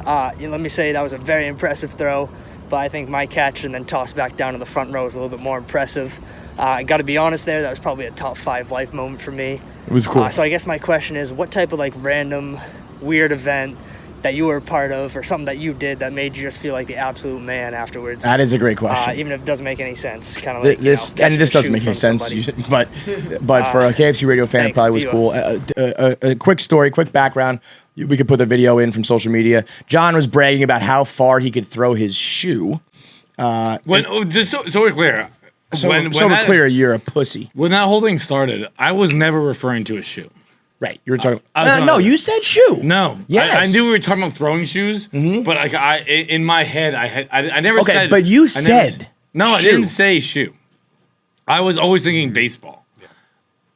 Let me say that was a very impressive throw, but I think my catch and then toss back down to the front row was a little bit more impressive. I got to be honest there, that was probably a top 5 life moment for me. It was cool. So I guess my question is, what type of random weird event that you were a part of or something that you did that made you just feel like the absolute man afterwards? That is a great question. Even if it doesn't make any sense. Kind of This doesn't make any sense, but for a KFC radio fan, it thanks, probably was Vito. cool. A quick story, quick background. We could put the video in from social media. John was bragging about how far he could throw his shoe. Just so we're clear. So when we're that- clear, you're a pussy. When that whole thing started, I was never referring to a shoe. Right. You were talking. I was No, talking- you said shoe. No. Yes. I knew we were talking about throwing shoes, but in my head, I never Okay, said. but you I never said no, I shoe. didn't say shoe. I was always thinking baseball.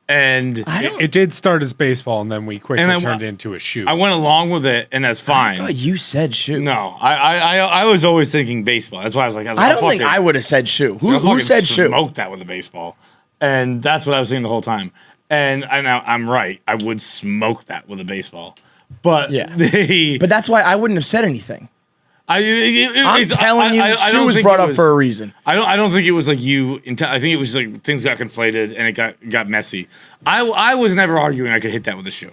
And It did start as baseball, and then we quickly And I- turned it into a shoe. I went along with it, and that's fine. Oh, you said shoe. No, I was always thinking baseball. That's why I was like, I don't think I would have said shoe. I'll Who fucking said shoe? Smoke that with a baseball, and that's what I was saying the whole time. And I'm right. I would smoke that with a baseball, but Yeah. they. But that's why I wouldn't have said anything. I'm it's- telling you, I shoe don't was think brought it up was- for a reason. I don't think it was like you. I think it was like things got conflated and it got messy. I was never arguing I could hit that with a shoe.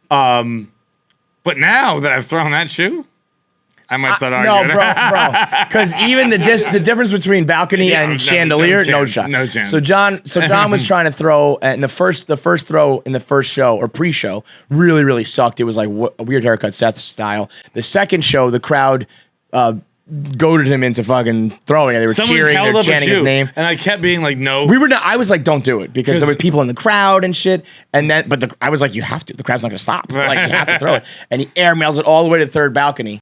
But now that I've thrown that shoe, I might start No, arguing. bro. Because even the difference between balcony Yeah, and no chandelier, no chance, shot. no chance. So John was trying to throw, and the first throw in the first show or pre-show really, really sucked. It was like a weird haircut, Seth style. The second show, the crowd goaded him into fucking throwing it. They were Someone's cheering, held they were up a chanting his shoe, name. and I kept being like, no. I was like, don't do it because there were people in the crowd and shit. And then, I was like, you have to. The crowd's not going to stop. Like, you have to throw it. And he airmails it all the way to the third balcony.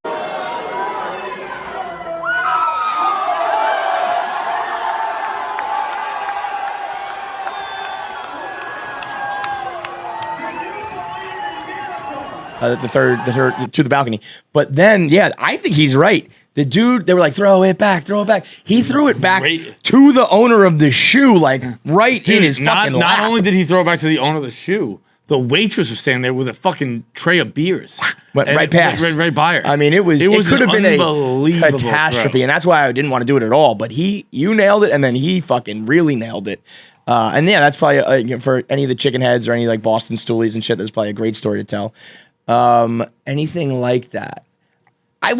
The third to the balcony. But then, yeah, I think he's right. The dude, they were like, throw it back. He threw it back to the owner of the shoe, like right in his fucking lap. Not only did he throw it back to the owner of the shoe, the waitress was standing there with a fucking tray of beers. Went right past. Right by her. I mean, it could have been a catastrophe, throw. and that's why I didn't want to do it at all. But you nailed it, and then he fucking really nailed it. And yeah, that's probably for any of the chicken heads or any like Boston Stoolies and shit. That's probably a great story to tell. Anything like that. I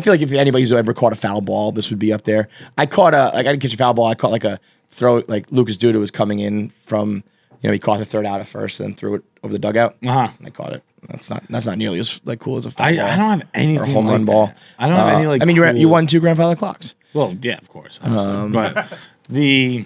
feel like if anybody's ever caught a foul ball, this would be up there. I didn't catch a foul ball. I caught like a throw, like Lucas Duda was coming in from, he caught the third out at first and threw it over the dugout. And I caught it. That's not nearly as like cool as a foul ball. I don't have anything or a home like run ball. that. I don't have any like. I mean, cool... you won 2 grandfather clocks. Well, yeah, of course. But the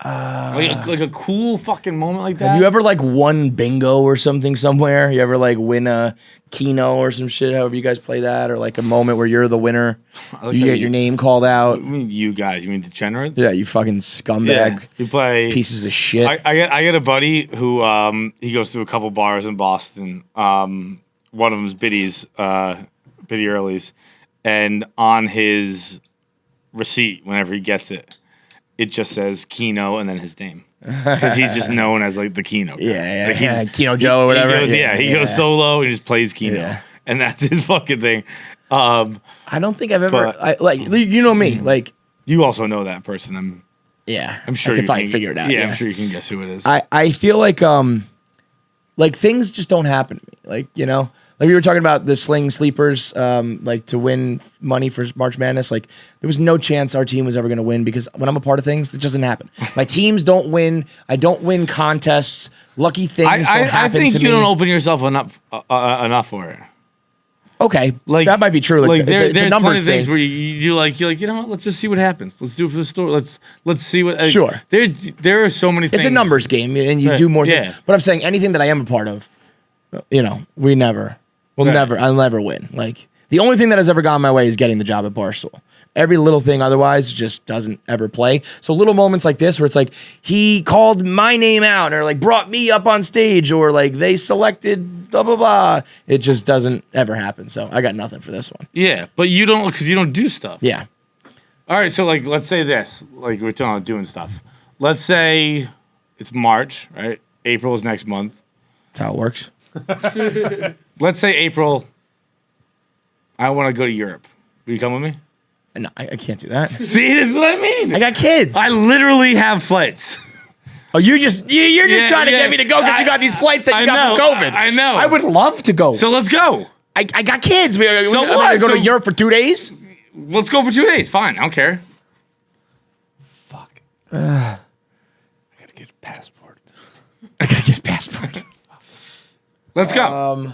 like a cool fucking moment like that. Have you ever like won bingo or something somewhere? You ever like win a Keno or some shit? However you guys play that, or like a moment where you're the winner, you get your name called out. I mean, you guys, you mean degenerates? Yeah, you fucking scumbag. Yeah. You play pieces of shit. I get a buddy who he goes to a couple bars in Boston. One of them is Biddy's, Biddy Early's, and on his receipt, whenever he gets it, it just says Keno and then his name. Because he's just known as like the Keno guy. Yeah, Like Keno Joe or whatever. He goes solo and just plays Keno. Yeah. And that's his fucking thing. I don't think I've ever, you know me, like. You also know that person. I'm sure I you could probably figure it out. Yeah, I'm sure you can guess who it is. I feel like things just don't happen to me. Like, like we were talking about the sling sleepers, like to win money for March Madness. Like there was no chance our team was ever going to win because when I'm a part of things, it doesn't happen. My teams don't win. I don't win contests. Lucky things don't happen to me. I think you don't open yourself enough for it. Okay, like that might be true. Like there's it's a numbers plenty of things thing. where you're like, let's just see what happens. Let's do it for the story. Let's see what. Sure. There are so many things. It's a numbers game, and you do more things. But I'm saying anything that I am a part of, we never. I'll never win. Like the only thing that has ever gone my way is getting the job at Barstool. Every little thing otherwise just doesn't ever play. So little moments like this where it's like he called my name out or like brought me up on stage or like they selected blah blah blah. It just doesn't ever happen. So I got nothing for this one. Yeah, but you don't because you don't do stuff. Yeah. All right, so like let's say this, like we're talking about doing stuff. Let's say it's March, right? April is next month. That's how it works. Let's say April. I want to go to Europe. Will you come with me? No, I can't do that. See, this is what I mean. I got kids. I literally have flights. Oh, you're just trying to get me to go because you got these flights that you got from COVID. I know. I would love to go. So let's go. I got kids. I'm what? gonna go So- to Europe for 2 days. Let's go for 2 days. Fine. I don't care. Fuck. I gotta get a passport. I gotta get a passport. Let's go.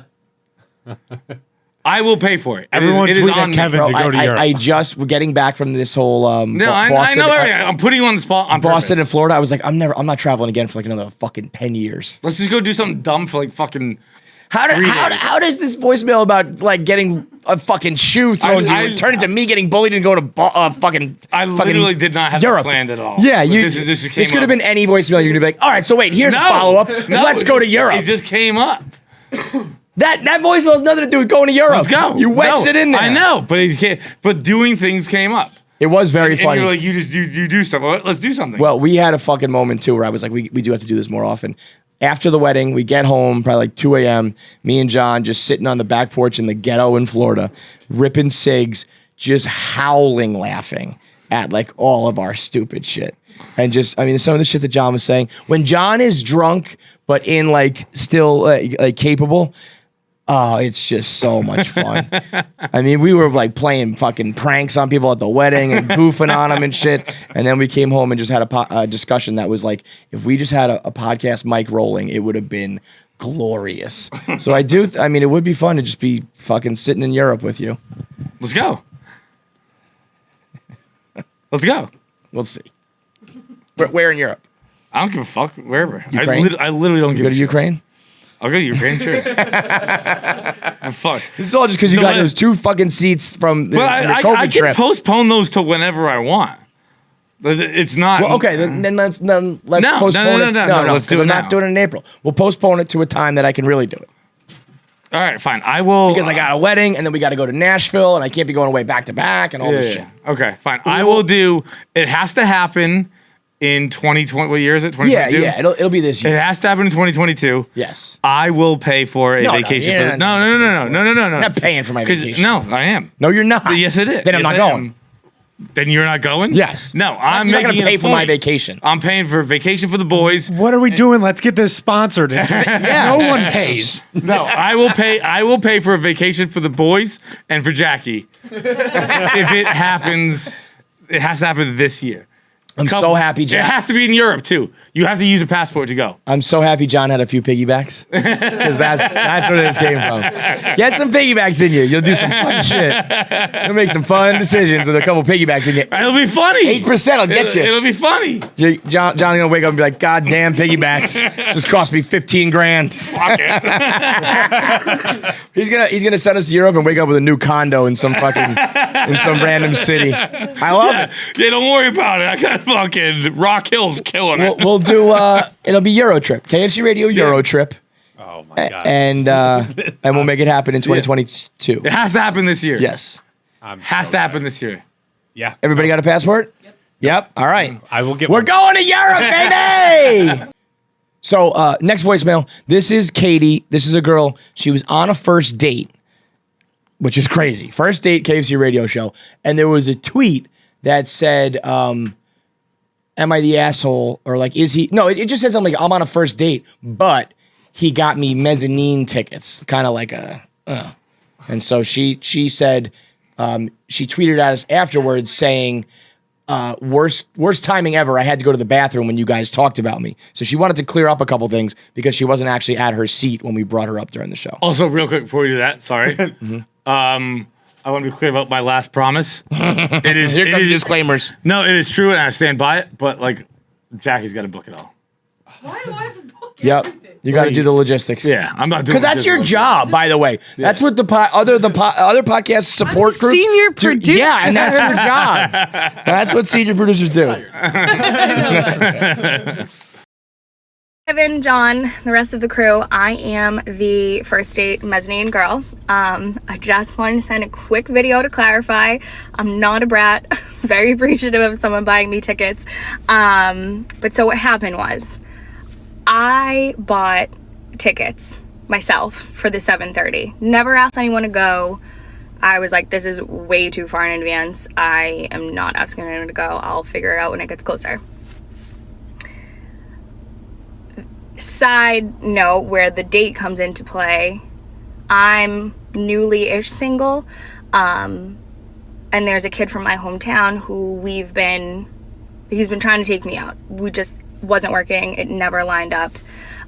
I will pay for it. Everyone it is tweet at on me. Kevin to go to Europe. I just we're getting back from this whole No, I Boston, know everything. I'm putting you on the spot on Boston purpose. and Florida. I was like, I'm not traveling again for like another fucking 10 years. Let's just go do something dumb for like fucking. How does this voicemail about like getting a fucking shoe thrown to you turn into me getting bullied and go to fucking? I literally did not have Europe. that planned at all. Yeah, This this could have been any voicemail. You're gonna be like, all right, so wait, here's a follow up. Let's go to Europe. It just came up. That voicemail has nothing to do with going to Europe. Let's go. You wedged it in there. I know, but doing things came up. It was very And funny. you're like, you do stuff. Well, let's do something. Well, we had a fucking moment too where I was like, we do have to do this more often. After the wedding, we get home probably like 2 a.m. Me and John just sitting on the back porch in the ghetto in Florida, ripping cigs, just howling, laughing at like all of our stupid shit. And just, I mean, some of the shit that John was saying. When John is drunk, but in like still like capable, Oh, it's just so much fun. I mean, we were like playing fucking pranks on people at the wedding and goofing on them and shit. And then we came home and just had a discussion that was like, if we just had a podcast mic rolling, it would have been glorious. So I mean, it would be fun to just be fucking sitting in Europe with you. Let's go. Let's go. We'll see. Where in Europe? I don't give a fuck. Wherever. Ukraine? I literally don't give Go a to shit. Ukraine? I'll go to Ukraine, sure. Fuck. This is all just because you got those 2 fucking seats from the COVID I trip. can postpone those to whenever I want. But it's not. Well, okay, then let's postpone it. No, let's do it I'm now. not doing it in April. We'll postpone it to a time that I can really do it. All right, fine. I will. Because I got a wedding, and then we got to go to Nashville, and I can't be going away back to back, and all this shit. Okay, fine. I will do. It has to happen in 2020. What year is it? 2022? Yeah. It'll be this year. It has to happen in 2022. Yes. I will pay for a vacation. No. I'm not paying for my vacation. No, I am. No, you're not. Yes, it is. Then I'm Yes, not I going. am. Then you're not going? Yes. No, I'm You're not making gonna pay it a for my point. vacation. I'm paying for vacation for the boys. What are we doing? Let's get this sponsored. No one pays. No, I will pay for a vacation for the boys and for Jackie. If it happens, it has to happen this year. I'm so happy, It John. has to be in Europe too. You have to use a passport to go. I'm so happy John had a few piggybacks. Because that's where this came from. Get some piggybacks in you. You'll do some fun shit. You'll make some fun decisions with a couple piggybacks in you. It'll be funny. 8% will get you. It'll be funny. John's gonna wake up and be like, God damn piggybacks. Just cost me 15 grand. Fuck it. He's gonna send us to Europe and wake up with a new condo in some random city. I love it. Yeah, don't worry about it. I got fucking Rock Hill's killing it. We'll do it'll be Euro trip. KFC Radio Euro trip. Oh my god. And we'll make it happen in 2022. It has to happen this year. Yes. Has to happen this year. Yeah. Everybody got a passport? Yep. All right. I will get We're one. going to Europe, baby! So, next voicemail. This is Katie. This is a girl. She was on a first date, which is crazy. First date KFC radio show. And there was a tweet that said, am I the asshole? Or like, is he? No, it just says something like, I'm on a first date, but he got me mezzanine tickets. Kind of like a, And so she said, she tweeted at us afterwards saying, worst timing ever. I had to go to the bathroom when you guys talked about me. So she wanted to clear up a couple things because she wasn't actually at her seat when we brought her up during the show. Also, real quick before we do that, sorry. I want to be clear about my last promise. It is. Here it come is- disclaimers. No, it is true, and I stand by it. But like, Jackie's got to book it all. Why do I have to book Yep. You got to do the logistics. Yeah, I'm not doing. Because that's your job, by the way. That's what the other podcast support groups. senior do. producer. Yeah, and that's your job. That's what senior producers do. Kevin, John, the rest of the crew, I am the first date mezzanine girl. I just wanted to send a quick video to clarify. I'm not a brat. Very appreciative of someone buying me tickets. But so what happened was I bought tickets myself for the 7:30. Never asked anyone to go. I was like, this is way too far in advance. I am not asking anyone to go. I'll figure it out when it gets closer. Side note where the date comes into play, I'm newly-ish single, and there's a kid from my hometown who he's been trying to take me out. We just wasn't working. It never lined up.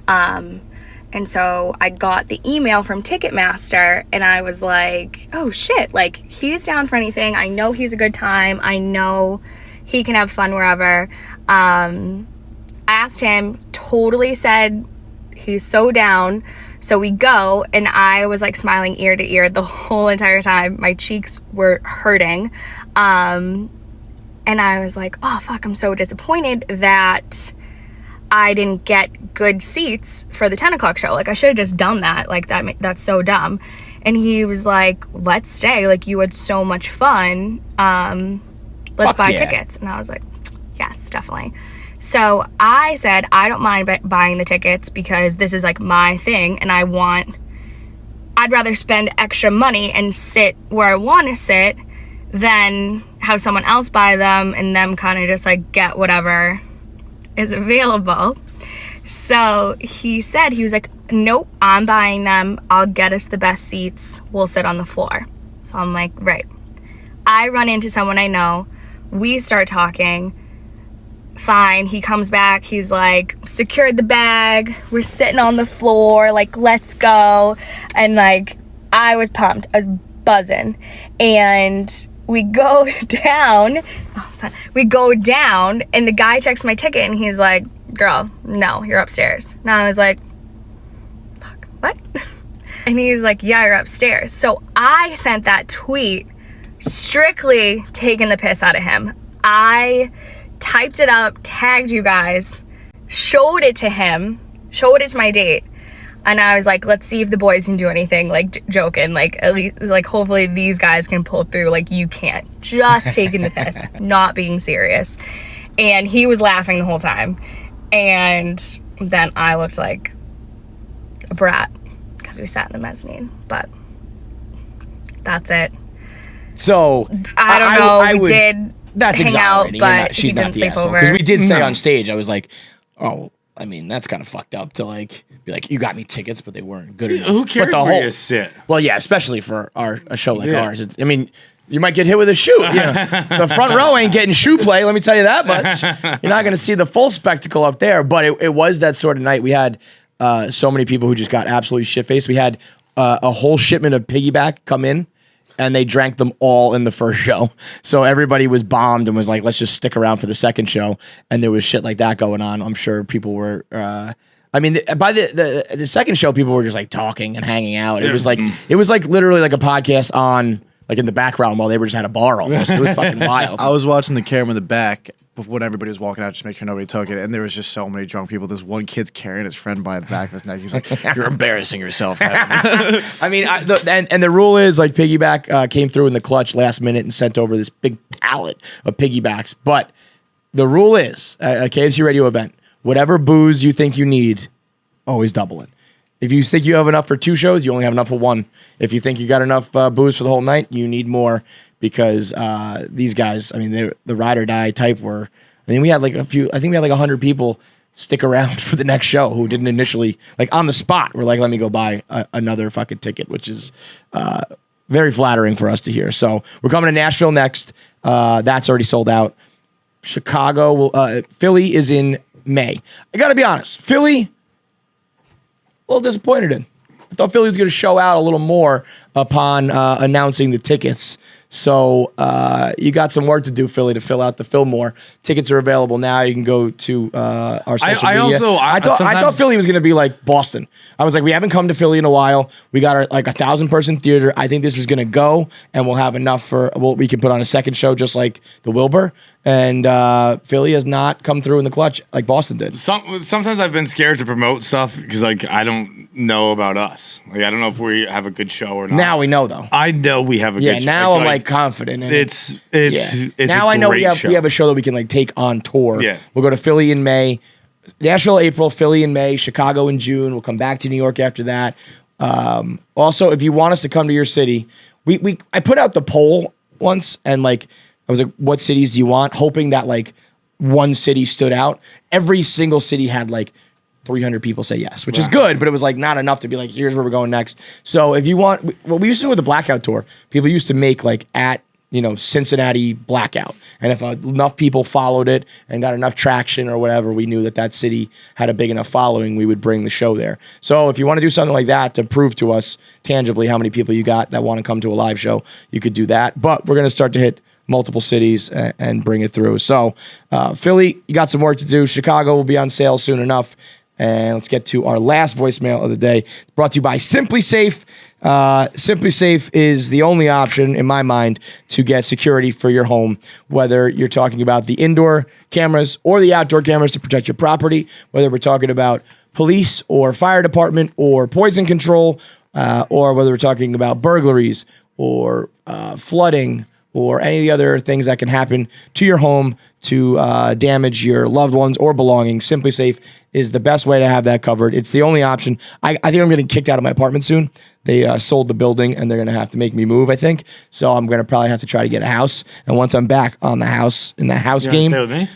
And so I got the email from Ticketmaster and I was like, oh shit, like he's down for anything. I know he's a good time. I know he can have fun wherever. Asked him, totally said he's so down. So we go, and I was like smiling ear to ear the whole entire time. My cheeks were hurting. And I was like, oh fuck, I'm so disappointed that I didn't get good seats for the 10 o'clock show. Like I should have just done that. Like that's so dumb. And he was like, let's stay. Like you had so much fun. Let's buy tickets. And I was like, yes, definitely. So I said, I don't mind buying the tickets because this is like my thing and I'd rather spend extra money and sit where I want to sit than have someone else buy them and them kind of just like get whatever is available. So he said, he was like, nope, I'm buying them. I'll get us the best seats. We'll sit on the floor. So I'm like, right. I run into someone I know. We start talking. Fine. He comes back. He's like, secured the bag. We're sitting on the floor. Like, let's go. And like, I was pumped. I was buzzing. And we go down. We go down, and the guy checks my ticket, and he's like, girl, no, you're upstairs. And I was like, fuck, what? And he's like, yeah, you're upstairs. So I sent that tweet strictly taking the piss out of him. I typed it up, tagged you guys, showed it to him, showed it to my date. And I was like, let's see if the boys can do anything, like joking, like at least, like hopefully these guys can pull through. Like you can't, just taking the piss, not being serious. And he was laughing the whole time. And then I looked like a brat because we sat in the mezzanine. But that's it. So I don't know. We would, did that's hang out, exonerating. but She's he not didn't the sleep asshole. over. Because we did say on stage, I was like, oh, I mean, that's kind of fucked up to like be like, you got me tickets, but they weren't good enough. Who cares but the where whole, you sit? Well, yeah, especially for a show like ours. It's, I mean, you might get hit with a shoe. You know, the front row ain't getting shoe play. Let me tell you that much. You're not going to see the full spectacle up there. But it was that sort of night. We had so many people who just got absolutely shit faced. We had a whole shipment of piggyback come in, and they drank them all in the first show. So everybody was bombed and was like, let's just stick around for the second show. And there was shit like that going on. I'm sure people were. I mean, by the second show, people were just like talking and hanging out. It was like literally like a podcast on. Like in the background while they were just had a bar almost. It was fucking wild. I was watching the camera in the back when everybody was walking out just to make sure nobody took it, and there was just so many drunk people. This one kid's carrying his friend by the back of his neck. He's like, you're embarrassing yourself, Kevin. I mean, and the rule is like piggyback came through in the clutch last minute and sent over this big pallet of piggybacks. But the rule is a KFC radio event, whatever booze you think you need, always double it. If you think you have enough for 2 shows, you only have enough for 1. If you think you got enough booze for the whole night, you need more because these guys, I mean, the ride or die type were, I mean, we had like 100 people stick around for the next show who didn't initially, like on the spot, were like, let me go buy another fucking ticket, which is very flattering for us to hear. So we're coming to Nashville next. That's already sold out. Philly is in May. I got to be honest, Philly, a little disappointed in. I thought Philly was going to show out a little more upon announcing the tickets. So you got some work to do, Philly, to fill out the Fillmore. Tickets are available now. You can go to our social media. I thought Philly was going to be like Boston. I was like, we haven't come to Philly in a while. We got like 1,000-person theater. I think this is going to go, and we'll have enough for we can put on a second show just like the Wilbur. And Philly has not come through in the clutch like Boston did. Sometimes I've been scared to promote stuff because like I don't know about us. Like I don't know if we have a good show or not. Now we know though. I know we have a good show. Yeah, now I'm like confident in it's now I know we have a show that we can like take on tour. Yeah. We'll go to Philly in May, Nashville April, Philly in May, Chicago in June. We'll come back to New York after that. Also, if you want us to come to your city, I put out the poll once and like I was like, what cities do you want? Hoping that like one city stood out. Every single city had like 300 people say yes, which is good, but it was like not enough to be like, here's where we're going next. So if you want, what we used to do with the Blackout Tour, people used to make like at, Cincinnati Blackout. And if enough people followed it and got enough traction or whatever, we knew that city had a big enough following, we would bring the show there. So if you want to do something like that to prove to us tangibly how many people you got that want to come to a live show, you could do that. But we're going to start to hit multiple cities and bring it through. So Philly, you got some work to do. Chicago will be on sale soon enough. And let's get to our last voicemail of the day, brought to you by Simplisafe. Simplisafe is the only option, in my mind, to get security for your home, whether you're talking about the indoor cameras or the outdoor cameras to protect your property, whether we're talking about police or fire department or poison control, or whether we're talking about burglaries or flooding or any of the other things that can happen to your home to damage your loved ones or belongings. Simplisafe is the best way to have that covered. It's the only option. I think I'm getting kicked out of my apartment soon. They sold the building, and they're going to have to make me move, I think. So I'm going to probably have to try to get a house. And once I'm back on the house, in the house game. Stay with me?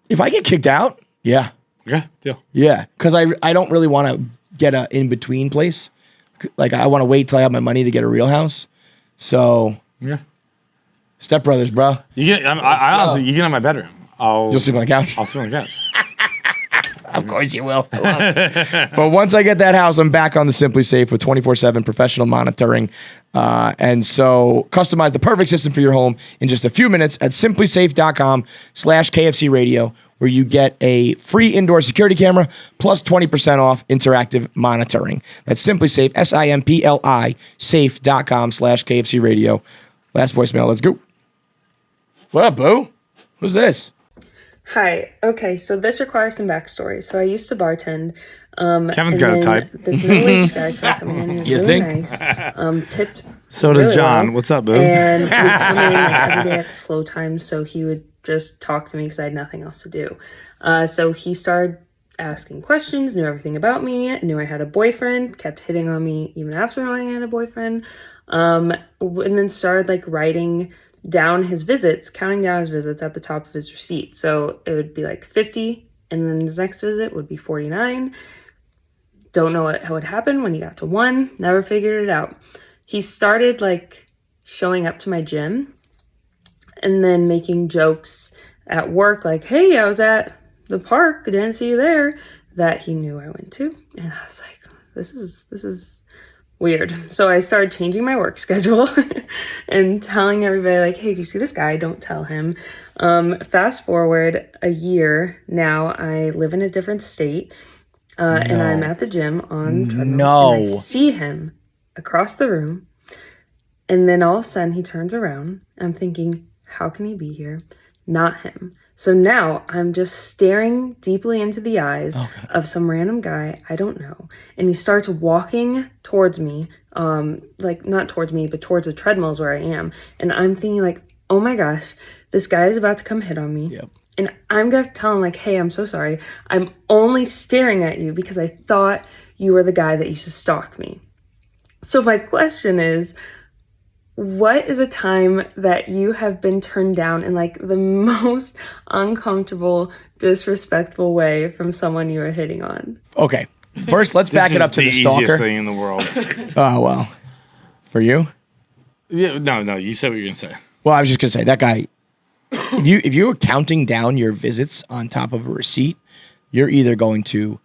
If I get kicked out, Yeah. Okay, deal. Yeah. Because I don't really want to get a in-between place. Like, I want to wait till I have my money to get a real house. So, Yeah. Step Brothers, bro. You get. I honestly, you get in my bedroom. You'll sleep on the couch? I'll sleep on the couch. Of course you will. But once I get that house, I'm back on the Simplisafe with 24/7 professional monitoring. And so customize the perfect system for your home in just a few minutes at simplisafe.com/KFC radio, where you get a free indoor security camera plus 20% off interactive monitoring. That's Simplisafe, SIMPLI, safe.com/KFC radio. Last voicemail. Let's go. What up, boo? Who's this? Hi. Okay, so this requires some backstory. So I used to bartend. Kevin's got a type. This middle-aged guy started coming in. He was You really think? nice. Tipped. So does really John. well. What's up, boo? And he would come in like every day at the slow time, so he would just talk to me because I had nothing else to do. So he started asking questions, knew everything about me, knew I had a boyfriend, kept hitting on me even after knowing I had a boyfriend, and then started like writing down his visits, counting down his visits at the top of his receipt. So it would be like 50, and then his next visit would be 49. Don't know how it happened when he got to 1. Never figured it out. He started like showing up to my gym and then making jokes at work like, hey, I was at the park, I didn't see you there, that he knew I went to. And I was like, this is weird. So I started changing my work schedule and telling everybody like, hey, if you see this guy, don't tell him. Fast forward a year now, I live in a different state, and I'm at the gym on the treadmill. And I see him across the room, and then all of a sudden he turns around. I'm thinking, how can he be here? Not him. So now I'm just staring deeply into the eyes of some random guy I don't know. And he starts walking towards me, like not towards me, but towards the treadmills where I am. And I'm thinking like, oh my gosh, this guy is about to come hit on me. Yep. And I'm going to tell him like, hey, I'm so sorry. I'm only staring at you because I thought you were the guy that used to stalk me. So my question is, what is a time that you have been turned down in like the most uncomfortable, disrespectful way from someone you were hitting on? Okay. First, let's back it up to the stalker. Easiest thing in the world. Oh, well. For you? Yeah, no. You said what you were gonna say. Well, I was just going to say, that guy, if you were counting down your visits on top of a receipt, you're either going to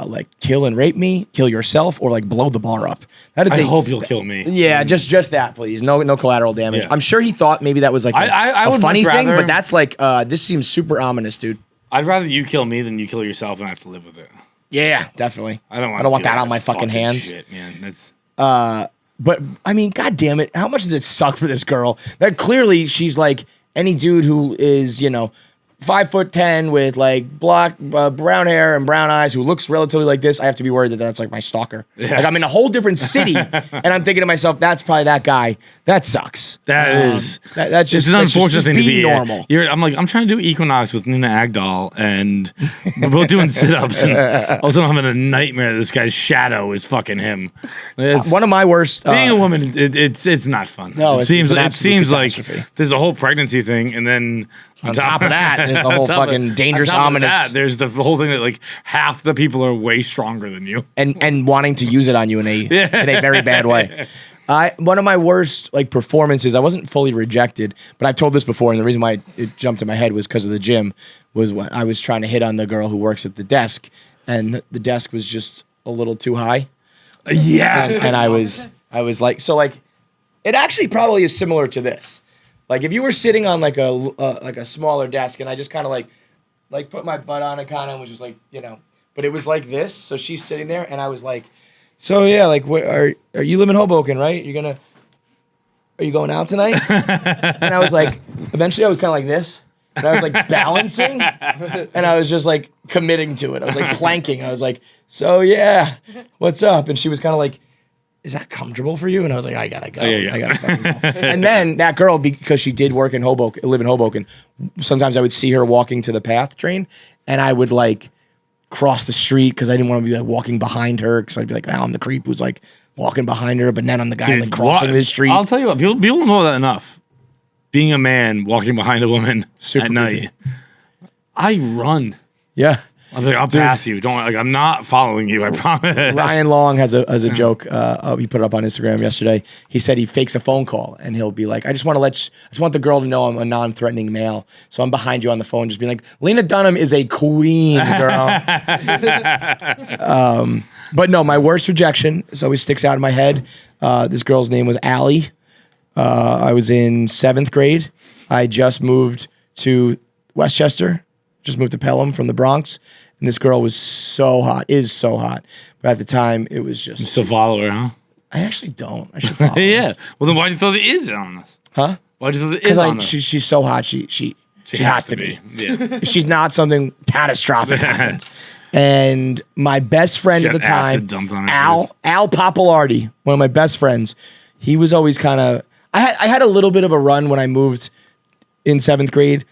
like kill and rape me, kill yourself, or like blow the bar up. I hope you'll kill me. Yeah, just that, please. No collateral damage. Yeah. I'm sure he thought maybe that was like a would funny much thing, rather- but that's like this seems super ominous, dude. I'd rather you kill me than you kill yourself and I have to live with it. Yeah, definitely. I don't want that on my fucking hands. Shit, man. That's But I mean, god damn it, how much does it suck for this girl? That clearly she's like any dude who is, 5'10" with like black brown hair and brown eyes who looks relatively like this. I have to be worried that that's like my stalker. Yeah. Like I'm in a whole different city and I'm thinking to myself, that's probably that guy. That sucks. that's That's just it's an unfortunate thing to be normal. I'm trying to do Equinox with Nina Agdal, and we're both doing sit-ups, and all of a sudden I'm having a nightmare that this guy's shadow is fucking him. It's, One of my worst. being a woman, it's not fun. No, it it's seems an it absolute seems like catastrophe. there's a whole pregnancy thing, and then On top of that, there's the whole on top of- fucking dangerous, on top of ominous, that, there's the whole thing that like half the people are way stronger than you. and wanting to use it on you in a very bad way. One of my worst like performances, I wasn't fully rejected, but I've told this before, and the reason why it jumped in my head was because of the gym, was when I was trying to hit on the girl who works at the desk, and the desk was just a little too high. Yes. And I was like, so like, it actually probably is similar to this. Like if you were sitting on like a smaller desk, and I just kind of like put my butt on it kind of, and was just like, but it was like this. So she's sitting there, and I was like, so yeah, like what are you live in Hoboken, right? Are you going out tonight? And I was like, eventually I was kind of like this, and I was like balancing, and I was just like committing to it. I was like planking. I was like, so yeah, what's up? And she was kind of like, is that comfortable for you? And I was like, I gotta go. Yeah. I gotta fucking go. And then that girl, because she did work in Hoboken, live in Hoboken, sometimes I would see her walking to the PATH train, and I would like cross the street because I didn't want to be like walking behind her, because I'd be like, oh, I'm the creep who's like walking behind her, but then I'm the guy like crossing the street. I'll tell you what, people don't know that enough. Being a man walking behind a woman Super at night, I run. Yeah. I'm like, I'll pass you. Don't like. I'm not following you. I promise. Ryan Long has a joke. He put it up on Instagram yesterday. He said he fakes a phone call and he'll be like, I just want the girl to know I'm a non-threatening male. So I'm behind you on the phone, just being like, Lena Dunham is a queen, girl. But no, my worst rejection always sticks out in my head. This girl's name was Allie. I was in 7th grade. I just moved to Westchester. Just moved to Pelham from the Bronx, and this girl was so hot, is so hot. But at the time, it was just... You still follow her, huh? I actually don't. I should follow her. Yeah. Well, then why'd you throw the is on us? Huh? Why'd you throw the is on us? She's so hot, she has to be. Yeah. If she's not, something catastrophic happens. And my best friend at the time, Al Papalardi, one of my best friends, he was always kind of... I had a little bit of a run when I moved in 7th grade.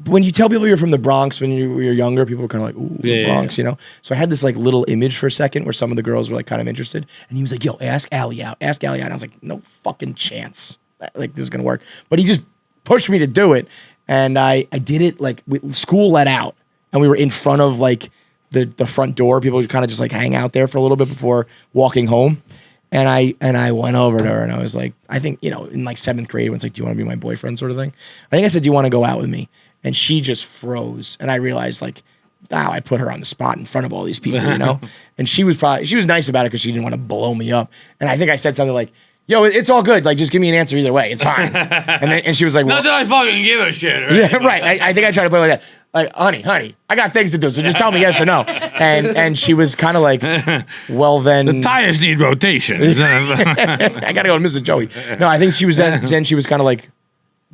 When you tell people you're from the Bronx when you're younger, people are kind of like, ooh, the Bronx, you know? So I had this like little image for a second where some of the girls were like kind of interested. And he was like, yo, ask Allie out. And I was like, no fucking chance. Like, this is going to work. But he just pushed me to do it. And I did it like, school let out. And we were in front of like the front door. People would kind of just like hang out there for a little bit before walking home. And I went over to her and I was like, I think, you know, in like 7th grade, when it's like, do you want to be my boyfriend sort of thing? I think I said, do you want to go out with me? And she just froze. And I realized like, wow, I put her on the spot in front of all these people, you know? And she was nice about it because she didn't want to blow me up. And I think I said something like, yo, it's all good. Like, just give me an answer either way. It's fine. And she was like, well, not that I fucking give a shit. Right? Yeah, right. I think I tried to play like that. Like, honey, I got things to do, so just tell me yes or no. And she was kind of like, well then. The tires need rotation. I got to go to Mr. Joey. No, I think she was then she was kind of like,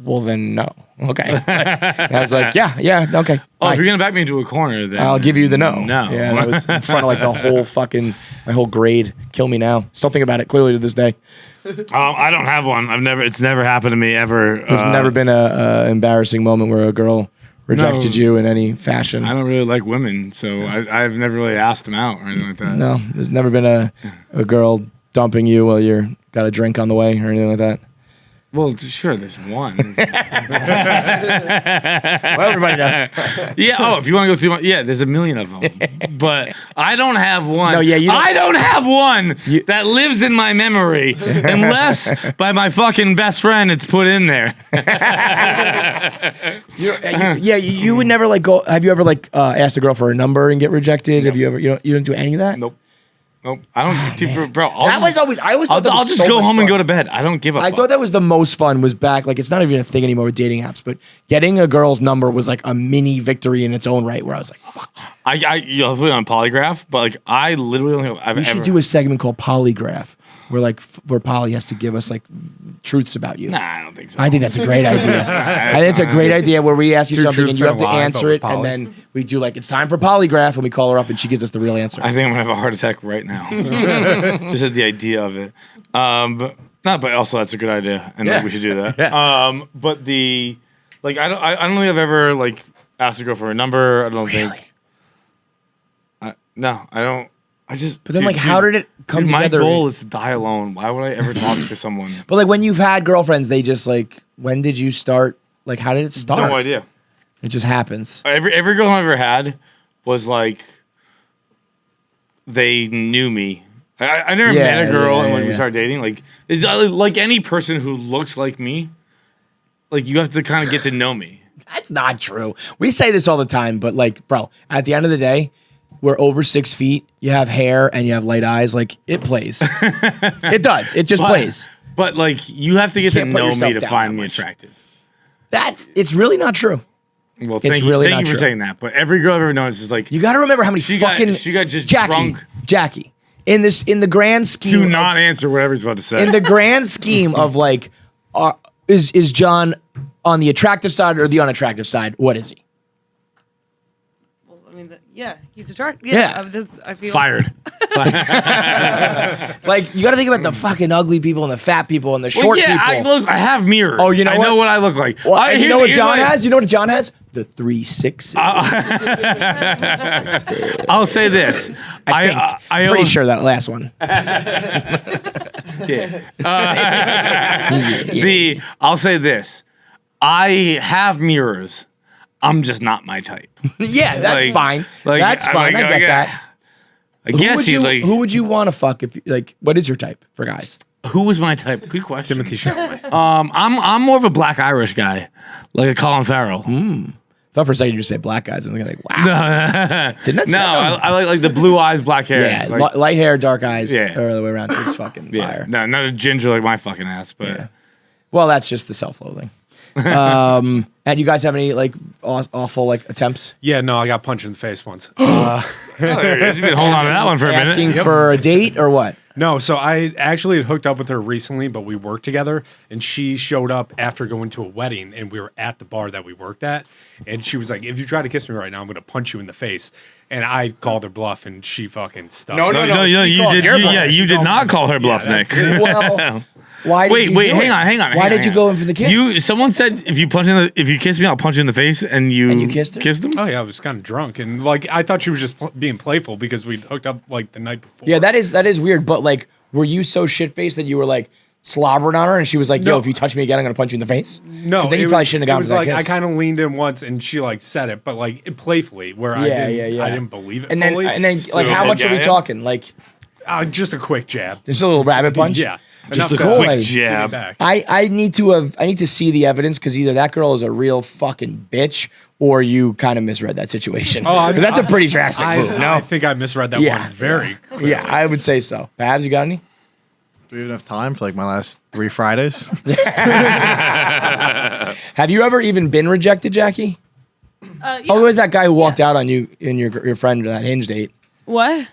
well then no. Okay. And I was like, yeah, okay. Oh, if you're going to back me into a corner, then. I'll give you the no. No. Yeah, that was in front of like the whole my whole grade. Kill me now. Still think about it clearly to this day. I don't have one. It's never happened to me ever. There's never been a embarrassing moment where a girl rejected you in any fashion. I don't really like women, so I've never really asked them out or anything like that. No, there's never been a girl dumping you while you're got a drink on the way or anything like that. Well, sure, there's one. Well, everybody knows. Yeah. Oh, if you want to go through one, yeah, there's a million of them. But I don't have one. No, yeah, I don't have one that lives in my memory unless by my fucking best friend it's put in there. You would never like go. Have you ever like asked a girl for a number and get rejected? Have you ever? You don't do any of that? Nope. I don't, bro. I always thought I'll just go home and go to bed. I don't give a fuck. I thought that was the most fun was back. Like, it's not even a thing anymore with dating apps, but getting a girl's number was like a mini victory in its own right where I was like, fuck. I'll put it on Polygraph, but like, I literally don't think We should do a segment called Polygraph where Polly has to give us like truths about you. Nah, I don't think so. I think that's a great idea. I think it's a great idea where we ask you something and you have to answer it, and then we do like, it's time for Polygraph, and we call her up and she gives us the real answer. I think I'm gonna have a heart attack right now. Just at the idea of it. But also that's a good idea, and like, we should do that. Yeah. But I don't think I've ever like asked a girl for a number. I don't think. No, I don't. But then, how did it come together? My goal is to die alone. Why would I ever talk to someone? But like, when you've had girlfriends, they just like, when did you start? Like, how did it start? No idea. It just happens. Every girl I've ever had was like, they knew me. I never met a girl, and when we started dating, like, is like any person who looks like me, like you have to kind of get to know me. That's not true. We say this all the time, but like, bro, at the end of the day, we're over 6 feet, you have hair, and you have light eyes. Like, it plays. It does. It just plays. But like, you have to get to know me to find me attractive. It's really not true. Well, thank you for saying that. But every girl I've ever known is just like, you got to remember how many she got just drunk. Jackie, in the grand scheme. Do not answer whatever he's about to say. In the grand scheme of like, is John on the attractive side or the unattractive side? What is he? He's attractive. Yeah. I feel fired. Like, you got to think about the fucking ugly people and the fat people and the short people. I have mirrors. Oh, you know I know what I look like. Well, you know what John has? You know what John has? The 3 6. I'll say this. I'm pretty sure that last one. I'll say this. I have mirrors. I'm just not my type. Yeah, that's Like- fine. like, That's I'm fine. like, I get okay. that. I guess he's like, Who would you want to fuck if like? What is your type for guys? who was my type? Good question. Timothy Chalamet. I'm more of a black Irish guy, like a Colin Farrell. Thought for a second you just say black guys. I'm like, wow. Didn't No, I like the blue eyes, black hair. Yeah, Like, light hair, dark eyes, Yeah. or the other way around. It's fucking yeah. fire. No, not a ginger like my fucking ass, but Yeah. Well, that's just the self-loathing. And you guys have any like awful like attempts? Yeah, no, I got punched in the face once. you've been holding on to that one for a minute. Asking for a date or what? No, so I actually had hooked up with her recently, but we worked together, and she showed up after going to a wedding, and we were at the bar that we worked at, and she was like, "If you try to kiss me right now, I'm going to punch you in the face." And I called her bluff, and she fucking stuck. No, she you called did. your bluff. Yeah, you did not call her bluff, Nick. Well, why? Did you Wait, do hang it? on. Why hang did you on. go in for the kiss? Someone said if you kiss me, I'll punch you in the face, and you kissed her? Kissed him? Oh yeah, I was kind of drunk, and like I thought she was just being playful because we hooked up like the night before. Yeah, that is weird. But like, were you so shit faced that you were like slobbering on her, and she was like, "Yo, No. if you touch me again, I'm gonna punch you in the face"? No, 'Cause then you it probably was- shouldn't have gone It was for that like I kiss. kind of leaned in once, and she like said it, but like playfully, where I didn't believe it. And then fully. like, how much are we yeah. talking? Like, Just a quick jab. just a little rabbit punch. Yeah, Just enough a to quick get it jab. back. I need to see the evidence because either that girl is a real fucking bitch or you kind of misread that situation. Oh, 'Cause that's a pretty drastic move. No, I think I misread that Yeah. one very. yeah, I would say so. Babs, you got any? Do we have enough time for like my last 3 Fridays? Have you ever even been rejected, Jackie? Yeah. Oh, who was that guy who walked out on you and your friend to that Hinge date? What?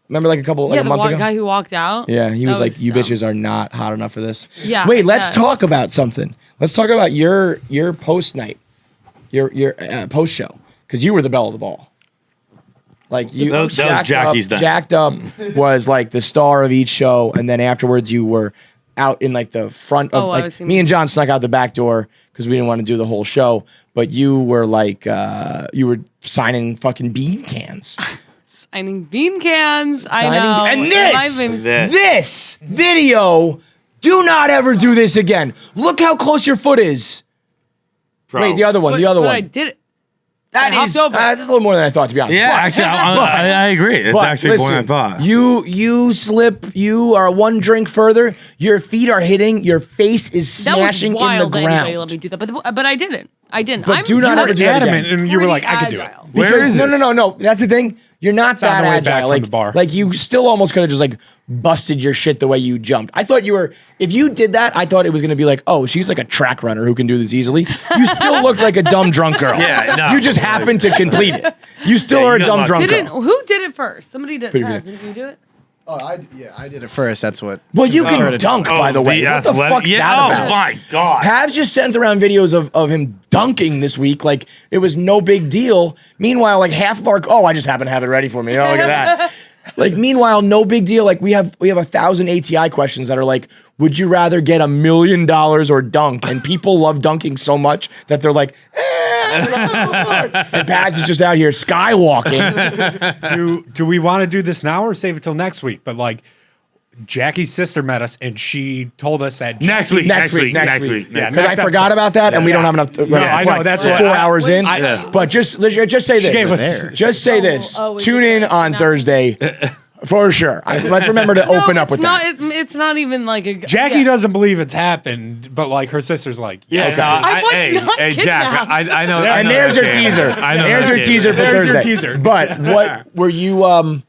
Remember, like a Yeah, the month ago. guy who walked out. Yeah, he was That like, "You dumb. bitches are not hot enough for this." Yeah, Wait, let's yeah. talk about something. Let's talk about your post night, your post show, because you were the belle of the ball. Like you, That was Jackie's night. Jacked Up was like the star of each show, and then afterwards you were out in like the front of Oh, I like was me and John snuck out the back door because we didn't want to do the whole show, but you were like you were signing fucking bean cans. Signing bean cans. I Signing- know. And It might this, have been- this video, do not ever do this again. Look how close your foot is. Bro. Wait, the other one, but, the other but one. I did it. That I is hopped over. that's a little more than I thought, to be honest. Yeah, But- actually, I agree. It's but actually more than I thought. You slip, you are one drink further, your feet are hitting, your face is That was smashing in the wild that anybody ground. let me do that, but I didn't. I didn't. But do not I'm ever do that Adamant, again. and you were pretty like, I could do it. agile. Where Because is no, this? no. That's the thing. You're not on that the way back agile. from Like, the bar. like you still almost could have just like busted your shit the way you jumped. I thought you were. If you did that, I thought it was going to be like, oh, she's like a track runner who can do this easily. You still looked like a dumb drunk girl. Yeah, no. You just happened to complete it. You still Yeah, are you a got dumb lucky. drunk Didn't girl. who did it first? Somebody did. Pretty Paz, good. didn't you do it? Oh, I did it first. That's what. Well, you can started. dunk, by the way. What the athletic- fuck's yeah, that oh about? my god. Pavs just sent around videos of him dunking this week like it was no big deal. Meanwhile, like half of our I just happen to have it ready for me. Oh, look at that. Like meanwhile, no big deal. Like we have 1,000 ATI questions that are like, would you rather get $1 million or dunk? And people love dunking so much that they're like, I don't know. And Pavs is just out here skywalking. Do we want to do this now or save it till next week? But like, Jackie's sister met us and she told us that Next week. Next week. Yeah, Because I next forgot episode. about that, and we don't have enough. I know, that's what- 4 hours in. Yeah. But just say this. gave us- Just say this. oh, Tune in on no. Thursday for sure. Let's remember to open No, up with it's not, that. It's not even like a. Jackie yeah. doesn't believe it's happened, but like her sister's like, Yeah, Okay. no, I was hey, not hey, Jack, kidnapped. I know. I And know there's that your game. teaser. I know There's that your game. teaser for There's your Thursday. teaser. But what were you? Are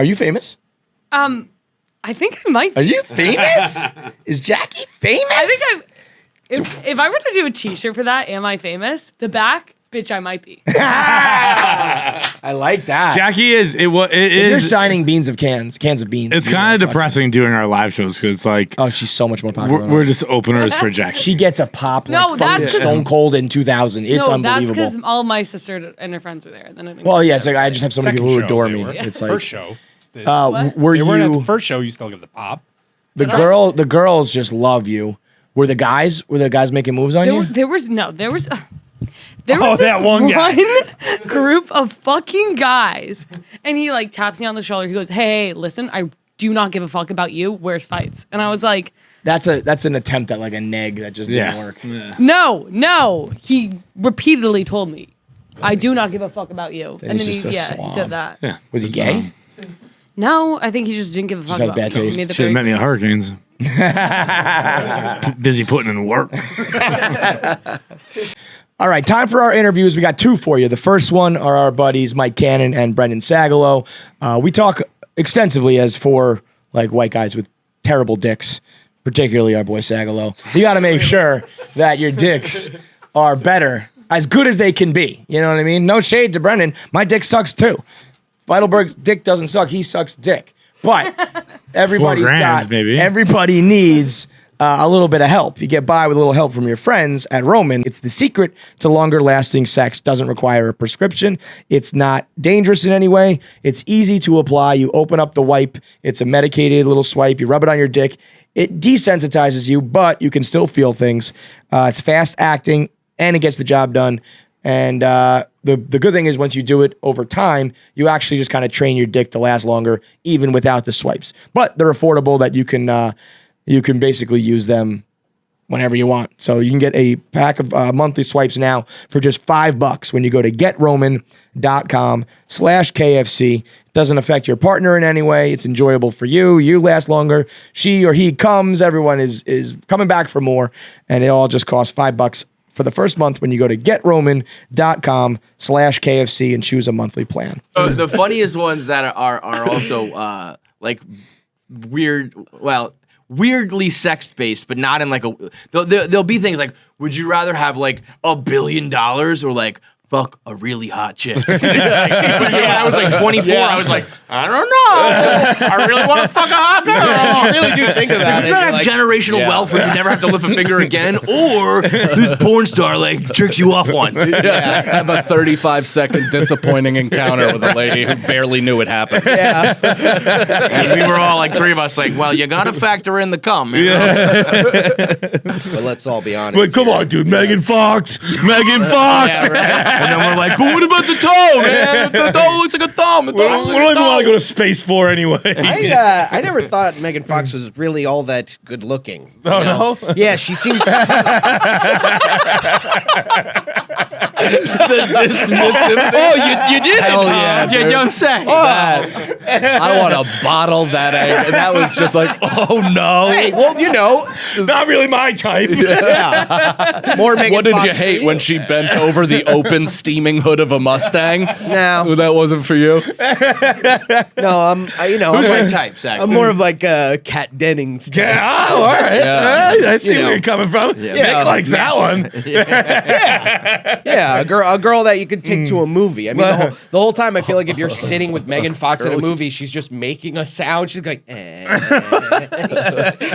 you famous? I think I might. Are you famous? Is Jackie famous? I think if I were to do a T-shirt for that, am I famous? The back, bitch, I might be. I like that. Jackie is it. What it If you're is. signing cans of beans. It's kind of depressing doing our live shows because it's like Oh, she's so much more popular. than we're us. just openers for Jackie. She gets a pop No, like fucking that's 'cause- Stone Cold in 2000. It's no, that's unbelievable. because all my sister and her friends were there. Then I didn't Well, get yeah, the it's like I just have so many second people who show adore they me. were. It's like first show. were They weren't at the you first show. You still get the pop. the girls just love you. Were the guys making moves on you? There was this that one guy. group of fucking guys, and he like taps me on the shoulder. He goes, "Hey, listen, I do not give a fuck about you. Where's Fights?" And I was like, That's an attempt at like a neg that just didn't work. Yeah. No. He repeatedly told me, I do not give a fuck about you. Then And he's then just a he slob. said that. Yeah. Was he gay? No, I think he just didn't give a fuck has about bad me. taste. He made it Should have very met me at Hurricanes. Busy putting in work. All right, time for our interviews. We got two for you. The first one are our buddies Mike Cannon and Brendan Sagalow. We talk extensively as four like white guys with terrible dicks, particularly our boy Sagalow. So you got to make sure that your dicks are better, as good as they can be. You know what I mean? No shade to Brendan. My dick sucks too. Heidelberg's dick doesn't suck. He sucks dick. But everybody needs a little bit of help. You get by with a little help from your friends at Roman. It's the secret to longer lasting sex. Doesn't require a prescription. It's not dangerous in any way. It's easy to apply. You open up the wipe. It's a medicated little swipe. You rub it on your dick. It desensitizes you, but you can still feel things. It's fast acting and it gets the job done. And the good thing is once you do it over time, you actually just kind of train your dick to last longer, even without the swipes. But they're affordable that you can basically use them whenever you want. So you can get a pack of monthly swipes now for just $5 when you go to getroman.com/KFC. It doesn't affect your partner in any way. It's enjoyable for you. You last longer. She or he comes. Everyone is coming back for more. And it all just costs $5 for the first month when you go to getroman.com/KFC and choose a monthly plan. The funniest ones that are also like weird, weirdly sex based, but not in like a. There'll be things like, would you rather have like $1 billion or like fuck a really hot chick? When I was like 24, I was like, I don't know. I really want to fuck a hot girl. You really do think about Would you rather have generational wealth where you never have to lift a finger again, or this porn star like jerks you off once? Have a 35-second disappointing encounter with a lady who barely knew it happened. And we were all like, three of us like, well, you gotta factor in the cum. You know? But let's all be honest. But come on, dude, Megan Fox. Yeah, right. And then we're like, but what about the toe, man? The toe looks like a thumb. We don't even want to go to space for anyway. I never thought Megan Fox was really all that good looking. Oh, no? Yeah, she seems. The dismissive. Oh, you did? Hell yeah. You don't say. I want to bottle that egg. And that was just like, oh no. Hey, well, you know. Not really my type. Yeah. More Megan What did Fox you hate when she bent over the open steaming hood of a Mustang? No. That wasn't for you? No, Who's your type, Zach? I'm more of like a Kat Dennings type. Yeah, all right. Yeah. I see where you're coming from. Yeah. Nick likes that one. Yeah, a girl that you could take to a movie. I mean, the whole time I feel like if you're sitting with Megan Fox in a movie, she's just making a sound. She's like,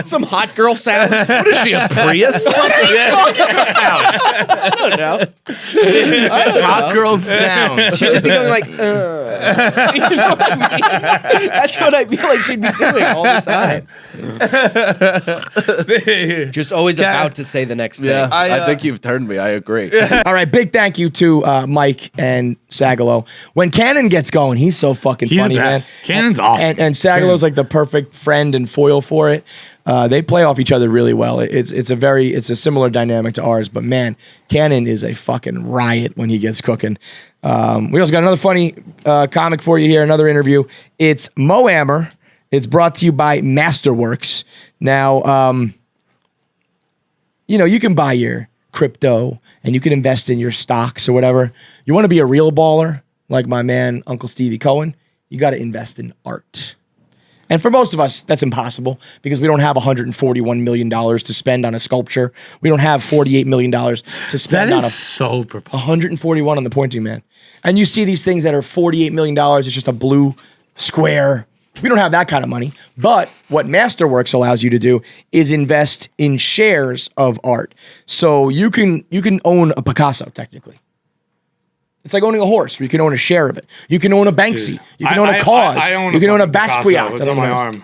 some hot girl sound. What is she, a Prius? What are you talking about? I don't know. Hot girl sound. She'd just be going like, you know what I mean? That's what I feel like she'd be doing all the time. Just always about to say the next thing. Yeah, I think you've turned me. I agree. All right, big thank you to Mike and Sagalow. When Cannon gets going, he's so fucking funny, the man. best. Cannon's awesome. And Sagalow's like the perfect friend and foil for it. They play off each other really well. It's a similar dynamic to ours, but man, Cannon is a fucking riot when he gets cooking. We also got another funny comic for you here, another interview. It's Mo Amer. It's brought to you by Masterworks. Now, you can buy your crypto and you can invest in your stocks or whatever. You want to be a real baller, like my man, Uncle Stevie Cohen, you got to invest in art. And for most of us, that's impossible because we don't have $141 million to spend on a sculpture. We don't have $48 million to spend on so preposterous. 141 on the pointing man. And you see these things that are $48 million. It's just a blue square. We don't have that kind of money. But what Masterworks allows you to do is invest in shares of art. So you can own a Picasso, technically. It's like owning a horse. You can own a share of it. You can own a Banksy. You can own a cause. You can own a Basquiat. It's on my arm.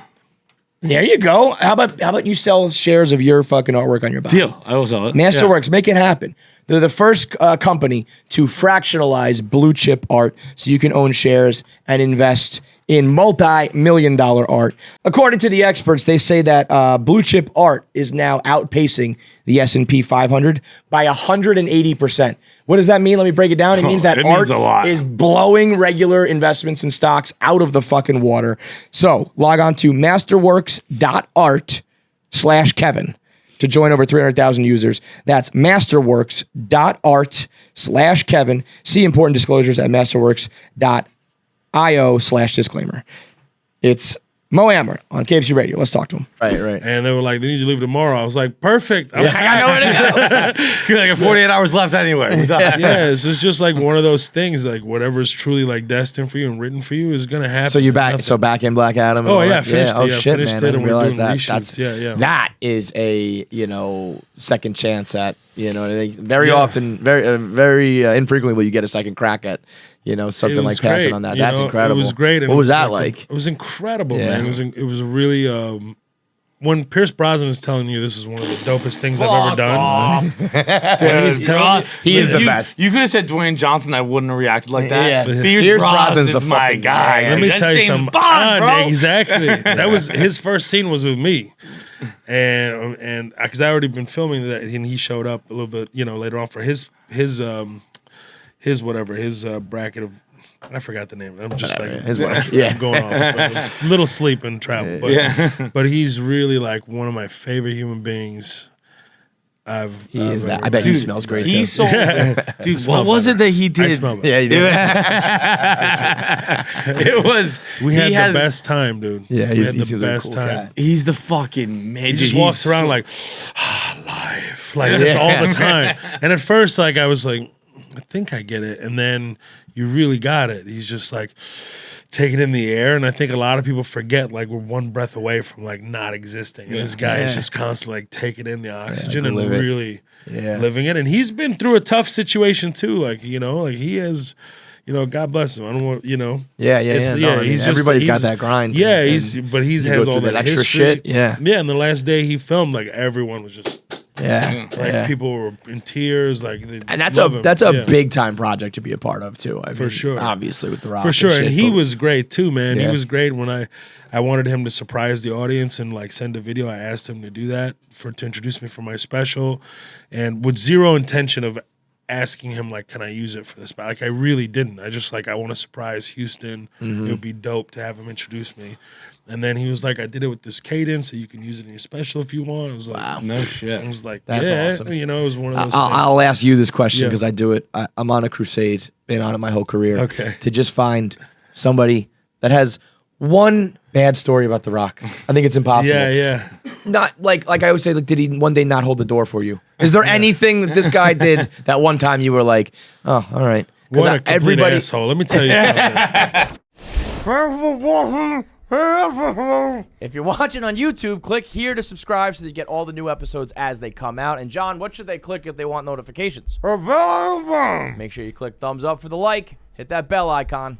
There you go. How about you sell shares of your fucking artwork on your body? Deal. I will sell it. Masterworks, make it happen. They're the first company to fractionalize blue chip art so you can own shares and invest in multi-million-dollar art. According to the experts, they say that blue chip art is now outpacing the S&P 500 by 180%. What does that mean? Let me break it down. It means that it art means a lot. is blowing regular investments and stocks out of the fucking water. So log on to masterworks.art/Kevin to join over 300,000 users. That's masterworks.art/Kevin. See important disclosures at masterworks.io/disclaimer. It's Mo Amer on KFC Radio. Let's talk to him. Right. And they were like, they need you to leave tomorrow. I was like, perfect. I got nowhere to go. Like 48 hours left anyway. We're done. Yes, it's just like one of those things. Like whatever's truly like destined for you and written for you is gonna happen. So you're back. Nothing. So back in Black Adam. Oh yeah, finished it. Oh Yeah, shit, finished man! it, I didn't and we're realize doing that. reshoots. Yeah. That is a second chance at very often, very infrequently will you get a second crack at something It like was passing great. on that. You That's know, incredible. It was great. And What it was that like? like? It was incredible, Yeah. man. It was really. When Pierce Brosnan is telling you this is one of the dopest things I've ever done, when he's telling He is the best. You could have said Dwayne Johnson. I wouldn't have reacted like that. Yeah. Pierce Brosnan's Brosnan's the my fucking guy. man. let me That's tell you James something. Bond, bro. Exactly. That was his first scene was with me, and because I already been filming that, and he showed up a little bit, later on for his bracket of. I forgot the name. I'm just Whatever. like His wife. I'm going off. Little sleep and travel, but he's really like one of my favorite human beings. He is that. I bet he smells great. He too. sold. Dude, smell what was better. it that he I did? smell better. Yeah, you do. It was. We he had the best time, dude. Yeah, we he's had he the seems like a best cool time. guy. He's the fucking man. He just walks around like life, like this all the time. And at first, like I was like, I think I get it, and then you really got it. He's just like taking in the air, and I think a lot of people forget like we're one breath away from like not existing. And this guy is just constantly like taking in the oxygen and live it. really living it. And he's been through a tough situation too. Like like he has. God bless him. I don't want, Yeah. No, I mean, he's just- everybody's got he's- that grind. Yeah, and he you has go all through that extra history. shit. Yeah. And the last day he filmed, like everyone was just Yeah. people were in tears, like they And that's love him. a big time project to be a part of too. I mean, sure. Obviously with the Rock. For sure, shit, and he but- was great too, man. He Yeah. was great when I wanted him to surprise the audience and like send a video. I asked him to do that to introduce me for my special, and with zero intention of asking him like, can I use it for this? But like I really didn't. I just I want to surprise Houston. Mm-hmm. It would be dope to have him introduce me. And then he was like, I did it with this cadence, so you can use it in your special if you want. I was like, Wow. No shit. I was like, That's yeah, awesome. it was one of those. I'll ask you this question Yeah. because I do it. I'm on a crusade, been on it my whole career. Okay. To just find somebody that has one bad story about The Rock. I think it's impossible. Yeah. Not like I always say, like, did he one day not hold the door for you? Is there anything that this guy did that one time you were like, oh, all right? What a complete asshole. Let me tell you something. If you're watching on YouTube, click here to subscribe so that you get all the new episodes as they come out. And John, what should they click if they want notifications? Make sure you click thumbs up for the like. Hit that bell icon.